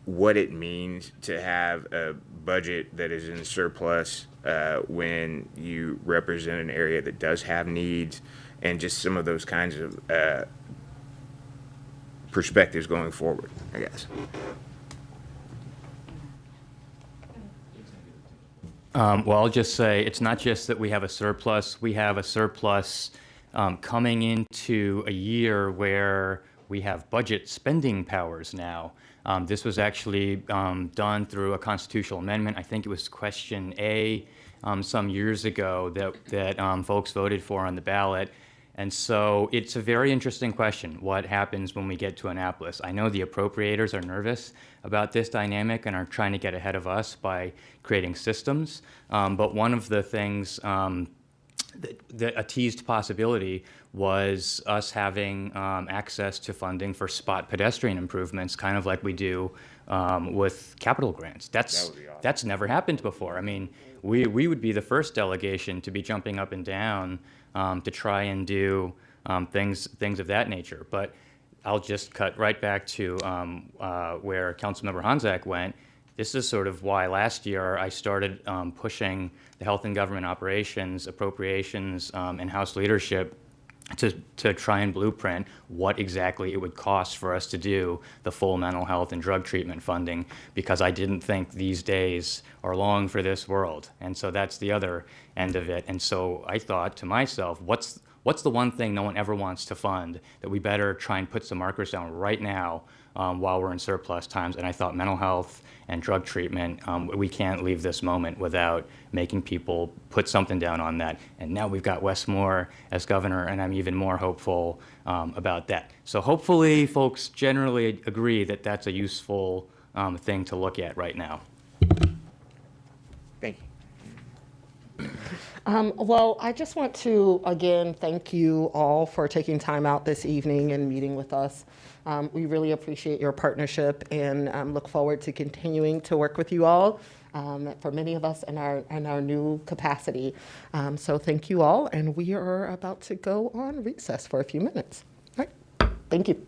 what it means to have a budget that is in surplus when you represent an area that does have needs, and just some of those kinds of perspectives going forward, I guess. Well, I'll just say it's not just that we have a surplus. We have a surplus coming into a year where we have budget spending powers now. This was actually done through a constitutional amendment. I think it was question A some years ago that folks voted for on the ballot. And so it's a very interesting question, what happens when we get to Annapolis. I know the appropriators are nervous about this dynamic and are trying to get ahead of us by creating systems. But one of the things, a teased possibility, was us having access to funding for spot pedestrian improvements, kind of like we do with capital grants. That's never happened before. I mean, we would be the first delegation to be jumping up and down to try and do things of that nature. But I'll just cut right back to where Councilmember Honzak went. This is sort of why last year I started pushing the Health and Government Operations, Appropriations, and House leadership to try and blueprint what exactly it would cost for us to do the full mental health and drug treatment funding, because I didn't think these days are long for this world. And so that's the other end of it. And so I thought to myself, what's the one thing no one ever wants to fund that we better try and put some markers down right now while we're in surplus times? And I thought mental health and drug treatment, we can't leave this moment without making people put something down on that. And now we've got Wes Moore as governor, and I'm even more hopeful about that. So hopefully folks generally agree that that's a useful thing to look at right now. Thank you. Well, I just want to, again, thank you all for taking time out this evening and meeting with us. We really appreciate your partnership and look forward to continuing to work with you all, for many of us in our new capacity. So thank you all, and we are about to go on recess for a few minutes. All right. Thank you.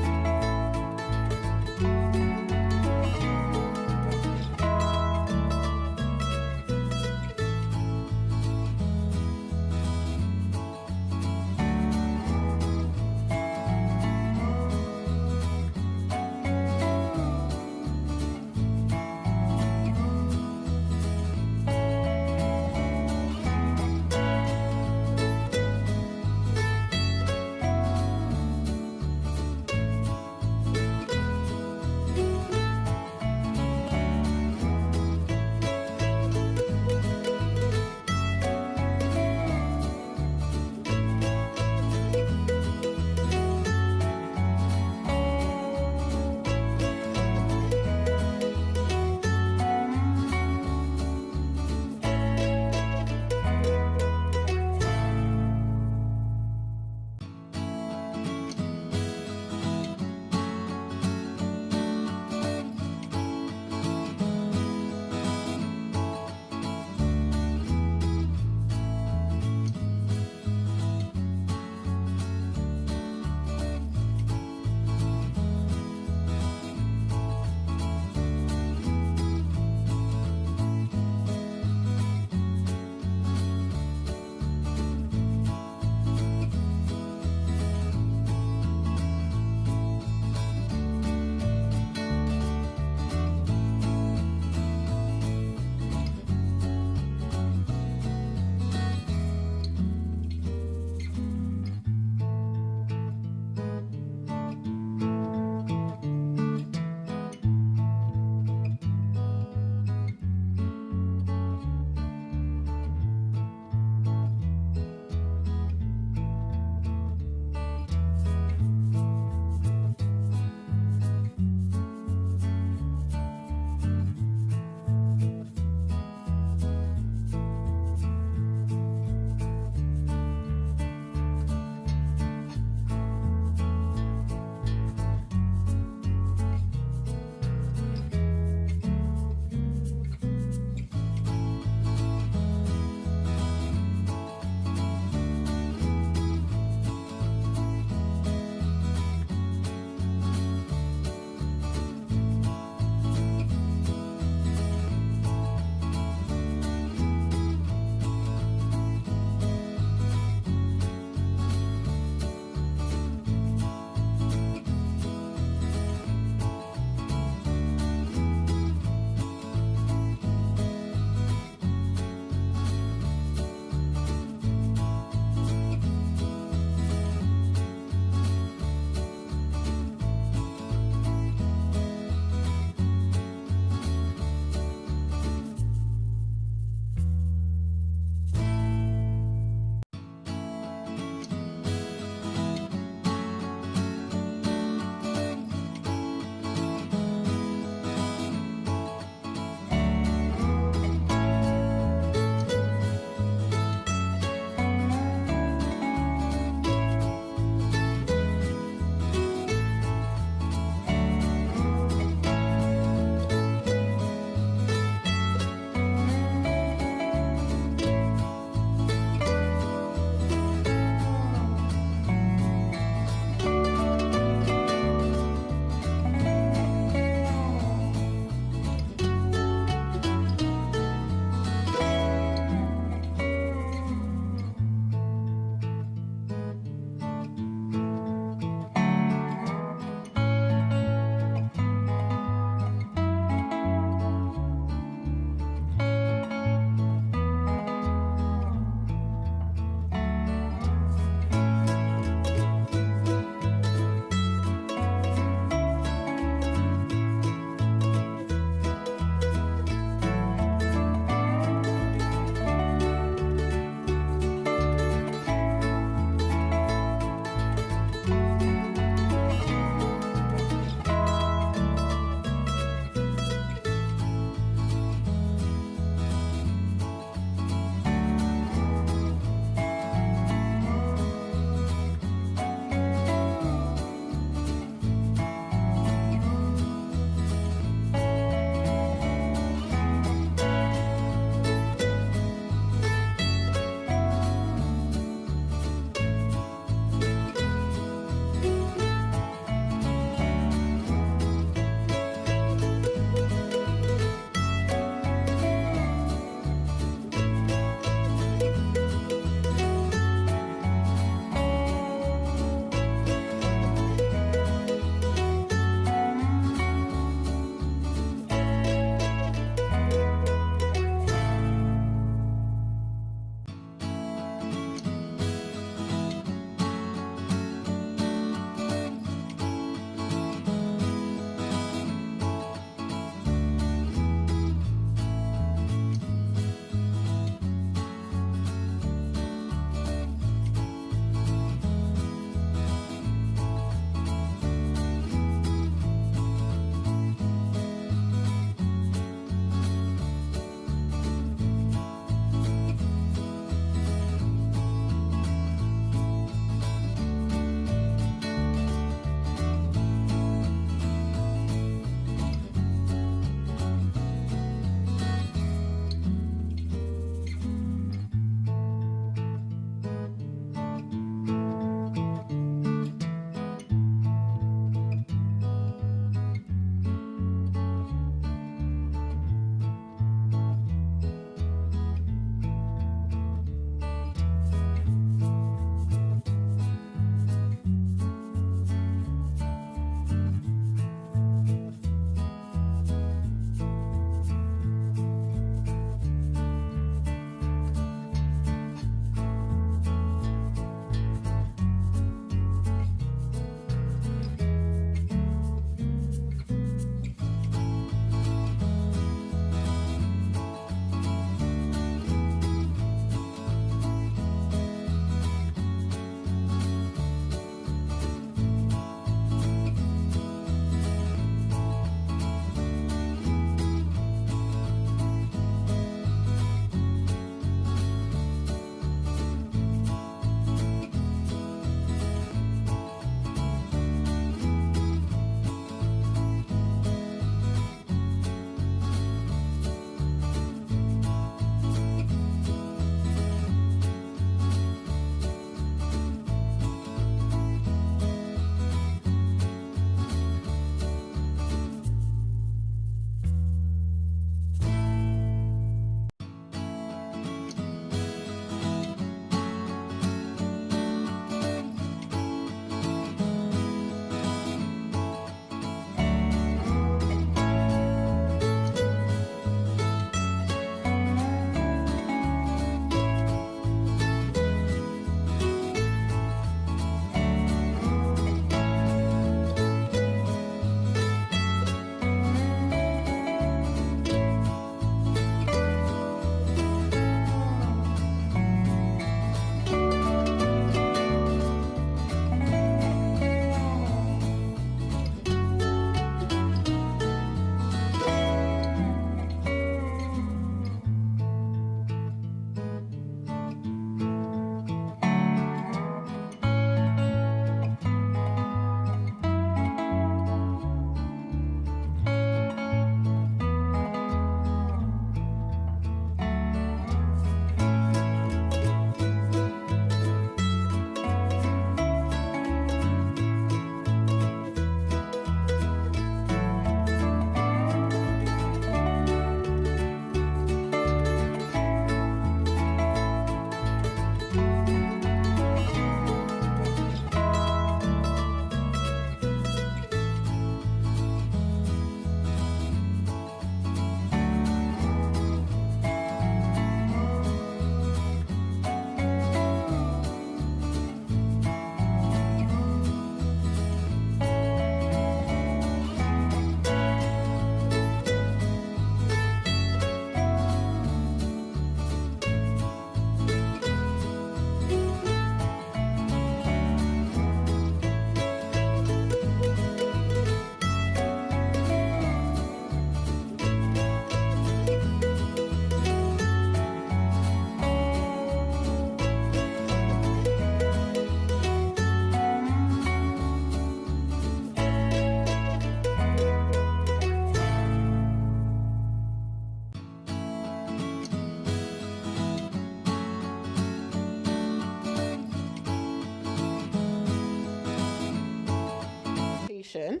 presentation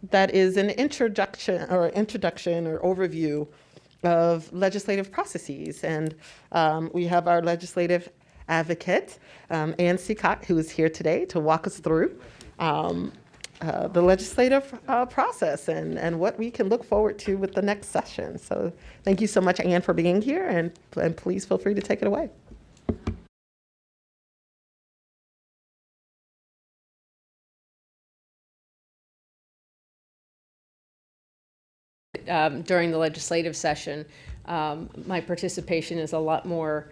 that is an introduction or overview of legislative processes. And we have our legislative advocate, Ann Seacott, who is here today to walk us through the legislative process and what we can look forward to with the next session. So thank you so much, Ann, for being here, and please feel free to take it away. During the legislative session, my participation is a lot more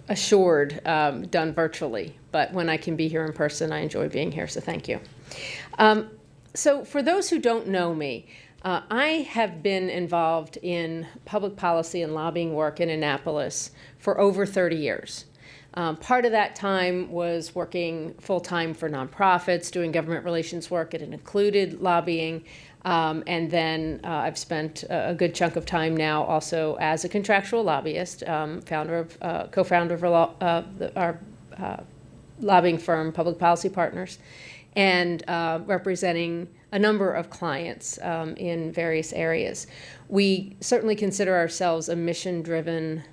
assured, done virtually. But when I can be here in person, I enjoy being here, so thank you. So for those who don't know me, I have been involved in public policy and lobbying work in Annapolis for over 30 years. Part of that time was working full-time for nonprofits, doing government relations work, and it included lobbying. And then I've spent a good chunk of time now also as a contractual lobbyist, co-founder of our lobbying firm, Public Policy Partners, and representing a number of clients in various areas. We certainly consider ourselves a mission-driven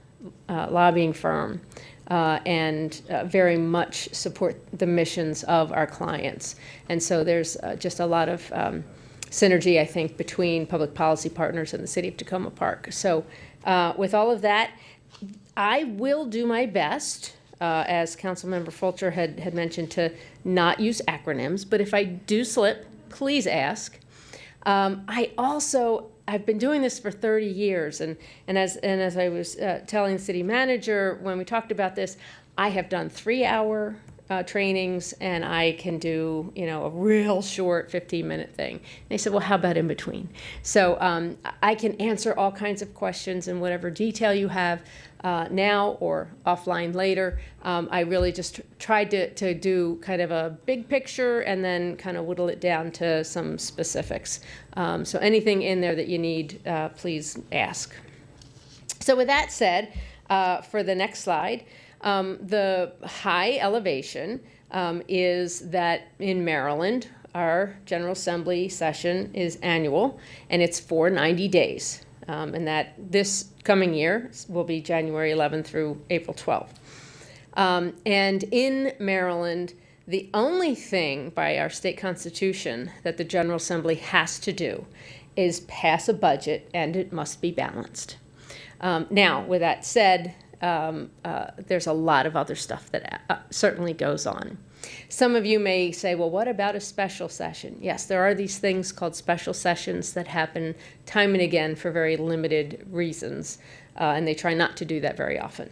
lobbying firm and very much support the missions of our clients. And so there's just a lot of synergy, I think, between Public Policy Partners and the City of Tacoma Park. So with all of that, I will do my best, as Councilmember Fulcher had mentioned, to not use acronyms, but if I do slip, please ask. I've been doing this for 30 years, and as I was telling the city manager when we talked about this, I have done 3-hour trainings, and I can do, a real short 15-minute thing. And they said, well, how about in between? So I can answer all kinds of questions in whatever detail you have now or offline later. I really just tried to do kind of a big picture and then kind of whittle it down to some specifics. So anything in there that you need, please ask. So with that said, for the next slide, the high elevation is that in Maryland, our General Assembly session is annual, and it's for 90 days. And that this coming year will be January 11th through April 12th. And in Maryland, the only thing by our state constitution that the General Assembly has to do is pass a budget, and it must be balanced. Now, with that said, there's a lot of other stuff that certainly goes on. Some of you may say, well, what about a special session? Yes, there are these things called special sessions that happen time and again for very limited reasons, and they try not to do that very often.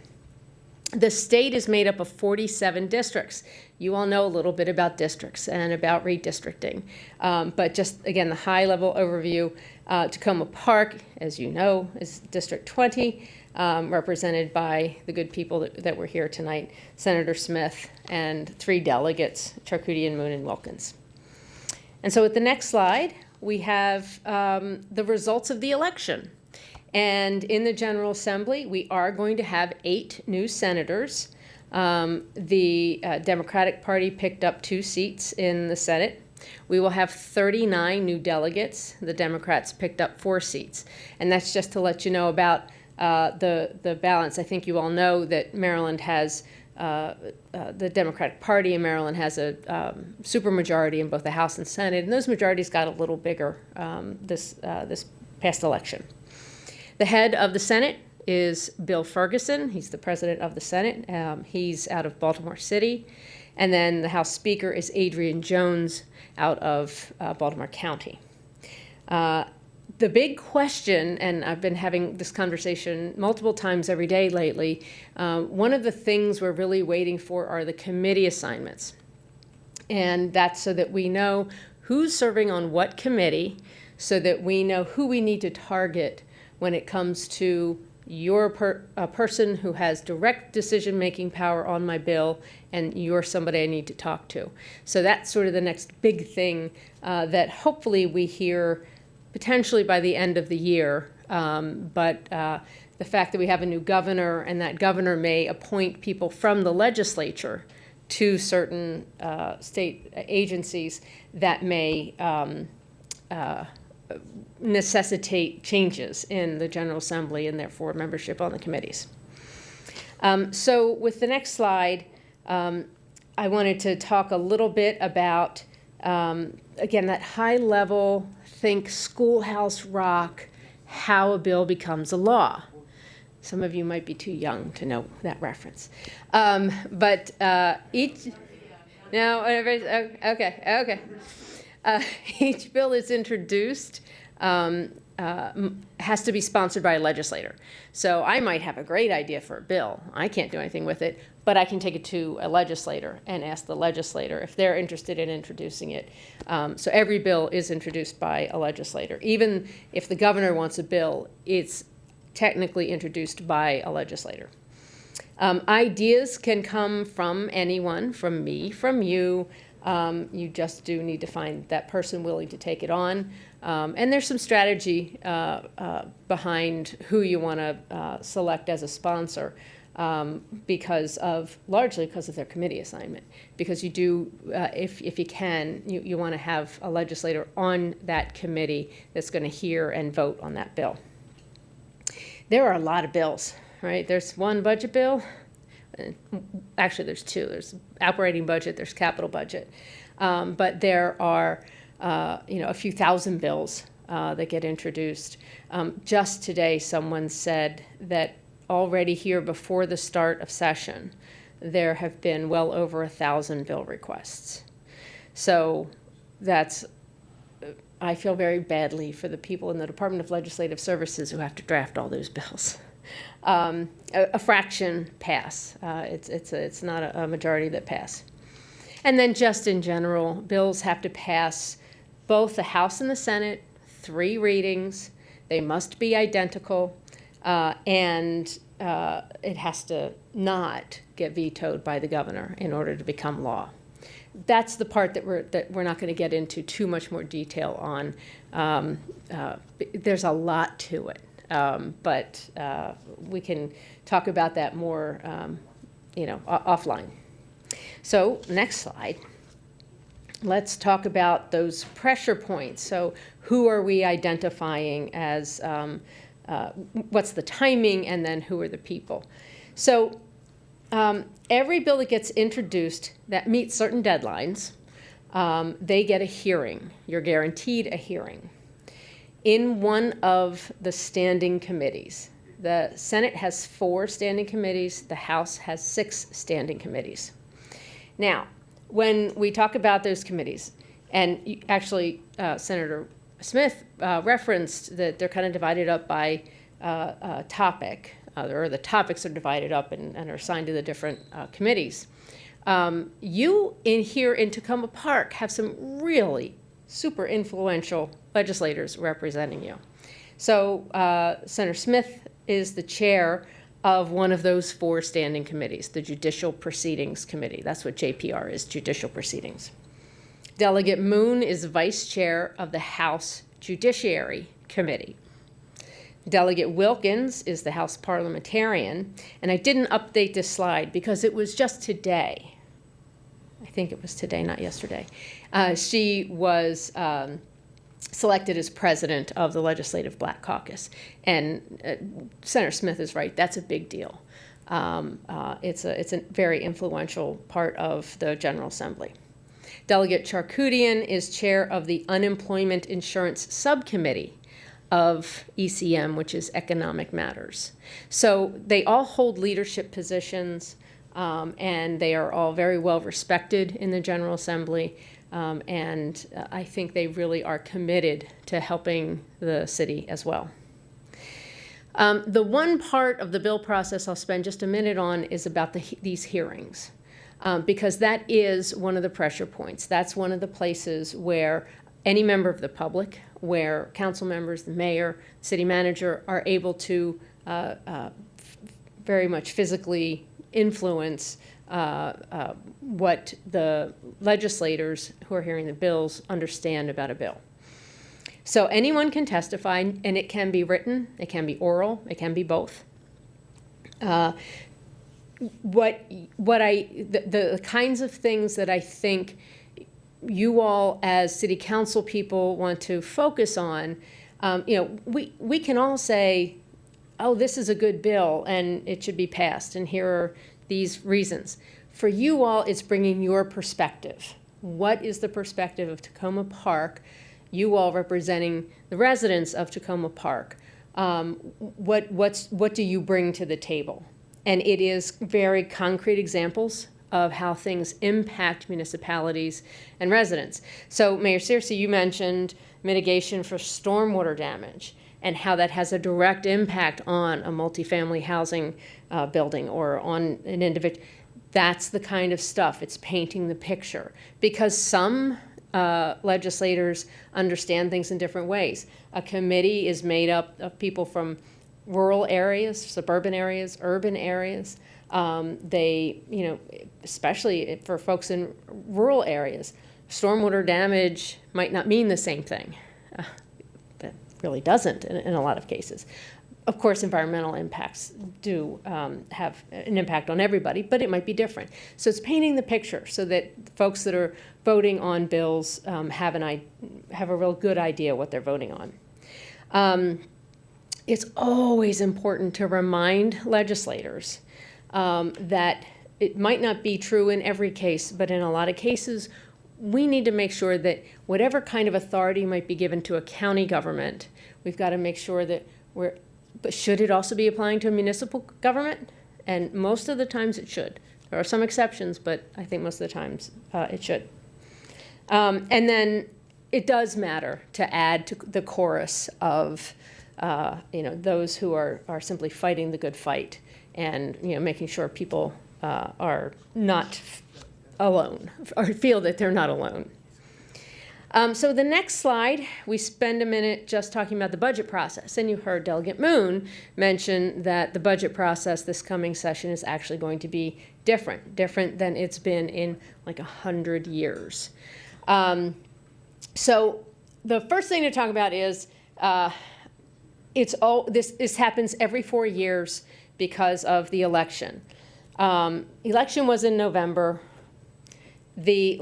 The state is made up of 47 districts. You all know a little bit about districts and about redistricting. But just, again, the high-level overview, Tacoma Park, as you know, is District 20, represented by the good people that were here tonight, Senator Smith and 3 delegates, Charcuti, Moon, and Wilkins. And so at the next slide, we have the results of the election. And in the General Assembly, we are going to have 8 new senators. The Democratic Party picked up 2 seats in the Senate. We will have 39 new delegates. The Democrats picked up 4 seats. And that's just to let you know about the balance. I think you all know that Maryland has, the Democratic Party in Maryland has a supermajority in both the House and Senate, and those majorities got a little bigger this past election. The head of the Senate is Bill Ferguson. He's the president of the Senate. He's out of Baltimore City. And then the House Speaker is Adrian Jones out of Baltimore County. The big question, and I've been having this conversation multiple times every day lately, one of the things we're really waiting for are the committee assignments. And that's so that we know who's serving on what committee, so that we know who we need to target when it comes to a person who has direct decision-making power on my bill, and you're somebody I need to talk to. So that's sort of the next big thing that hopefully we hear potentially by the end of the year. But the fact that we have a new governor, and that governor may appoint people from the legislature to certain state agencies that may necessitate changes in the General Assembly and therefore membership on the committees. So with the next slide, I wanted to talk a little bit about, again, that high level, think schoolhouse rock, how a bill becomes a law. Some of you might be too young to know that reference. But each bill is introduced has to be sponsored by a legislator. So I might have a great idea for a bill. I can't do anything with it, but I can take it to a legislator and ask the legislator if they're interested in introducing it. So every bill is introduced by a legislator. Even if the governor wants a bill, it's technically introduced by a legislator. Ideas can come from anyone, from me, from you. You just do need to find that person willing to take it on. And there's some strategy behind who you want to select as a sponsor largely because of their committee assignment. Because you do, if you can, you want to have a legislator on that committee that's going to hear and vote on that bill. There are a lot of bills, right? There's one budget bill. Actually, there's two. There's operating budget, there's capital budget. But there are, a few thousand bills that get introduced. Just today, someone said that already here before the start of session, there have been well over 1,000 bill requests. So I feel very badly for the people in the Department of Legislative Services who have to draft all those bills. A fraction pass. It's not a majority that pass. And then just in general, bills have to pass both the House and the Senate, 3 readings. They must be identical, and it has to not get vetoed by the governor in order to become law. That's the part that we're not going to get into too much more detail on. There's a lot to it. But we can talk about that more, offline. So next slide. Let's talk about those pressure points. So who are we identifying as, what's the timing, and then who are the people? So every bill that gets introduced that meets certain deadlines, they get a hearing. You're guaranteed a hearing in one of the standing committees. The Senate has 4 standing committees. The House has 6 standing committees. Now, when we talk about those committees, and actually Senator Smith referenced that they're kind of divided up by topic, or the topics are divided up and are assigned to the different committees. You here in Tacoma Park have some really super influential legislators representing you. So Senator Smith is the chair of one of those 4 standing committees, the Judicial Proceedings Committee. That's what JPR is, Judicial Proceedings. Delegate Moon is vice chair of the House Judiciary Committee. Delegate Wilkins is the House parliamentarian, and I didn't update this slide because it was just today. I think it was today, not yesterday. She was selected as president of the Legislative Black Caucus. And Senator Smith is right, that's a big deal. It's a very influential part of the General Assembly. Delegate Charkoudian is chair of the Unemployment Insurance Subcommittee of ECM, which is Economic Matters. So they all hold leadership positions, and they are all very well respected in the General Assembly. And I think they really are committed to helping the city as well. The one part of the bill process I'll spend just a minute on is about these hearings, because that is one of the pressure points. That's one of the places where any member of the public, where council members, the mayor, city manager are able to very much physically influence what the legislators who are hearing the bills understand about a bill. So anyone can testify, and it can be written, it can be oral, it can be both. the kinds of things that I think you all as city council people want to focus on, we can all say, oh, this is a good bill and it should be passed, and here are these reasons. For you all, it's bringing your perspective. What is the perspective of Tacoma Park, you all representing the residents of Tacoma Park? What do you bring to the table? And it is very concrete examples of how things impact municipalities and residents. So Mayor Searcy, you mentioned mitigation for stormwater damage and how that has a direct impact on a multifamily housing building or on an individual. That's the kind of stuff. It's painting the picture, because some legislators understand things in different ways. A committee is made up of people from rural areas, suburban areas, urban areas. Especially for folks in rural areas, stormwater damage might not mean the same thing. It really doesn't in a lot of cases. Of course, environmental impacts do have an impact on everybody, but it might be different. So it's painting the picture so that folks that are voting on bills have a real good idea what they're voting on. It's always important to remind legislators that it might not be true in every case, but in a lot of cases, we need to make sure that whatever kind of authority might be given to a county government, we've got to make sure that but should it also be applying to a municipal government? And most of the times it should. There are some exceptions, but I think most of the times it should. And then it does matter to add to the chorus of those who are simply fighting the good fight, and making sure people are not alone or feel that they're not alone. So the next slide, we spend a minute just talking about the budget process. And you heard Delegate Moon mention that the budget process this coming session is actually going to be different than it's been in like 100 years. So the first thing to talk about is this happens every 4 years because of the election. Election was in November. The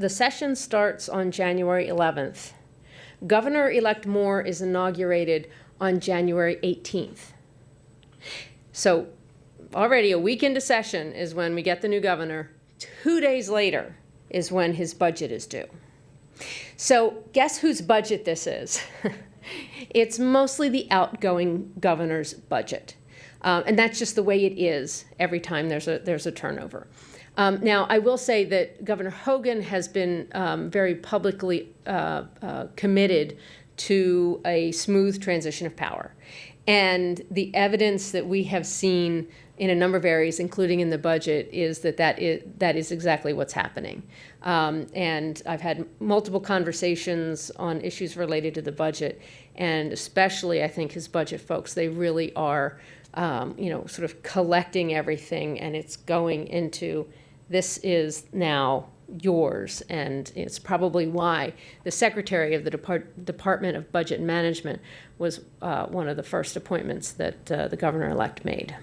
session starts on January 11th. Governor-elect Moore is inaugurated on January 18th. So already a week into session is when we get the new governor. 2 days later is when his budget is due. So guess whose budget this is? It's mostly the outgoing governor's budget. And that's just the way it is every time there's a turnover. Now, I will say that Governor Hogan has been very publicly committed to a smooth transition of power. And the evidence that we have seen in a number of areas, including in the budget, is that is exactly what's happening. And I've had multiple conversations on issues related to the budget, and especially, I think, his budget folks, they really are, sort of collecting everything, and it's going into, this is now yours. And it's probably why the secretary of the Department of Budget and Management was one of the first appointments that the governor-elect made.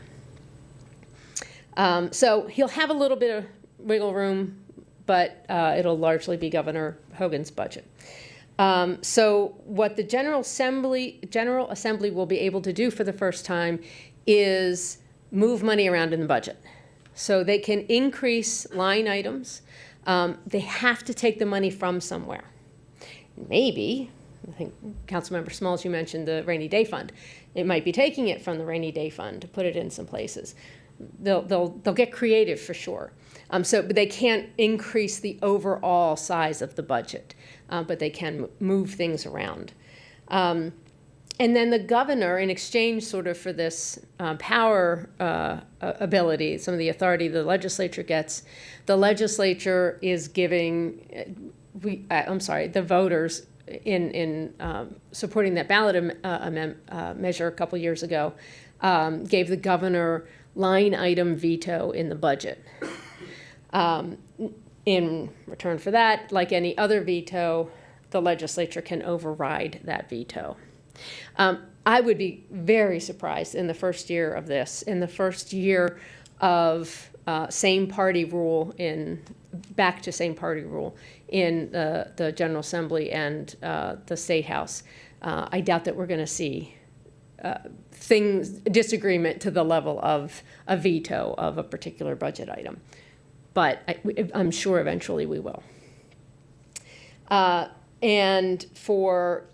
So he'll have a little bit of wiggle room, but it'll largely be Governor Hogan's budget. So what the General Assembly will be able to do for the first time is move money around in the budget. So they can increase line items. They have to take the money from somewhere. Maybe, I think Councilmember Smalls, you mentioned the rainy day fund. It might be taking it from the rainy day fund to put it in some places. They'll get creative for sure. But they can't increase the overall size of the budget, but they can move things around. And then the governor, in exchange sort of for this power ability, some of the authority the legislature gets, the legislature is giving, the voters in supporting that ballot measure a couple years ago, gave the governor line item veto in the budget. In return for that, like any other veto, the legislature can override that veto. I would be very surprised in the first year of this, in the first year of same party rule back to same party rule in the General Assembly and the State House. I doubt that we're going to see disagreement to the level of a veto of a particular budget item. But I'm sure eventually we will. And for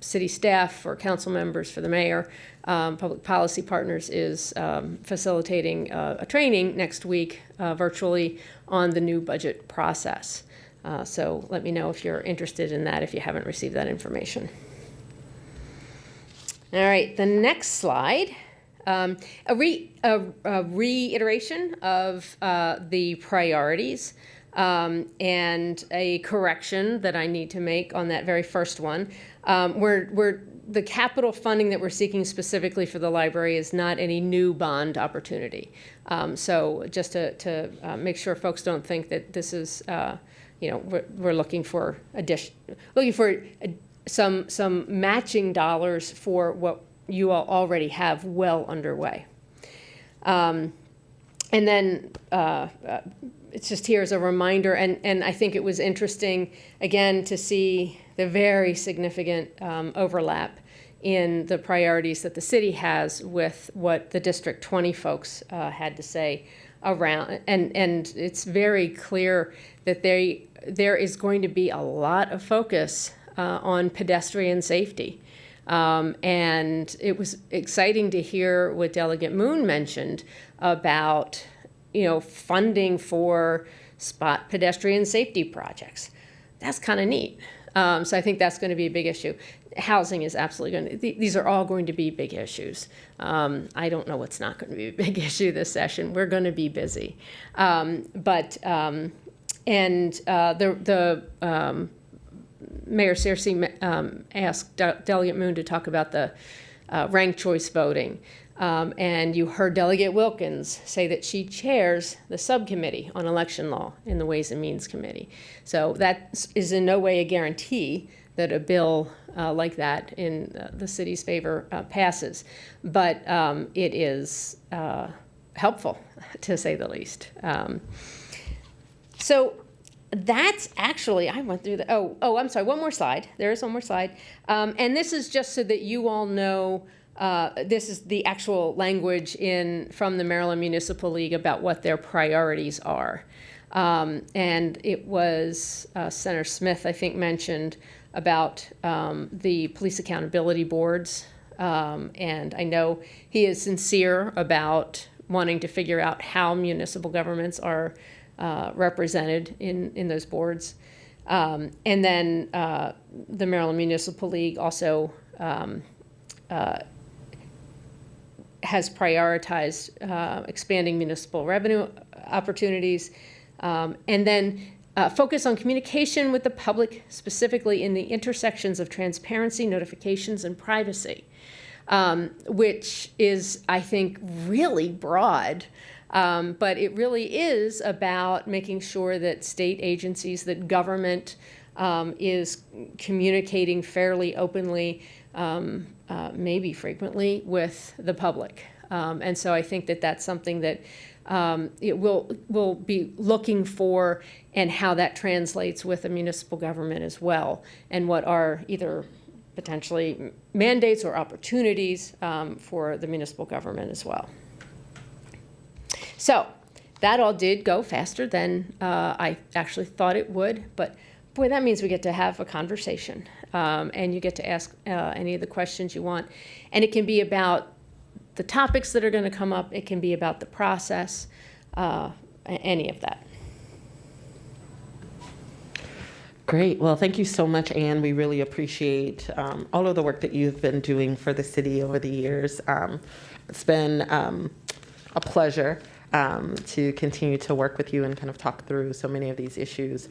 city staff, for council members, for the mayor, Public Policy Partners is facilitating a training next week virtually on the new budget process. So let me know if you're interested in that if you haven't received that information. All right, the next slide. A reiteration of the priorities and a correction that I need to make on that very first one. The capital funding that we're seeking specifically for the library is not any new bond opportunity. So just to make sure folks don't think that this is, we're looking for some matching dollars for what you all already have well underway. And then it's just here as a reminder, and I think it was interesting, again, to see the very significant overlap in the priorities that the city has with what the District 20 folks had to say around. And it's very clear that there is going to be a lot of focus on pedestrian safety. And it was exciting to hear what Delegate Moon mentioned about, funding for spot pedestrian safety projects. That's kind of neat. So I think that's going to be a big issue. Housing is absolutely going to, these are all going to be big issues. I don't know what's not going to be a big issue this session. We're going to be busy. Mayor Searcy asked Delegate Moon to talk about the ranked choice voting. And you heard Delegate Wilkins say that she chairs the subcommittee on election law in the Ways and Means Committee. So that is in no way a guarantee that a bill like that in the city's favor passes. But it is helpful, to say the least. So that's actually, I went through the, I'm sorry, one more slide. There is one more slide. And this is just so that you all know, this is the actual language from the Maryland Municipal League about what their priorities are. And it was Senator Smith, I think, mentioned about the police accountability boards. And I know he is sincere about wanting to figure out how municipal governments are represented in those boards. And then the Maryland Municipal League also has prioritized expanding municipal revenue opportunities, and then focus on communication with the public, specifically in the intersections of transparency, notifications, and privacy, which is, I think, really broad. But it really is about making sure that state agencies, that government is communicating fairly openly, maybe frequently, with the public. And so I think that that's something that it will be looking for, and how that translates with a municipal government as well, and what are either potentially mandates or opportunities for the municipal government as well. So that all did go faster than I actually thought it would, but boy, that means we get to have a conversation, and you get to ask any of the questions you want. And it can be about the topics that are going to come up. It can be about the process, any of that. Great. Well, thank you so much, Anne. We really appreciate all of the work that you've been doing for the city over the years. It's been a pleasure to continue to work with you and kind of talk through so many of these issues.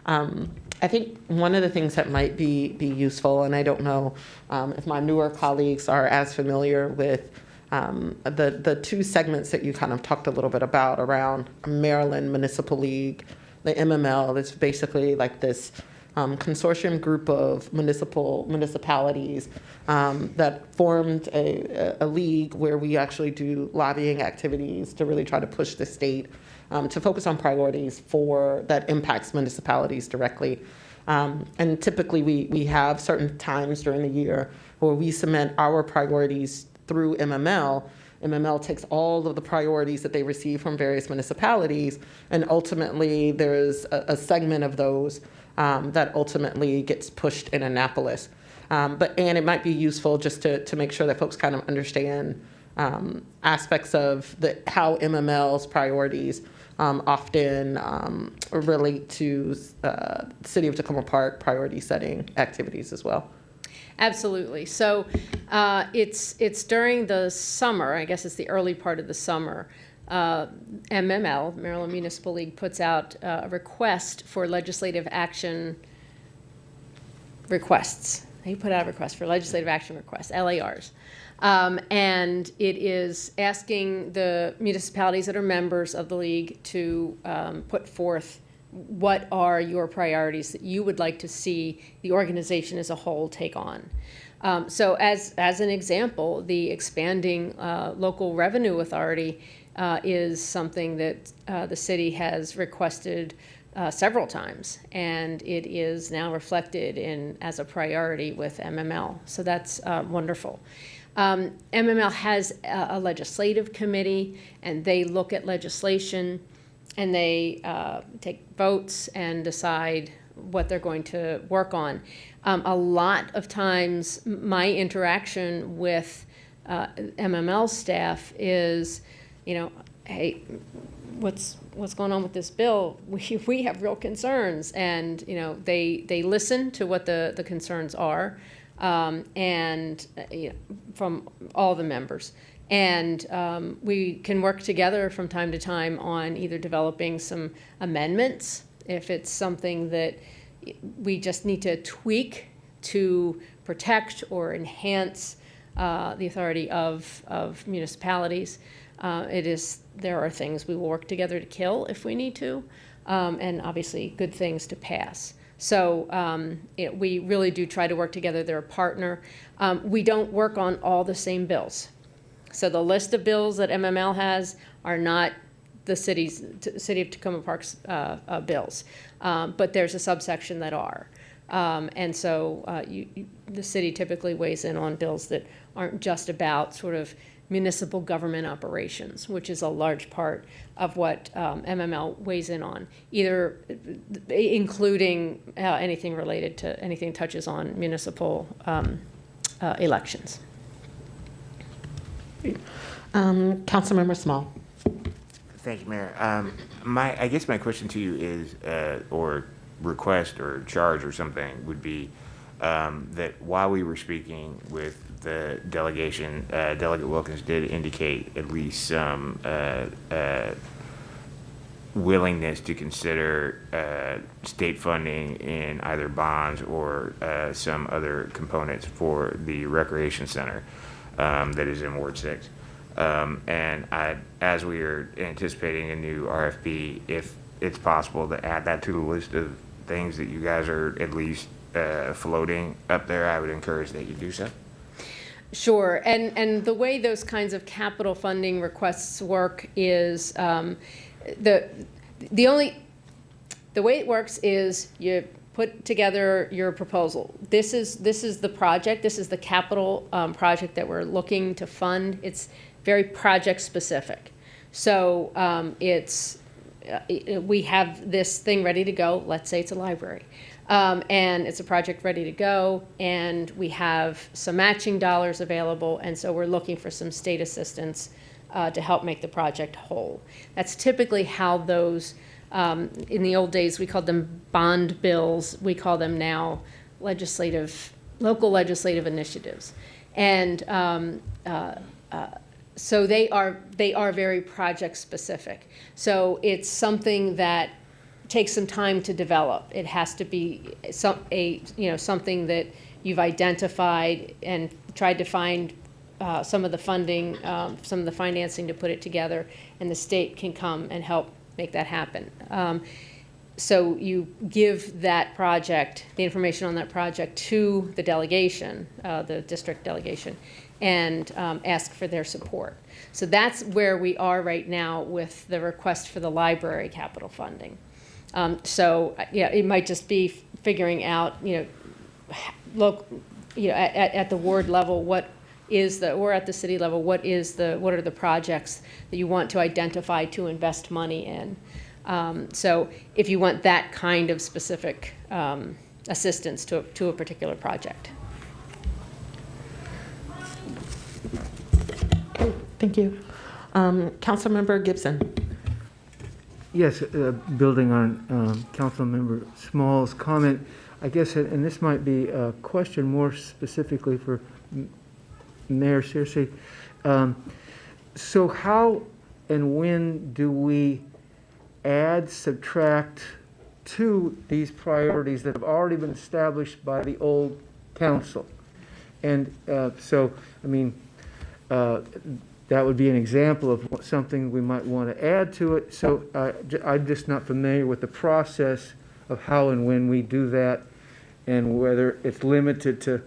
I think one of the things that might be useful, and I don't know if my newer colleagues are as familiar with the two segments that you kind of talked a little bit about around Maryland Municipal League, the MML, that's basically like this consortium group of municipalities that formed a league where we actually do lobbying activities to really try to push the state to focus on priorities that impacts municipalities directly. And typically we have certain times during the year where we submit our priorities through MML. MML takes all of the priorities that they receive from various municipalities, and ultimately there's a segment of those that ultimately gets pushed in Annapolis. And it might be useful just to make sure that folks kind of understand aspects of how MML's priorities often relate to City of Tacoma Park priority setting activities as well. Absolutely. So it's during the summer, I guess it's the early part of the summer, MML, Maryland Municipal League, puts out a request for legislative action requests. They put out a request for legislative action requests, LARs. And it is asking the municipalities that are members of the league to put forth what are your priorities that you would like to see the organization as a whole take on. So as an example, the expanding local revenue authority is something that the city has requested several times, and it is now reflected as a priority with MML. So that's wonderful. MML has a legislative committee, and they look at legislation, and they take votes and decide what they're going to work on. A lot of times, my interaction with MML staff is, hey, what's going on with this bill? We have real concerns, and they listen to what the concerns are, and from all the members. And we can work together from time to time on either developing some amendments, if it's something that we just need to tweak to protect or enhance the authority of municipalities. There are things we will work together to kill if we need to, and obviously good things to pass. So we really do try to work together. They're a partner. We don't work on all the same bills. So the list of bills that MML has are not the City of Tacoma Park's bills, but there's a subsection that are. And so the city typically weighs in on bills that aren't just about sort of municipal government operations, which is a large part of what MML weighs in on, either including anything related to anything touches on municipal elections. Councilmember Small. Thank you, Mayor. I guess my question to you is, or request or charge or something would be that while we were speaking with the delegation, Delegate Wilkins did indicate at least some willingness to consider state funding in either bonds or some other components for the recreation center that is in Ward 6. As we are anticipating a new RFP, if it's possible to add that to the list of things that you guys are at least floating up there, I would encourage that you do so. Sure, and the way those kinds of capital funding requests work is the way it works is you put together your proposal. This is the project. This is the capital project that we're looking to fund. It's very project specific. So we have this thing ready to go. Let's say it's a library. And it's a project ready to go, and we have some matching dollars available, and so we're looking for some state assistance to help make the project whole. That's typically how those, in the old days, we called them bond bills. We call them now local legislative initiatives. And so they are very project specific. So it's something that takes some time to develop. It has to be something that you've identified and tried to find some of the funding, some of the financing to put it together, and the state can come and help make that happen. So you give that project, the information on that project to the delegation, the district delegation, and ask for their support. So that's where we are right now with the request for the library capital funding. So yeah, it might just be figuring out, at the ward level, or at the city level, what are the projects that you want to identify to invest money in. So if you want that kind of specific assistance to a particular project. Thank you. Councilmember Gibson. Yes, building on Councilmember Small's comment, I guess, and this might be a question more specifically for Mayor Searcy. So how and when do we add, subtract to these priorities that have already been established by the old council? And that would be an example of something we might want to add to it. So I'm just not familiar with the process of how and when we do that, and whether it's limited to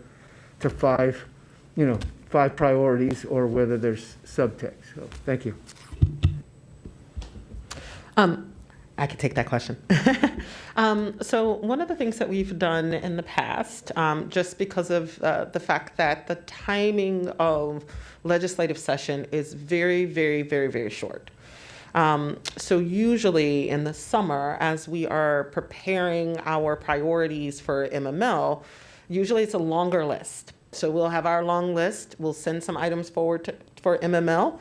five priorities, or whether there's subtext. So thank you. I could take that question. So one of the things that we've done in the past, just because of the fact that the timing of legislative session is very, very, very, very short. So usually in the summer, as we are preparing our priorities for MML, usually it's a longer list. So we'll have our long list. We'll send some items forward for MML.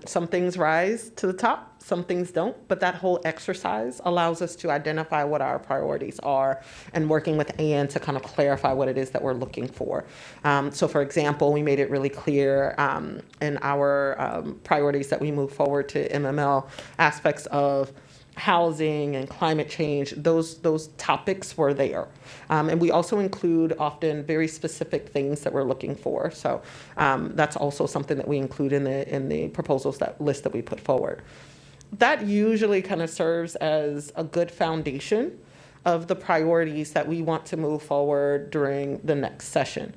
Some things rise to the top, some things don't, but that whole exercise allows us to identify what our priorities are, and working with Ann to kind of clarify what it is that we're looking for. So for example, we made it really clear in our priorities that we move forward to MML aspects of housing and climate change. Those topics were there. And we also include often very specific things that we're looking for. So that's also something that we include in the proposals, that list that we put forward. That usually kind of serves as a good foundation of the priorities that we want to move forward during the next session.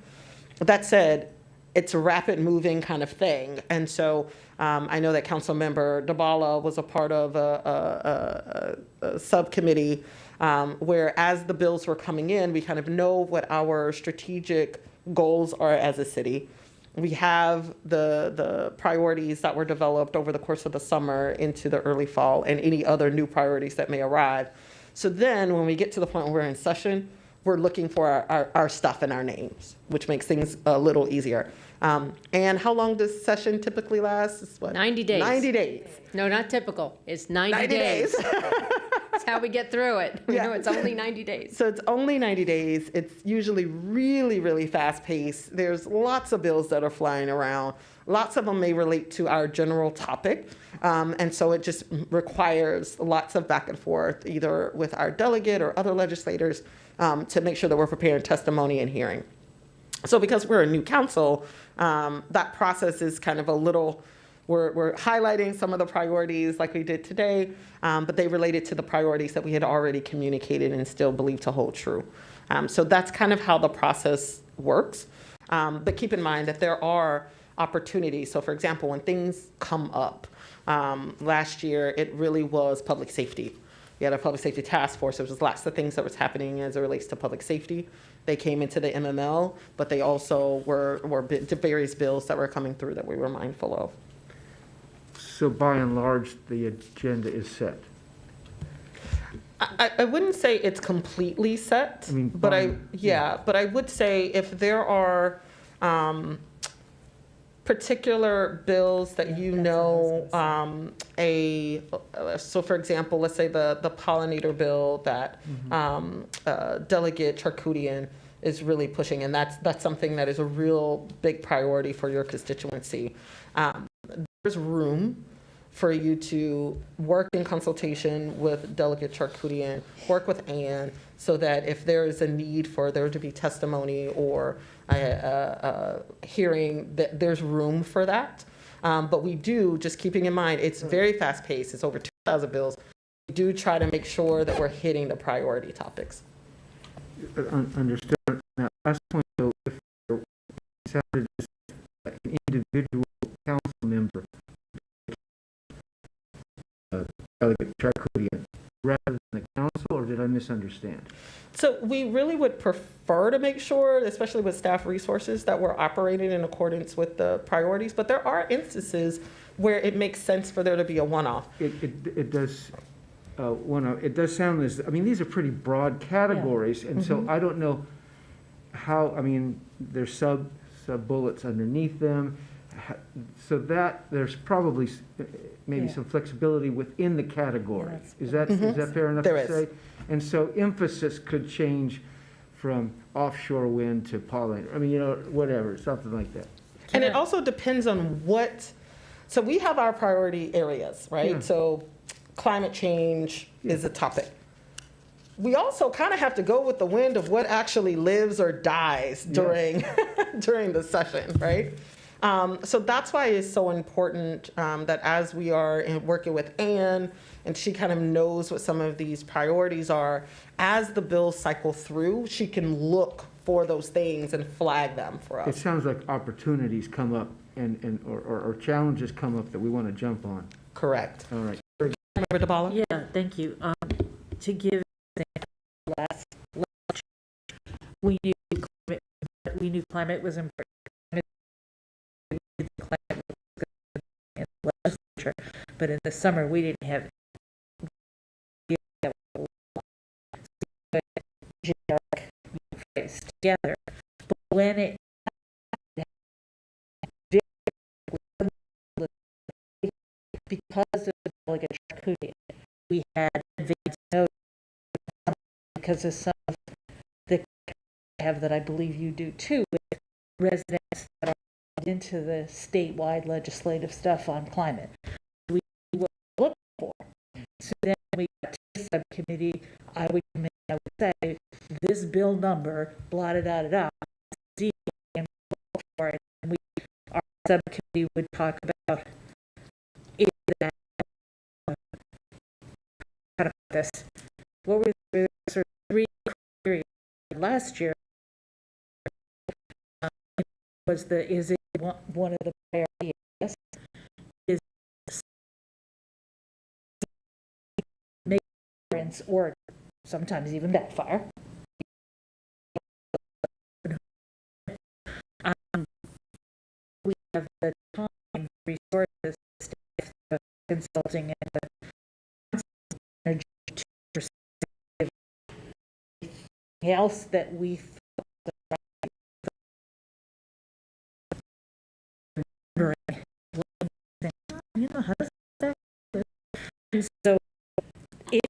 That said, it's a rapid moving kind of thing. And so I know that Councilmember Dabala was a part of a subcommittee where, as the bills were coming in, we kind of know what our strategic goals are as a city. We have the priorities that were developed over the course of the summer into the early fall, and any other new priorities that may arrive. So then when we get to the point where we're in session, we're looking for our stuff and our names, which makes things a little easier. And how long does session typically last? It's what? 90 days. 90 days. No, not typical. It's 90 days. That's how we get through it. Yeah. It's only 90 days. So it's only 90 days. It's usually really, really fast paced. There's lots of bills that are flying around. Lots of them may relate to our general topic. And so it just requires lots of back and forth, either with our delegate or other legislators, to make sure that we're preparing testimony and hearing. So because we're a new council, that process is kind of a little, we're highlighting some of the priorities like we did today, but they related to the priorities that we had already communicated and still believe to hold true. So that's kind of how the process works. But keep in mind that there are opportunities. So for example, when things come up, last year it really was public safety. We had a public safety task force. There was lots of things that was happening as it relates to public safety. They came into the MML, but they also were various bills that were coming through that we were mindful of. So by and large, the agenda is set. I wouldn't say it's completely set, but I would say if there are particular bills that so for example, let's say the pollinator bill that Delegate Charkoudian is really pushing, and that's something that is a real big priority for your constituency. There's room for you to work in consultation with Delegate Charkoudian, work with Ann, so that if there is a need for there to be testimony or a hearing, that there's room for that. But we do, just keeping in mind, it's very fast paced. It's over 2,000 bills. do try to make sure that we're hitting the priority topics. Understood. Now, last point, though, if it sounded as like an individual council member, Delegate Charcutia, rather than the council, or did I misunderstand? So we really would prefer to make sure, especially with staff resources, that we're operating in accordance with the priorities, but there are instances where it makes sense for there to be a one-off. It does, it does sound as, I mean, these are pretty broad categories, and so I don't know how, I mean, there's sub bullets underneath them, so that there's probably maybe some flexibility within the category. Is that fair enough There to is. say? And so emphasis could change from offshore wind to pollinator, I mean, you know, whatever, something like that. And it also depends on what, so we have our priority areas, right? Yeah. So climate change is a topic. We also kind of have to go with the wind of what actually lives or dies during, during the session, right? So that's why it's so important that as we are working with Anne, and she kind of knows what some of these priorities are, as the bills cycle through, she can look for those things and flag them for It us. sounds like opportunities come up or challenges come up that we want to jump on. Correct. All right. Member DeBala? Yeah, thank you. To give last, we knew climate was important. Climate was good in the legislature, but in the summer we didn't have together. But when it because of the Delegate Charcutia, we had advance notice because of some of the have that I believe you do too, with residents that are into the statewide legislative stuff on climate. We were looking for. So then we got to the subcommittee. I would say this bill number, blah da da da da, and look for it. And our subcommittee would talk about is that kind of this. What were the sort of three criteria last year? Is it one of the priorities? Is make difference or sometimes even backfire? We have the time, resources, staff, the consulting, and the energy to pursue anything else that we you know, how does that work? And so if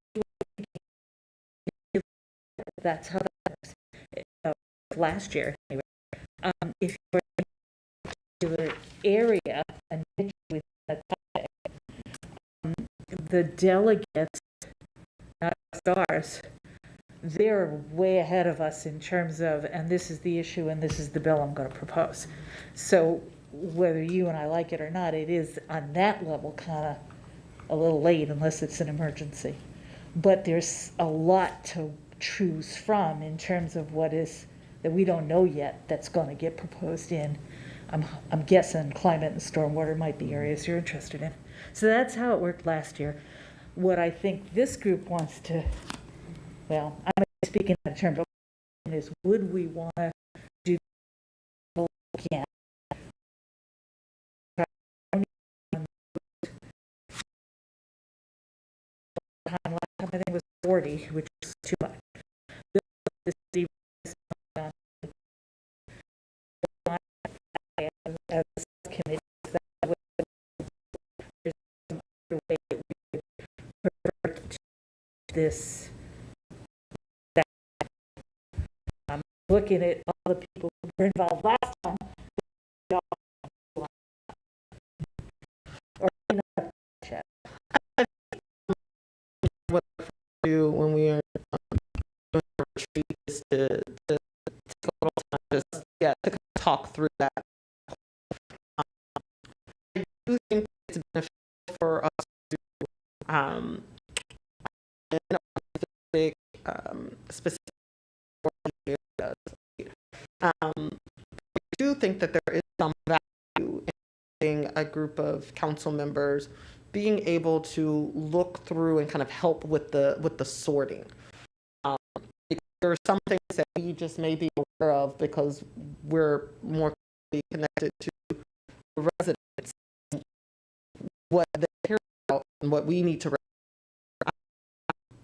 that's how that works. Last year anyway, if you're in a particular area and niche within a topic, the delegates, not ours, they're way ahead of us in terms of, and this is the issue and this is the bill I'm going to propose. So whether you and I like it or not, it is on that level kind of a little late unless it's an emergency. But there's a lot to choose from in terms of what is that we don't know yet that's going to get proposed in. I'm guessing climate and stormwater might be areas you're interested in. So that's how it worked last year. What I think this group wants to, well, I'm speaking in terms of is would we want to do what we can? Last time I think it was 40, which is too much. As a committee, that would, there's some other way that we could revert to this. That I'm looking at all the people who were involved last time. Or what we do when we are doing a retreat is to take a little time just to talk through that. I do think it's beneficial for us to specific areas. I do think that there is some value in having a group of council members being able to look through and kind of help with the sorting. Because there are some things that we just may be aware of because we're more connected to the residents, what they care about and what we need to,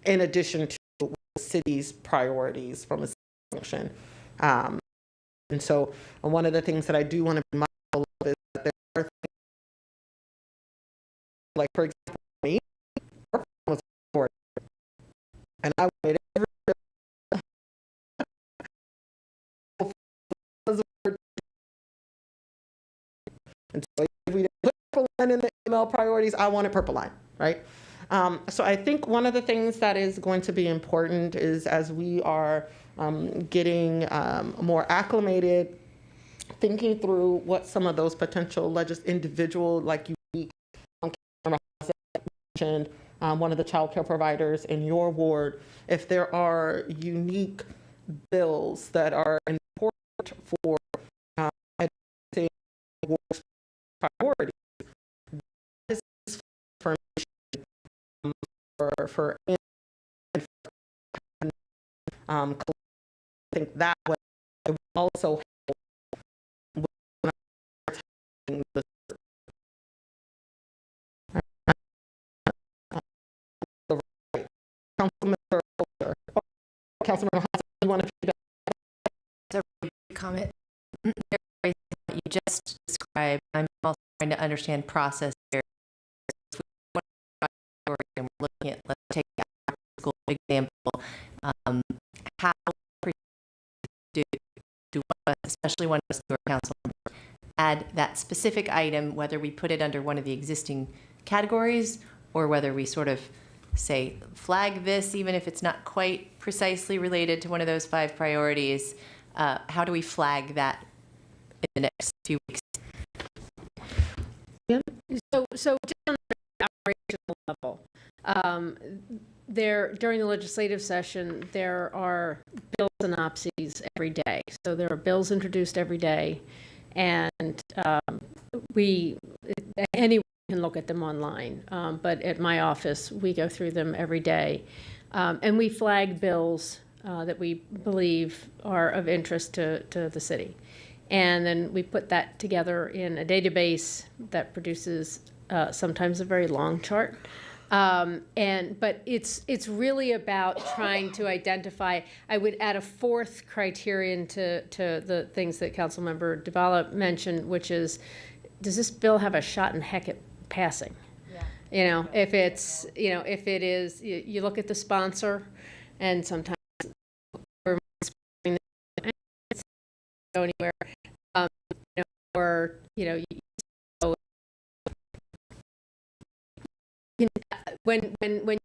in addition to the city's priorities from a city function. And so one of the things that I do want to be mindful of is that there are things, like for example, me, was important, and I wanted every and so if we didn't put purple line in the email priorities, I wanted purple line, right? So I think one of the things that is going to be important is as we are getting more acclimated, thinking through what some of those potential individual, like unique, mentioned, one of the child care providers in your ward, if there are unique bills that are important for addressing ward's priorities, that is information for I think that would also help with the Councilmember Hudson, you want to feedback? Comment. What you just described, I'm also trying to understand process here. And we're looking at, let's take a school example. How do especially one of us who are council members, add that specific item, whether we put it under one of the existing categories or whether we sort of say flag this even if it's not quite precisely related to one of those 5 priorities. How do we flag that in the next few weeks? So just on the operational level, during the legislative session, there are bill synopses every day. So there are bills introduced every day, and anyone can look at them online. But at my office, we go through them every day, and we flag bills that we believe are of interest to the city. And then we put that together in a database that produces sometimes a very long chart. But it's really about trying to identify. I would add a 4th criterion to the things that Councilmember Duvall mentioned, which is, does this bill have a shot in heck at passing? Yeah. If it is, you look at the sponsor, and sometimes we're go anywhere, or when you've been doing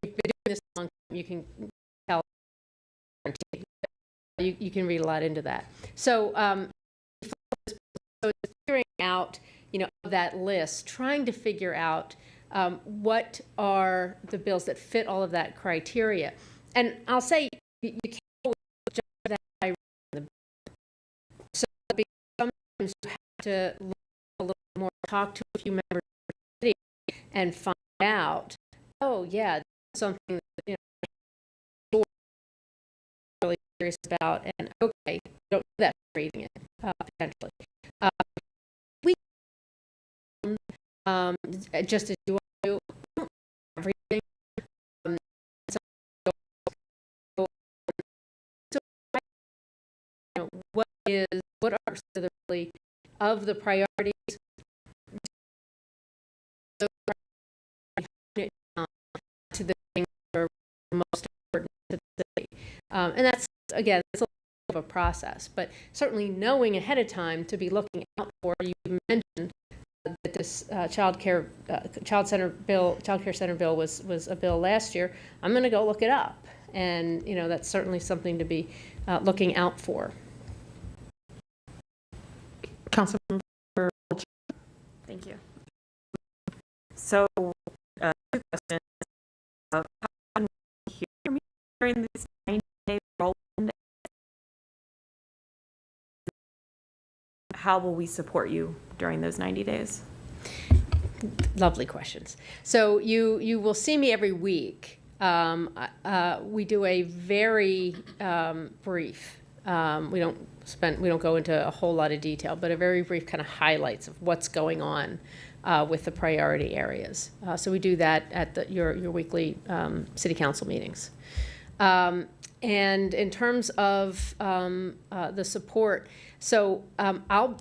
this a long time, you can tell, you can read a lot into that. So, figuring out, that list, trying to figure out what are the bills that fit all of that criteria. And I'll say, you can't always judge that by reading the bill. So sometimes you have to look a little more, talk to a few members of the city, and find out, oh yeah, that's something that we're really serious about, and okay, don't do that for reading it potentially. Just as you do everything. What are the really of the priorities? To the things that are most important to the city. And that's, again, it's a little of a process, but certainly knowing ahead of time to be looking out for. You mentioned that this child care center bill was a bill last year. I'm going to go look it up, and that's certainly something to be looking out for. Councilmember. Thank you. So, 2 questions. How can we hear during this 90-day whirlwind, how will we support you during those 90 days? Lovely questions. So you will see me every week. We do a very brief. We don't go into a whole lot of detail, but a very brief kind of highlights of what's going on with the priority areas. So we do that at your weekly city council meetings. And in terms of the support, so I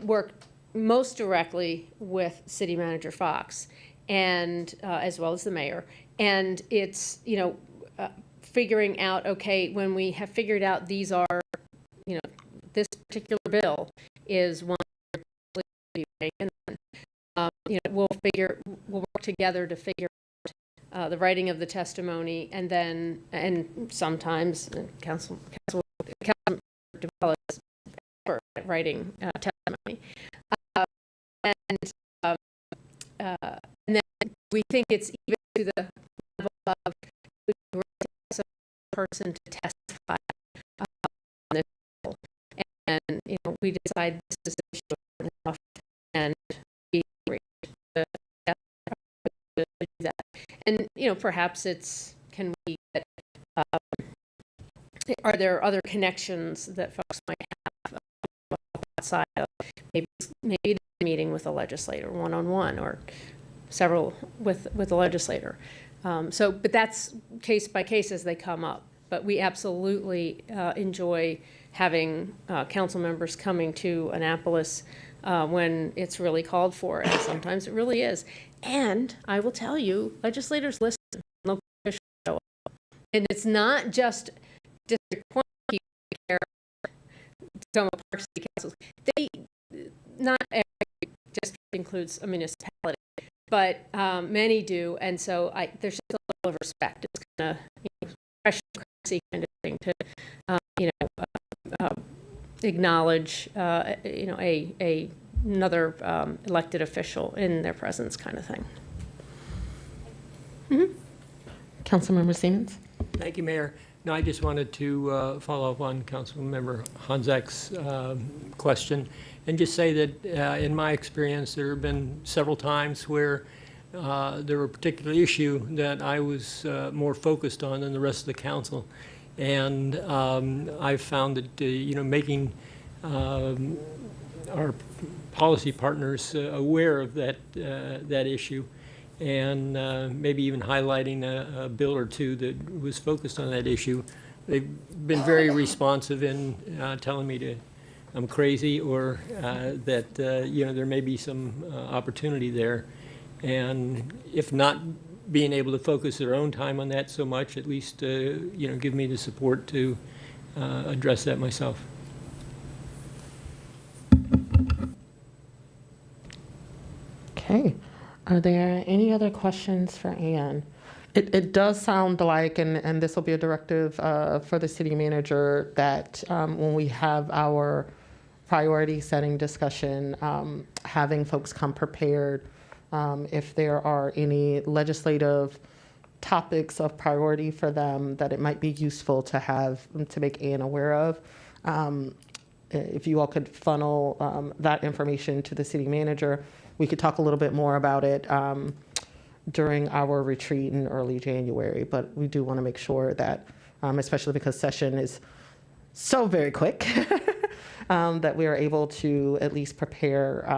work most directly with City Manager Fox, and as well as the mayor, and it's figuring out, okay, when we have figured out these are, this particular bill is one, and we'll work together to figure out the writing of the testimony, and sometimes council develops expert at writing testimony. And then we think it's even to the level of a person to testify on this bill. And we decide this is enough, and we agree to do that. And perhaps can we get? Are there other connections that folks might have outside of maybe a meeting with a legislator one-on-one, or several with a legislator? But that's case by case as they come up. But we absolutely enjoy having council members coming to Annapolis when it's really called for, and sometimes it really is. And I will tell you, legislators listen, local officials show up. And it's not just district people care, Tacoma Park City Councils. Not every district includes a municipality, but many do, and so there's just a level of respect. It's kind of fresh kind of thing to acknowledge another elected official in their presence, kind of thing. Mm-hmm. Councilmember Siemens. Thank you, Mayor. No, I just wanted to follow up on Councilmember Honzek's question and just say that in my experience, there have been several times where there were a particular issue that I was more focused on than the rest of the council. And I've found that, making our policy partners aware of that issue, and maybe even highlighting a bill or two that was focused on that issue. They've been very responsive in telling me I'm crazy, or that there may be some opportunity there. And if not being able to focus their own time on that so much, at least give me the support to address that myself. Okay. Are there any other questions for Ann? It does sound like, and this will be a directive for the city manager, that when we have our priority setting discussion, having folks come prepared if there are any legislative topics of priority for them that it might be useful to make Ann aware of. If you all could funnel that information to the city manager, we could talk a little bit more about it during our retreat in early January. But we do want to make sure that, especially because session is so very quick, that we are able to at least prepare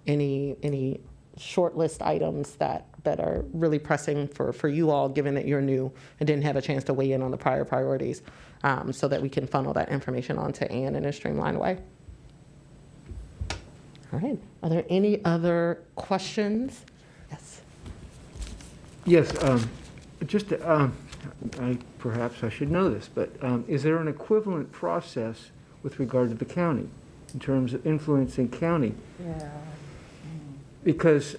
any short list items that are really pressing for you all, given that you're new and didn't have a chance to weigh in on the prior priorities, so that we can funnel that information onto Ann in a streamlined way. All right. Are there any other questions? Yes. Yes. Just perhaps I should know this, but is there an equivalent process with regard to the county in terms of influencing county? Yeah. Because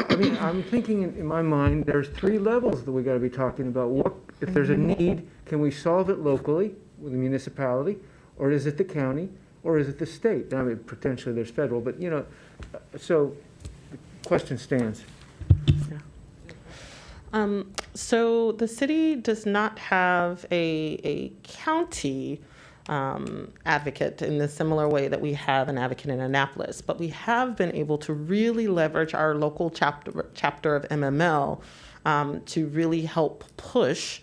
I'm thinking in my mind, there's 3 levels that we got to be talking about. What, if there's a need, can we solve it locally with the municipality, or is it the county, or is it the state? I mean, potentially there's federal, but so the question stands. So the city does not have a county advocate in the similar way that we have an advocate in Annapolis, but we have been able to really leverage our local chapter of MML to really help push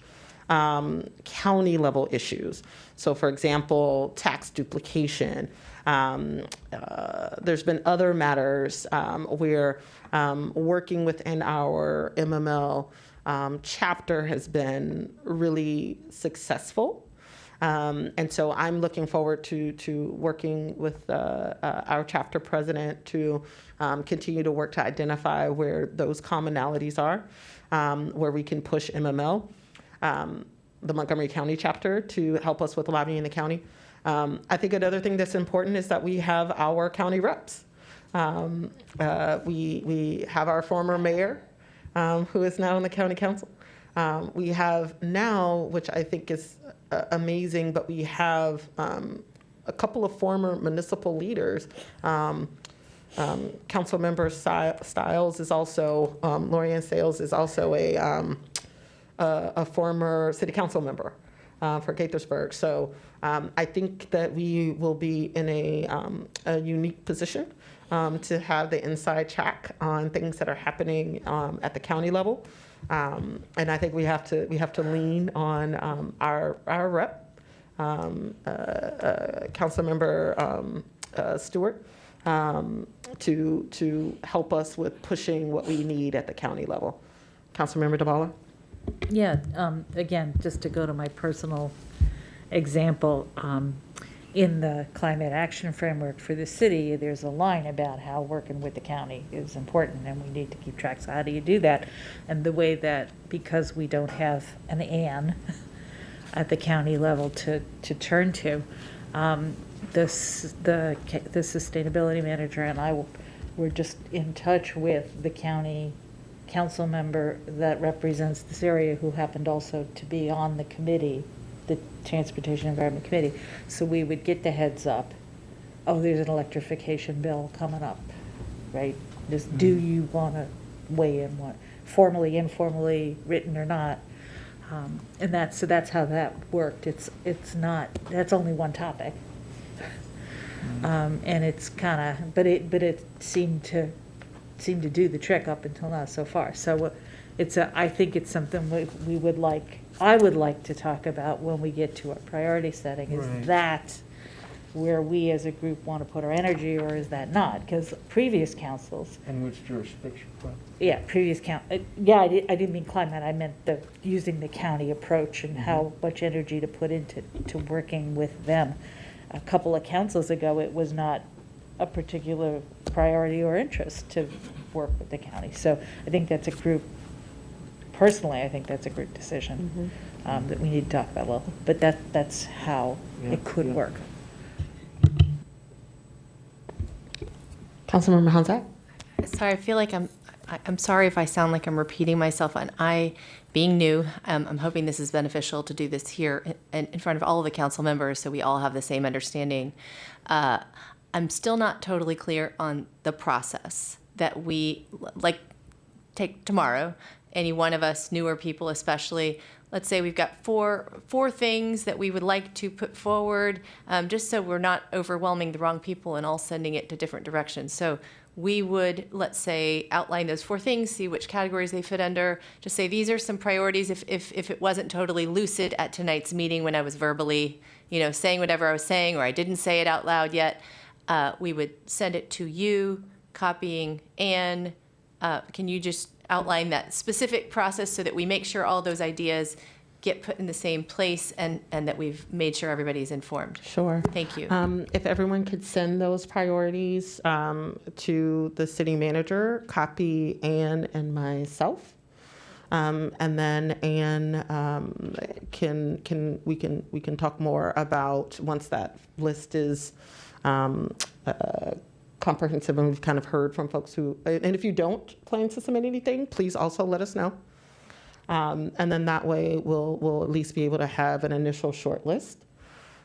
county level issues. So for example, tax duplication. There's been other matters where working within our MML chapter has been really successful. And so I'm looking forward to working with our chapter president to continue to work to identify where those commonalities are, where we can push MML, the Montgomery County chapter, to help us with lobbying in the county. I think another thing that's important is that we have our county reps. We have our former mayor, who is now in the county council. We have now, which I think is amazing, but we have a couple of former municipal leaders. Council member Stiles is also, Lorianne Sales is also a former city council member for Gaithersburg. So I think that we will be in a unique position to have the inside track on things that are happening at the county level. And I think we have to lean on our rep, Councilmember Stewart, to help us with pushing what we need at the county level. Councilmember DeBala? Yeah, again, just to go to my personal example, in the climate action framework for the city, there's a line about how working with the county is important and we need to keep track. So how do you do that? And the way that, because we don't have an Ann at the county level to turn to, the sustainability manager and I were just in touch with the county council member that represents this area, who happened also to be on the committee, the Transportation Environment Committee. So we would get the heads up, oh, there's an electrification bill coming up, right? Just do you want to weigh in, what, formally, informally, written or not? And that's how that worked. It's not, that's only one topic. And it's kind of, but it seemed to do the trick up until now so far. So I think it's something we would like, I would like to talk about when we get to our priority setting. Is Right. that where we as a group want to put our energy, or is that not? Because previous councils, And which jurisdiction? yeah, I didn't mean climate, I meant using the county approach and how much energy to put into working with them. A couple of councils ago, it was not a particular priority or interest to work with the county. So I think that's a group, personally, I think that's a group decision that we need to talk about a little. But that's how it could work. Councilmember Hanzak? Sorry, I feel like I'm sorry if I sound like I'm repeating myself. And being new, I'm hoping this is beneficial to do this here in front of all of the council members so we all have the same understanding. I'm still not totally clear on the process that we, like, take tomorrow, any one of us newer people especially, let's say we've got four things that we would like to put forward, just so we're not overwhelming the wrong people and all sending it to different directions. So we would, let's say, outline those 4 things, see which categories they fit under, just say these are some priorities. If it wasn't totally lucid at tonight's meeting when I was verbally, saying whatever I was saying, or I didn't say it out loud yet, we would send it to you, copying Anne. Can you just outline that specific process so that we make sure all those ideas get put in the same place and that we've made sure everybody's informed? Sure. Thank you. If everyone could send those priorities to the city manager, copy Anne and myself. And then Anne we can talk more about once that list is comprehensive and we've kind of heard from folks who, and if you don't plan to submit anything, please also let us know. And then that way we'll at least be able to have an initial short list.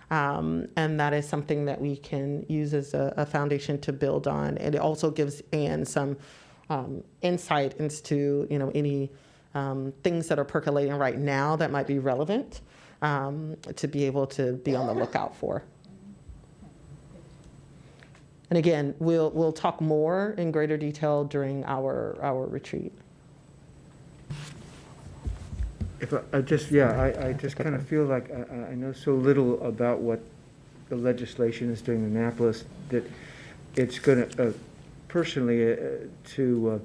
And that is something that we can use as a foundation to build on. And it also gives Anne some insight into any things that are percolating right now that might be relevant to be able to be on the lookout for. And again, we'll talk more in greater detail during our retreat. If I just kind of feel like I know so little about what the legislation is doing in Annapolis that it's going to, personally, to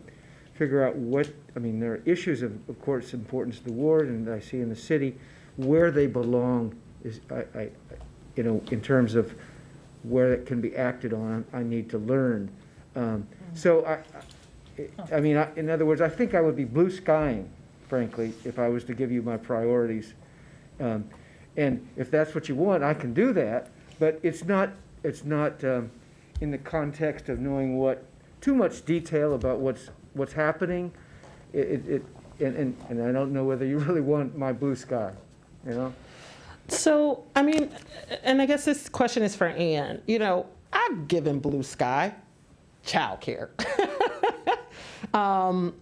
figure out what, I mean, there are issues of course, importance to the ward, and I see in the city, where they belong is, in terms of where it can be acted on, I need to learn. So, in other words, I think I would be blue skying, frankly, if I was to give you my priorities. And if that's what you want, I can do that, but it's not in the context of knowing too much detail about what's happening. And I don't know whether you really want my blue sky, you know? So, I mean, and I guess this question is for Ann. You know, I've given blue sky childcare. And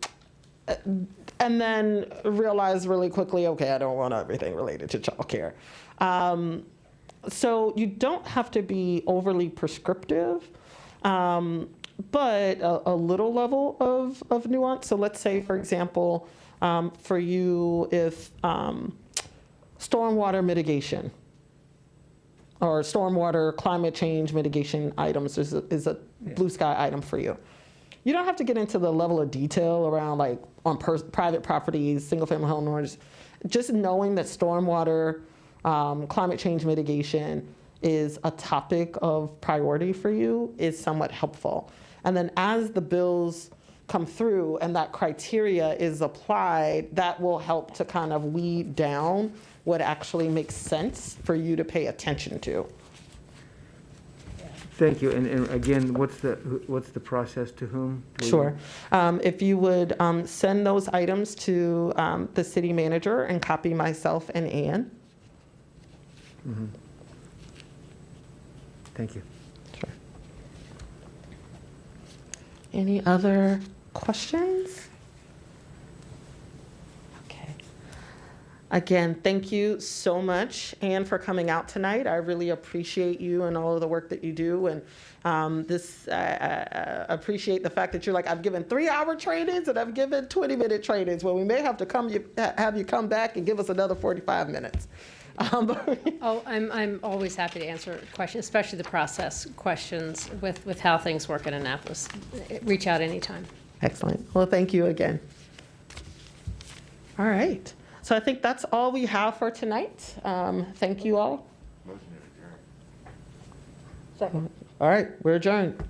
then realized really quickly, okay, I don't want everything related to childcare. So you don't have to be overly prescriptive, but a little level of nuance. So let's say, for example, for you, if stormwater mitigation or stormwater climate change mitigation items is a blue sky item for you. You don't have to get into the level of detail around like on private properties, single family homeowners. Just knowing that stormwater, climate change mitigation is a topic of priority for you is somewhat helpful. And then as the bills come through and that criteria is applied, that will help to kind of weed down what actually makes sense for you to pay attention to. Thank you. And again, what's the process to whom? Sure. If you would send those items to the city manager and copy myself and Ann. Mm-hmm. Thank you. Sure. Any other questions? Okay. Again, thank you so much, Ann, for coming out tonight. I really appreciate you and all of the work that you do. And appreciate the fact that you're like, I've given 3-hour trainings and I've given 20-minute trainings. Well, we may have to have you come back and give us another 45 minutes. I'm always happy to answer questions, especially the process questions with how things work in Annapolis. Reach out anytime. Excellent. Well, thank you again. All right. So I think that's all we have for tonight. Thank you all. Motion to adjourn. Second. All right, we're adjourned.